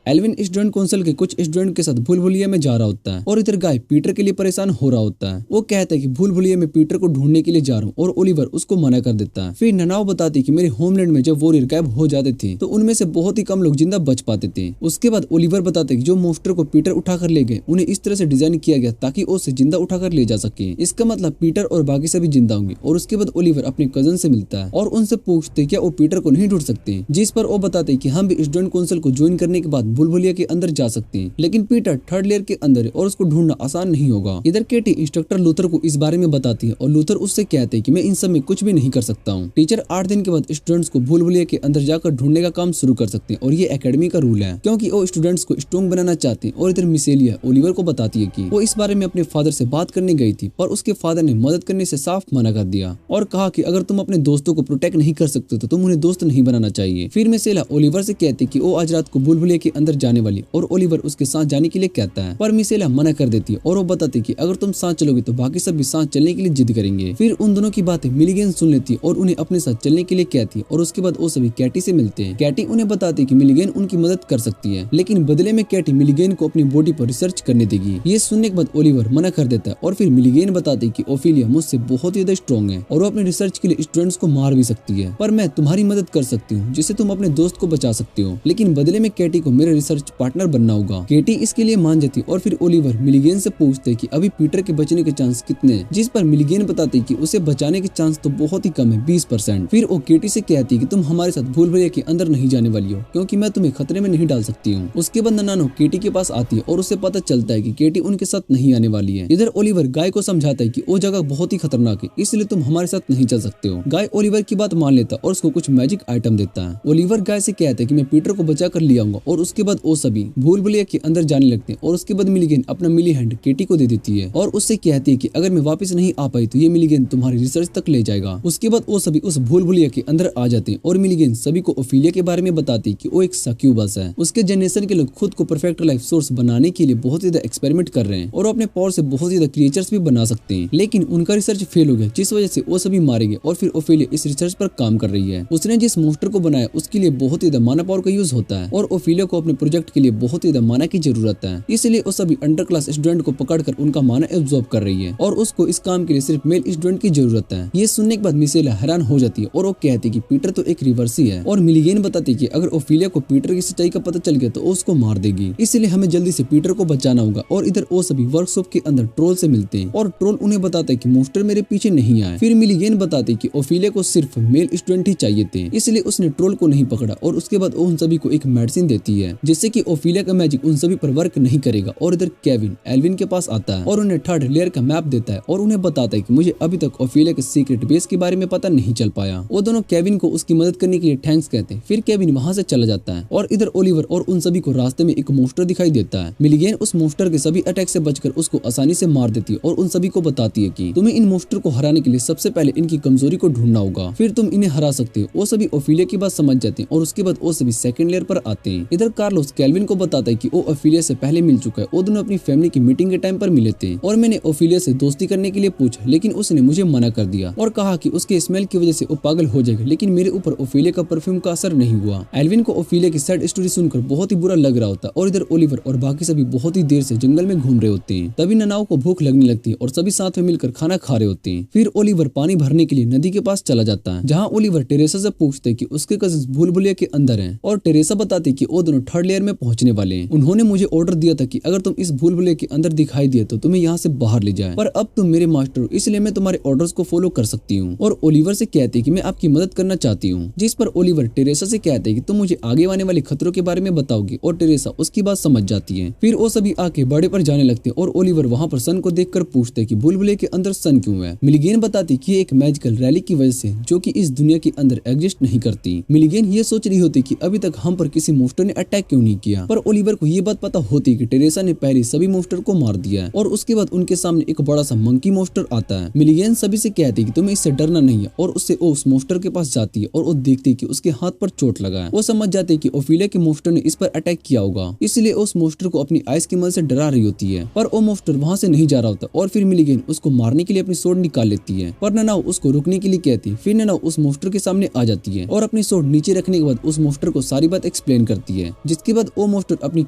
एल्विन स्टूडेंट काउंसिल के कुछ स्टूडेंट के साथ भूल भुलैया में जा रहा होता है और इधर गाय पीटर के लिए परेशान हो रहा होता है। वो कहता है कि भूल भुलैया में पीटर को ढूंढने के लिए जा रहा हूँ और ओलिवर उसको मना कर देता है। फिर ननाओ बताती है कि मेरे होमलैंड में जब वॉरियर गायब हो जाते थे तो उनमें से बहुत ही कम लोग जिंदा बच पाते थे। उसके बाद ओलिवर बताते कि जो मॉन्स्टर को पीटर उठाकर ले गए उन्हें इस तरह से डिजाइन किया गया ताकि उसे जिंदा उठाकर ले जा सके। इसका मतलब पीटर और बाकी सभी जिंदा होंगे। और उसके बाद ओलिवर अपने कजन से मिलता है और उनसे पूछते क्या वो पीटर को नहीं ढूंढ सकते, जिस पर वो बताते कि हम भी स्टूडेंट काउंसिल को ज्वाइन करने के बाद भूल भुलैया के अंदर जा सकते हैं, लेकिन पीटर 3rd लेयर के अंदर है और उसको ढूंढना आसान नहीं होगा। इधर केटी इंस्ट्रक्टर लूथर को इस बारे में बताती है और लूथर उससे कहते हैं कि मैं इन सब में कुछ भी नहीं कर सकता हूँ। टीचर 8 दिन के बाद स्टूडेंट्स को भूल भुलैया के अंदर जाकर ढूंढने का काम शुरू कर सकते हैं और ये एकेडमी का रूल है क्योंकि वो स्टूडेंट्स को स्ट्रॉन्ग बनाना चाहते हैं। और इधर मिसेलिया ओलिवर को बताती है कि वो इस बारे में अपने फादर से बात करने गई थी पर उसके फादर ने मदद करने से साफ मना कर दिया और कहा कि अगर तुम अपने दोस्तों को प्रोटेक्ट नहीं कर सकते तो तुम उन्हें दोस्त नहीं बनाना चाहिए। फिर मिसेला ओलिवर से कहती कि वो आज रात को भूल भुलैया के अंदर जाने वाली और ओलिवर उसके साथ जाने के लिए कहता है, पर मिसेला मना कर देती है और वो बताती कि अगर तुम साथ चलोगे तो बाकी सब भी साथ चलने के लिए जिद करेंगे। फिर उन दोनों की बातें मिलीगन सुन लेती है और उन्हें अपने साथ चलने के लिए कहती है और उसके बाद वो सभी कैटी से मिलते हैं। कैटी उन्हें बताती है कि मिलीगन उनकी मदद कर सकती है, लेकिन बदले में कैटी मिलीगन को अपनी बॉडी पर रिसर्च करने देगी। ये सुनने के बाद ओलिवर मना कर देता है और फिर मिलीगन बताती है कि ओफिलिया मुझसे बहुत ज्यादा स्ट्रॉन्ग है और वो अपने रिसर्च के लिए स्टूडेंट्स को मार भी सकती है, पर मैं तुम्हारी मदद कर सकती हूँ जिससे तुम अपने दोस्त को बचा सकते हो, लेकिन बदले में कैटी को मेरे रिसर्च पार्टनर बनना होगा। कैटी इसके लिए मान जाती और फिर ओलिवर मिलीगन से पूछते कि अभी पीटर के बचने के चांस कितने हैं, जिस पर मिलीगन बताती कि उसे बचाने के चांस तो बहुत ही कम है, 20%। फिर वो केटी से कहती कि तुम हमारे साथ भूल भुलैया के अंदर नहीं जाने वाली हो क्योंकि मैं तुम्हें खतरे में नहीं डाल सकती हूँ। उसके बाद ननानो केटी के पास आती है और उसे पता चलता है कि केटी उनके साथ नहीं आने वाली है। इधर ओलिवर गाय को समझाता है कि वो जगह बहुत ही खतरनाक है इसलिए तुम हमारे साथ नहीं चल सकते हो। गाय ओलिवर की बात मान लेता और उसको कुछ मैजिक आइटम देता है। ओलिवर गाय से कहता है कि मैं पीटर को बचा कर ले आऊंगा और उसके बाद वो सभी भूल भुलैया के अंदर जाने लगते हैं और उसके बाद मिलीगन अपना मिली हैंड केटी को दे देती है और उससे कहती है कि अगर मैं वापस नहीं आ पाई तो ये मिलीगन तुम्हारी रिसर्च तक ले जाएगा। उसके बाद वो सभी उस भूल भुलैया के अंदर आ जाते हैं और मिलीगन सभी को ओफिलिया के बारे में बताती है कि वो एक सक्यूबस है। उसके जनरेशन के लोग खुद को परफेक्ट लाइफ सोर्स बनाने के लिए बहुत ज्यादा एक्सपेरिमेंट कर रहे हैं और अपने पावर से बहुत ज्यादा क्रिएचर्स भी बना सकते हैं, लेकिन उनका रिसर्च फेल हो गया जिस वजह से वो सभी मारे गए और फिर ओफिलिया इस रिसर्च पर काम कर रही है। उसने जिस मॉन्स्टर को बनाया उसके लिए बहुत ज्यादा माना पावर का यूज होता है और ओफिलिया को अपने प्रोजेक्ट के लिए बहुत ज्यादा माना की जरूरत है, इसलिए वो सभी अंडर क्लास स्टूडेंट को पकड़कर उनका माना एब्जॉर्ब कर रही है और उसको इस काम के लिए सिर्फ मेल स्टूडेंट की जरूरत है। ये सुनने के बाद मिसेला हैरान हो जाती है और वो कहती है कि पीटर तो एक रिवर्सी है और मिलीगन बताती है कि अगर ओफिलिया को पीटर की सच्चाई का पता चल गया तो उसको मार देगी, इसलिए हमें जल्दी से पीटर को बचाना होगा। और इधर वो सभी वर्कशॉप के अंदर ट्रोल से मिलते हैं और ट्रोल उन्हें बताता है कि मॉन्स्टर मेरे पीछे नहीं आए। फिर मिलीगन बताती है कि ओफिलिया को सिर्फ मेल स्टूडेंट ही चाहिए थे, इसलिए उसने ट्रोल को नहीं पकड़ा और उसके बाद उन सभी को एक मेडिसिन देती है जिससे कि ओफिलिया का मैजिक उन सभी पर वर्क नहीं करेगा। और इधर केविन एल्विन के पास आता है और उन्हें 3rd लेयर का मैप देता है और उन्हें बताता है कि मुझे अभी तक ओफिलिया के सीक्रेट बेस के बारे में पता नहीं चल पाया। वो दोनों केविन को उसकी मदद करने के लिए थैंक्स कहते हैं। फिर केविन वहां से चला जाता है और इधर ओलिवर और उन सभी को रास्ते में एक मॉन्स्टर दिखाई देता है। मिलीगन उस मॉन्स्टर के सभी अटैक से बचकर उसको आसानी से मार देती है और उन सभी को बताती है कि तुम्हें इन मॉन्स्टर को हराने के लिए सबसे पहले इनकी कमजोरी को ढूंढना होगा, फिर तुम इन्हें हरा सकते हो। वो सभी ओफिलिया की बात समझ जाते हैं और उसके बाद वो सभी 2nd लेयर पर आते हैं। इधर कार्लोस केल्विन को बताता है कि वो ओफिलिया से पहले मिल चुका है, वो दोनों अपनी फैमिली की मीटिंग के टाइम पर मिले थे और मैंने ओफिलिया से दोस्ती करने के लिए पूछा लेकिन उसने मुझे मना कर दिया और कहा कि उसके स्मेल की वजह से वो पागल हो जाएगा, लेकिन मेरे ऊपर ओफिलिया का परफ्यूम का असर नहीं हुआ। एल्विन को ओफिलिया की सैड स्टोरी सुनकर बहुत ही बुरा लग रहा होता और इधर ओलिवर और बाकी सभी बहुत ही देर से जंगल में घूम रहे होते हैं। तभी ननाओ को भूख लगने लगती है और सभी साथ में मिलकर खाना खा रहे होते हैं। फिर ओलिवर पानी भरने के लिए नदी के पास चला जाता है जहाँ ओलिवर टेरेसा से पूछते हैं कि उसके कजिन्स भूल भुलैया के अंदर हैं और टेरेसा बताती है कि वो दोनों 3rd लेयर में पहुंचने वाले हैं। उन्होंने मुझे ऑर्डर दिया था कि अगर तुम इस भूल भुलैया के अंदर दिखाई दिए तो तुम्हें यहाँ से बाहर ले जाए, पर अब तुम मेरे मास्टर हो इसलिए मैं तुम्हारे ऑर्डर्स को फॉलो कर सकती हूँ। और ओलिवर से कहती है कि मैं आपकी मदद करना चाहती हूँ, जिस पर ओलिवर टेरेसा से कहते हैं कि तुम मुझे आगे आने वाले खतरों के बारे में बताओगी और टेरेसा उसकी बात समझ जाती है। फिर वो सभी आके बड़े पर जाने लगते हैं और ओलिवर वहाँ पर सन को देखकर पूछते हैं कि भूल भुलैया के अंदर सन क्यों है। मिलीगन बताती कि एक मैजिकल रैली की वजह से जो कि इस दुनिया के अंदर एग्जिस्ट नहीं करती। मिलीगन ये सोच रही होती कि अभी तक हम पर किसी मॉन्स्टर ने अटैक अटैक क्यों नहीं किया। पर ओलिवर को ये बात पता होती कि टेरेसा ने पहले सभी मॉन्स्टर को मार दिया है और उसके बाद उनके सामने एक बड़ा सा मंकी मॉन्स्टर आता है। मिलीगन सभी से कहती है कि तुम्हें इससे डरना नहीं है और उससे वो उस मॉन्स्टर के पास जाती है और वो देखती है कि उसके हाथ पर चोट लगा है। वो समझ जाती है कि ओफिलिया के मॉन्स्टर ने इस पर अटैक किया होगा, इसलिए उस मॉन्स्टर को अपनी आइस की मदद से डरा रही होती है। पर वो मॉन्स्टर वहाँ से नहीं जा रहा होता और फिर मिलीगन उसको मारने के लिए अपनी सोर्ड निकाल लेती है। पर ननाओ उसको रुकने के लिए कहती है। फिर ननाओ उस मॉन्स्टर के सामने आ जाती है और अपनी सोर्ड नीचे रखने के बाद उस मॉन्स्टर को सारी बात एक्सप्लेन करती है, जिसके बाद वो मॉन्स्टर अपनी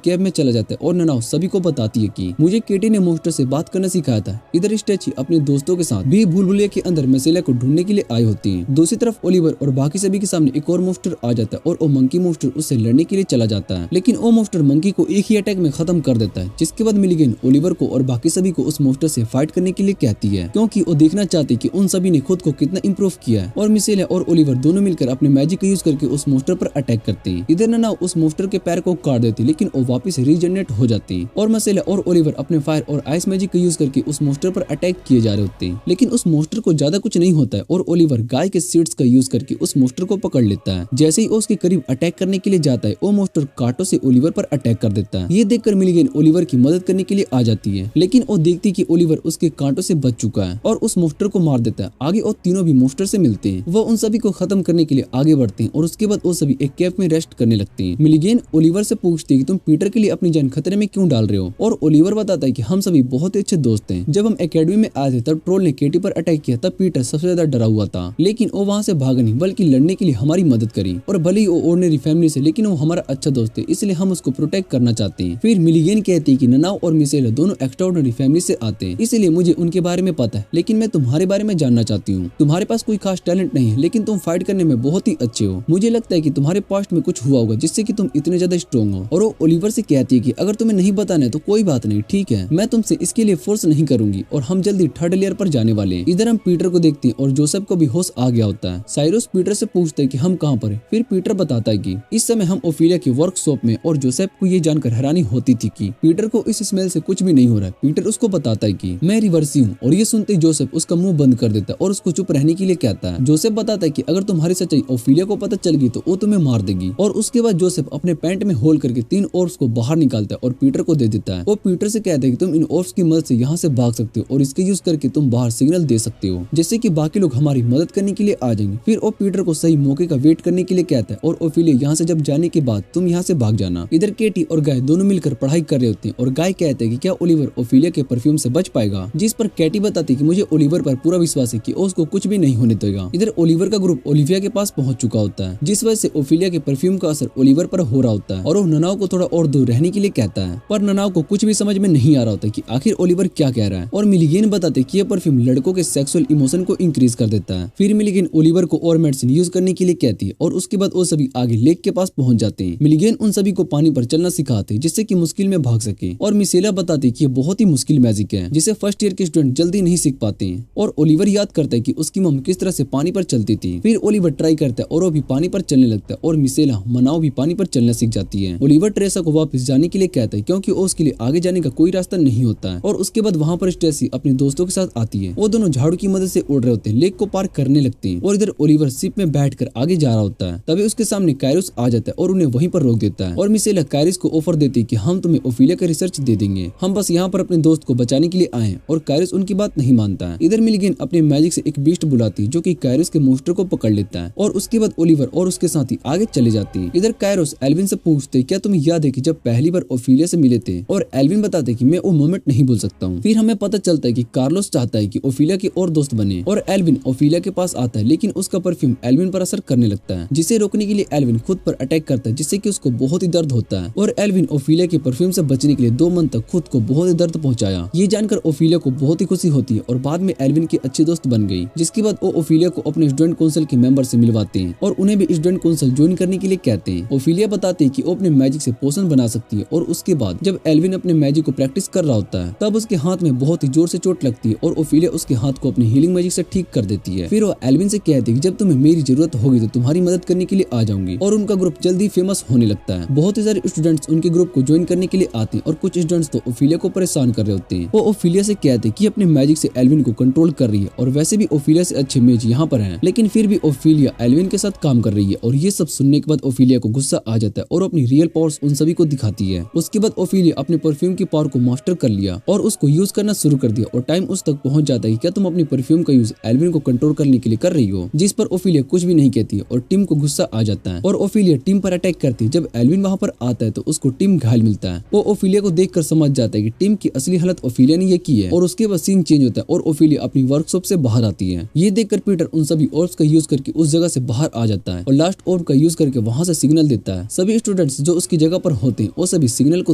कैब में चला जाता है और ननाओ सभी को बताती है कि मुझे केटी ने मॉन्स्टर से बात करना सिखाया था। इधर स्टेची अपने दोस्तों के साथ भी भूल-भुलैया के अंदर मसेला को ढूंढने के लिए आई होती है। दूसरी तरफ ओलिवर और बाकी सभी के सामने एक और मॉन्स्टर आ जाता है और वो मंकी मॉन्स्टर उससे लड़ने के लिए चला जाता है, लेकिन वो मॉन्स्टर मंकी को एक ही अटैक में खत्म कर देता है। जिसके बाद मिलीगन ओलिवर को और बाकी सभी को उस मॉन्स्टर से फाइट करने के लिए कहती है, क्योंकि वो देखना चाहती कि उन सभी ने खुद को कितना इंप्रूव किया है। और मिसेला और ओलिवर दोनों मिलकर अपने मैजिक का यूज करके उस मॉन्स्टर पर अटैक करते हैं। इधर ननाओ उस मॉन्स्टर के पैर को काट देती, लेकिन वो वापस रीजनरेट हो जाती है और मिसेला और ओलिवर अपने फायर और आइस मैजिक का यूज करके उस मॉन्स्टर पर अटैक किए जा रहे होते हैं, लेकिन उस मॉन्स्टर को ज्यादा कुछ नहीं होता है और ओलिवर गाय के सीड्स का यूज करके उस मॉन्स्टर को पकड़ लेता है। जैसे ही उसके करीब अटैक करने के लिए जाता है, वो मॉन्स्टर कांटों से ओलिवर पर अटैक कर देता है। ये देखकर मिलीगन ओलिवर की मदद करने के लिए आ जाती है, लेकिन वो देखती कि ओलिवर उसके कांटों से बच चुका है और उस मॉन्स्टर को मार देता है। आगे वो तीनों भी मॉन्स्टर से मिलते हैं। वो उन सभी को खत्म करने के लिए आगे बढ़ते हैं और उसके बाद वो सभी एक कैंप में रेस्ट करने लगते हैं। मिलीगन ओलिवर से पूछती है कि तुम पीटर के लिए अपनी जान खतरे में क्यों डाल रहे हो, और ओलिवर बताता है कि हम सभी बहुत ही अच्छे दोस्त हैं। जब हम एकेडमी में आए थे तब ट्रोल ने केटी पर अटैक किया, तब पीटर सबसे ज्यादा डरा हुआ था, लेकिन वो वहाँ से भागा नहीं बल्कि लड़ने के लिए हमारी मदद करी। और भले ही वो ऑर्डिनरी फैमिली से, लेकिन वो हमारा अच्छा दोस्त है, इसलिए हम उसको प्रोटेक्ट करना चाहते हैं। फिर मिलीगन कहती है कि ननाओ और मिसेला दोनों एक्स्ट्राऑर्डिनरी फैमिली से आते हैं, इसलिए मुझे उनके बारे में पता है, लेकिन मैं तुम्हारे बारे में जानना चाहती हूँ। तुम्हारे पास कोई खास टैलेंट नहीं है, लेकिन तुम फाइट करने में बहुत ही अच्छे हो। मुझे लगता है कि तुम्हारे पास्ट में कुछ हुआ होगा जिससे कि तुम इतने ज्यादा स्ट्रॉन्ग हो। और वो ओलिवर से कहती है कि अगर तुम्हें नहीं बताना है तो कोई बात नहीं, ठीक है, मैं तुमसे इसके लिए फोर्स नहीं करूंगी और हम जल्दी थर्ड लेयर पर जाने वाले हैं। इधर हम पीटर को देखते हैं और जोसेफ को भी होश आ गया होता है। साइरस पीटर से पूछते हैं कि हम कहाँ पर हैं। फिर पीटर बताता है कि इस समय हम ओफिलिया के वर्कशॉप में, और जोसेफ को ये जानकर हैरानी होती थी कि पीटर को इस स्मेल से कुछ भी नहीं हो रहा है। पीटर उसको बताता है कि मैं रिवर्सी हूँ, और ये सुनते ही जोसेफ उसका मुंह बंद कर देता है और उसको चुप रहने के लिए कहता है। जोसेफ बताता है कि अगर तुम्हारी सच्चाई ओफिलिया को पता चल गई तो वो तुम्हें मार देगी। और उसके बाद जोसेफ अपने पैंट में होल करके 3 ऑर्ब्स को बाहर निकालता है और पीटर को दे देता है। वो पीटर से कहता है कि तुम इन ऑर्ब्स की मदद से यहाँ से भाग सकते हो और इसके यूज करके तुम बाहर सिग्नल दे सकते हो, जिससे कि बाकी लोग हमारी मदद करने के लिए आ जाएंगे। फिर वो पीटर को सही मौके का वेट करने के लिए कहता है और ओफिलिया यहाँ से जब जाने के बाद तुम यहाँ से भाग जाना। इधर केटी और गाय दोनों मिलकर पढ़ाई कर रहे होते हैं और गाय कहते हैं कि क्या ओलिवर ओफिलिया के परफ्यूम से बच पाएगा, जिस पर केटी बताती है कि मुझे ओलिवर पर पूरा विश्वास है कि उसको कुछ भी नहीं होने देगा। इधर ओलिवर का ग्रुप ओलिविया के पास पहुंच चुका होता है, जिस वजह से ओफिलिया के परफ्यूम का असर ओलिवर पर हो रहा होता है और वो ननाओ को थोड़ा और दूर रहने के लिए कहता है। पर ननाओ को कुछ भी समझ में नहीं आ रहा होता कि आखिर ओलिवर क्या कह रहा है। और मिलीगन बताते कि यह परफ्यूम लड़कों के सेक्सुअल इमोशन को इंक्रीज कर देता है। फिर मिलीगन ओलिवर को और मेडिसिन यूज करने के लिए कहती है और उसके बाद वो सभी आगे लेक के पास पहुंच जाते हैं। मिलीगन उन सभी को पानी पर चलना सिखाते हैं जिससे कि मुश्किल में भाग सके। और मिसेला बताती कि ये बहुत ही मुश्किल मैजिक है जिसे फर्स्ट ईयर के स्टूडेंट जल्दी नहीं सीख पाते हैं। और ओलिवर याद करता है कि उसकी मम किस तरह से पानी पर चलती थी। फिर ओलिवर ट्राई करता है और वो भी पानी पर चलने लगता है और मिसेला मनाओ भी पानी पर चलना सीख जाती है। ओलिवर ट्रेसा को वापस जाने के लिए कहता है क्योंकि उसके लिए आगे जाने का कोई रास्ता नहीं होता है। और उसके बाद वहाँ पर स्टेसी अपने दोस्तों के साथ आती है। वो दोनों झाड़ू की मदद से उड़ रहे होते हैं, लेक को पार करने लगते हैं। और इधर ओलिवर शिप में बैठकर आगे जा रहा होता है, तभी उसके सामने कायरस आ जाता है और उन्हें वहीं पर रोक देता है। और मिसेला कायरस को ऑफर देती है कि हम तुम्हें ओफिलिया का रिसर्च दे देंगे, हम बस यहाँ पर अपने दोस्त को बचाने के लिए आए हैं। और कायरस उनकी बात नहीं मानता है। इधर मिलीगन अपने मैजिक से एक बीस्ट बुलाती है जो कि कायरस के मॉन्स्टर को पकड़ लेता है और उसके बाद ओलिवर और उसके साथी आगे चले जाते हैं। इधर कायरस एल्विन से पूछते क्या तुम्हें याद है कि जब पहली बार ओफिलिया से मिले थे। और एल्विन बताते कि मैं वो मोमेंट नहीं भूल सकता हूँ। फिर हमें पता चलता है कि कार्लोस चाहता है कि ओफिलिया के और दोस्त बने और एल्विन ओफिलिया के पास आता है, लेकिन उसका परफ्यूम एल्विन पर असर करने लगता है, जिसे रोकने के लिए एल्विन खुद पर अटैक करता है, जिससे कि उसको बहुत ही दर्द होता है। और एल्विन ओफिलिया के परफ्यूम से बचने के लिए 2 मंथ तक खुद को बहुत ही दर्द पहुंचाया। ये जानकर ओफिलिया को बहुत ही खुशी होती है और बाद में एल्विन की अच्छी दोस्त बन गई। जिसके बाद वो ओफिलिया को अपने स्टूडेंट काउंसिल के मेंबर से मिलवाते हैं और उन्हें भी स्टूडेंट काउंसिल ज्वाइन करने के लिए कहते हैं। ओफिलिया बताते हैं कि वो अपने मैजिक से पोशन बना सकती है। और उसके बाद जब एल्विन अपने मैजिक को प्रैक्टिस कर रहा होता है तब उसके हाथ में बहुत ही जोर से चोट लगती है और ओफिलिया उसके हाथ को अपनी हीलिंग मैजिक से ठीक कर देती है। फिर वो एल्विन से कहती है कि जब तुम्हें मेरी जरूरत होगी तो तुम्हारी मदद करने के लिए आ जाऊंगी। और उनका ग्रुप जल्दी फेमस होने लगता है। बहुत ही सारे स्टूडेंट्स उनके ग्रुप को ज्वाइन करने के लिए आते हैं और कुछ स्टूडेंट्स तो ओफिलिया को परेशान कर रहे होते हैं। वो ओफिलिया से कहते हैं कि अपने मैजिक से एल्विन को कंट्रोल कर रही है और वैसे भी ओफिलिया से अच्छे मेज यहाँ पर हैं, लेकिन फिर भी ओफिलिया एल्विन के साथ काम कर रही है। और ये सब सुनने के बाद ओफिलिया को गुस्सा आ जाता है और वो अपनी रियल पावर्स उन सभी को दिखाती है। उसके बाद ओफिलिया अपने परफ्यूम की पावर को मास्टर कर लिया और उसको यूज करना शुरू कर दिया और टाइम उस तक पहुंच जाता है कि क्या तुम अपनी परफ्यूम का यूज एल्विन को कंट्रोल करने के लिए कर रही हो, जिस पर ओफिलिया कुछ भी नहीं कहती है और टिम को गुस्सा आ जाता है और ओफिलिया टिम पर अटैक करती है। जब एल्विन वहां पर आता है तो उसको टिम घायल मिलता है। वो ओफिलिया को देखकर समझ जाता है कि टिम की असली हालत ओफिलिया ने ये की है और उसके बाद सीन चेंज होता है और ओफिलिया अपनी वर्कशॉप से बाहर आती है। ये देखकर पीटर उन सभी ऑर्ब्स का यूज करके उस जगह से बाहर आ जाता है और लास्ट ऑर्ब का यूज करके वहां से सिग्नल देता है। सभी स्टूडेंट्स जो उसकी जगह पर होते हैं वो सभी सिग्नल को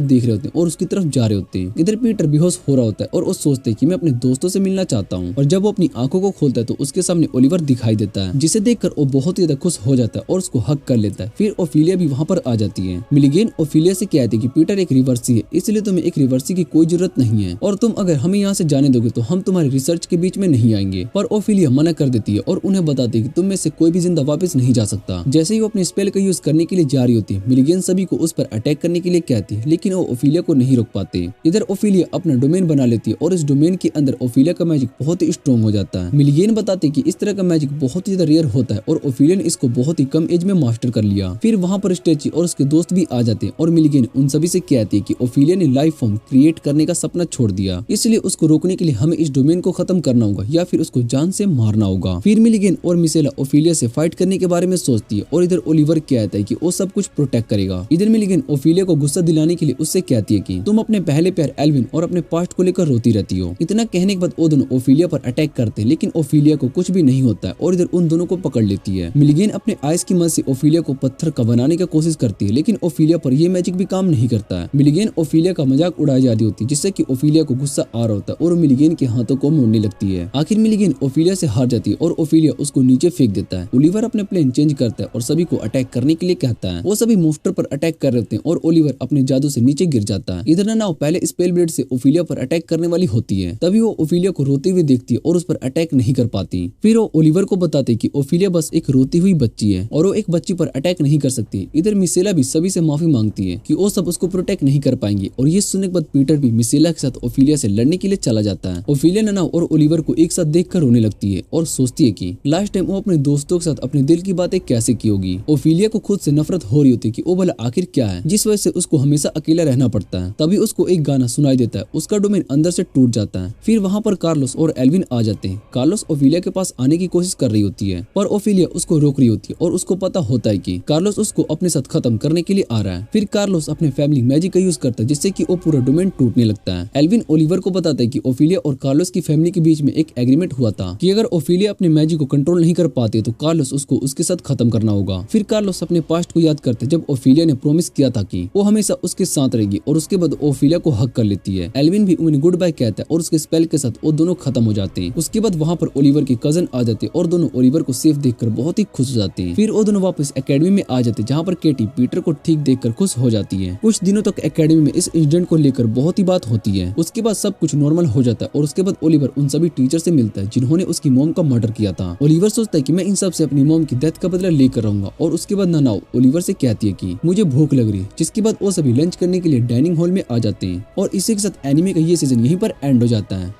देख रहे होते हैं और उसकी तरफ जा रहे होते हैं। इधर पीटर बेहोश हो रहा होता है और वो सोचते हैं कि मैं अपने दोस्तों से मिलना चाहता हूँ और जब वो अपनी आंखों को खोलता है तो उसके सामने ओलिवर दिखाई देता है, जिसे देखकर वो बहुत ही ज्यादा खुश हो जाता है और उसको हक कर लेता है। फिर ओफिलिया भी वहाँ पर आ जाती है। मिलीगेन ओफिलिया से कहती है कि पीटर एक रिवर्सी है, इसलिए तुम्हें एक रिवर्सी की कोई जरूरत नहीं है और तुम अगर हमें यहाँ से जाने दोगे तो हम तुम्हारी रिसर्च के बीच में नहीं आएंगे। पर ओफिलिया मना कर देती है और उन्हें बताती है कि तुम में से कोई भी जिंदा वापस नहीं जा सकता। जैसे ही वो अपने स्पेल का यूज करने के लिए जा रही होती है, मिलीगेन सभी को उस पर अटैक करने के लिए कहती है, लेकिन वो ओफिलिया को नहीं रोक पाते। इधर ओफिलिया अपना डोमेन बना लेती है और इस डोमेन के अंदर ओफिलिया का मैजिक बहुत ही स्ट्रॉन्ग हो जाता है। मिलीगेन बताते कि इस तरह का मैजिक बहुत ही ज्यादा रेयर होता है और ओफिलिया ने इसको बहुत ही कम एज में मास्टर कर लिया। फिर वहाँ पर स्टेची और उसके दोस्त भी आ जाते हैं और मिलीगेन उन सभी से कहती है कि ओफिलिया ने लाइफ फॉर्म क्रिएट करने का सपना छोड़ दिया, इसलिए उसको रोकने के लिए हमें इस डोमेन को खत्म करना होगा या फिर उसको जान से मारना होगा। फिर मिलीगेन और मिसेला ओफिलिया से फाइट करने के बारे में सोचती है और इधर ओलिवर कहता है कि वो सब कुछ प्रोटेक्ट करेगा। इधर मिलीगेन ओफिलिया को गुस्सा दिलाने के लिए उससे कहती है कि तुम अपने पहले प्यार एल्विन और अपने पास्ट को लेकर रोती रहती हो। इतना कहने के बाद वो दोनों ओफिलिया पर अटैक करते हैं, लेकिन ओफिलिया को कुछ भी नहीं होता है और इधर उन दोनों को पकड़ लेती है। मिलीगेन अपने आइस की मदद से ओफिलिया को पत्थर का बनाने की कोशिश करती है, लेकिन ओफिलिया पर यह मैजिक भी काम नहीं करता है। मिलीगेन ओफिलिया का मजाक उड़ाई जा रही होती है, जिससे कि ओफिलिया को गुस्सा आ रहा होता है और मिलीगेन के हाथों को मोड़ने लगती है। आखिर मिलीगेन ओफिलिया से हार जाती है और ओफिलिया उसको नीचे फेंक देता है। ओलिवर अपने प्लेन चेंज करता है और सभी को अटैक करने के लिए कहता है। वो सभी मोस्टर पर अटैक कर रहे होते हैं और ओलिवर अपने जादू से नीचे गिर जाता है। इधर नाव पहले स्पेल ब्लेड से ओफिलिया पर अटैक करने वाली होती है, तभी वो ओफिलिया को रोते हुए देखती है और उस पर अटैक नहीं कर पाती। फिर वो ओलिवर को बताते कि ओफिलिया बस एक रोती हुई बच्ची है और वो एक बच्ची पर अटैक नहीं कर सकती। इधर मिसेला भी सभी से माफी मांगती है कि वो सब उसको प्रोटेक्ट नहीं कर पाएंगे और ये सुनने के बाद पीटर भी मिसेला के साथ ओफिलिया से लड़ने के लिए चला जाता है। ओफिलिया नाना और ओलिवर को एक साथ देखकर रोने लगती है और सोचती है कि लास्ट टाइम वो अपने दोस्तों के साथ अपने दिल की बातें कैसे की होगी। ओफिलिया को खुद से नफरत हो रही होती है कि वो भला आखिर क्या है जिस वजह से उसको हमेशा अकेला रहना पड़ता है। तभी उसको एक गाना सुनाई देता है, उसका डोमेन अंदर से टूट जाता है। फिर वहाँ पर कार्लोस और एल्विन आ जाते हैं। कार्लोस ओफिलिया के पास आने की कोशिश कर रही होती है पर ओफिलिया उसको रोक रही होती है और उसको पता होता है कि कार्लोस उसको अपने साथ खत्म करने के लिए आ रहा है। फिर कार्लोस अपने फैमिली मैजिक का यूज करता है, जिससे कि वो पूरा डोमेन टूटने लगता है। एल्विन ओलिवर को बताता है कि ओफिलिया और कार्लोस की फैमिली के बीच में एक एग्रीमेंट हुआ था कि अगर ओफिलिया अपने मैजिक को कंट्रोल नहीं कर पाते तो कार्लोस उसको उसके साथ खत्म करना होगा। फिर कार्लोस अपने पास्ट को याद करते जब ओफिलिया ने प्रॉमिस किया था कि वो हमेशा उसके साथ रहेगी और उसके बाद ओफिलिया को हक कर लेती है। एल्विन भी उन्हें गुड बाय कहता है और उसके स्पेल के साथ वो दोनों खत्म हो जाते हैं। उसके बाद वहाँ पर ओलिवर के कजन आ जाते हैं और दोनों ओलिवर को सेफ देखकर बहुत ही खुश हो जाते हैं। फिर वो दोनों वापस एकेडमी में आ जाते हैं, जहाँ पर केटी पीटर को ठीक देखकर खुश हो जाती है। कुछ दिनों तक एकेडमी में इस इंसिडेंट को लेकर बहुत ही बात होती है। उसके बाद सब कुछ नॉर्मल हो जाता है और उसके बाद ओलिवर उन सभी टीचर से मिलता है जिन्होंने उसकी मॉम का मर्डर किया था। ओलिवर सोचता है कि मैं इन सब से अपनी मॉम की डेथ का बदला लेकर रहूंगा और उसके बाद नानाओ ओलिवर से कहती है कि मुझे भूख लग रही है, जिसके बाद वो सभी लंच करने के लिए डाइनिंग हॉल में आ जाते हैं। और इसी के साथ एनिमे का ये सीजन यहीं पर एंड हो जाता है।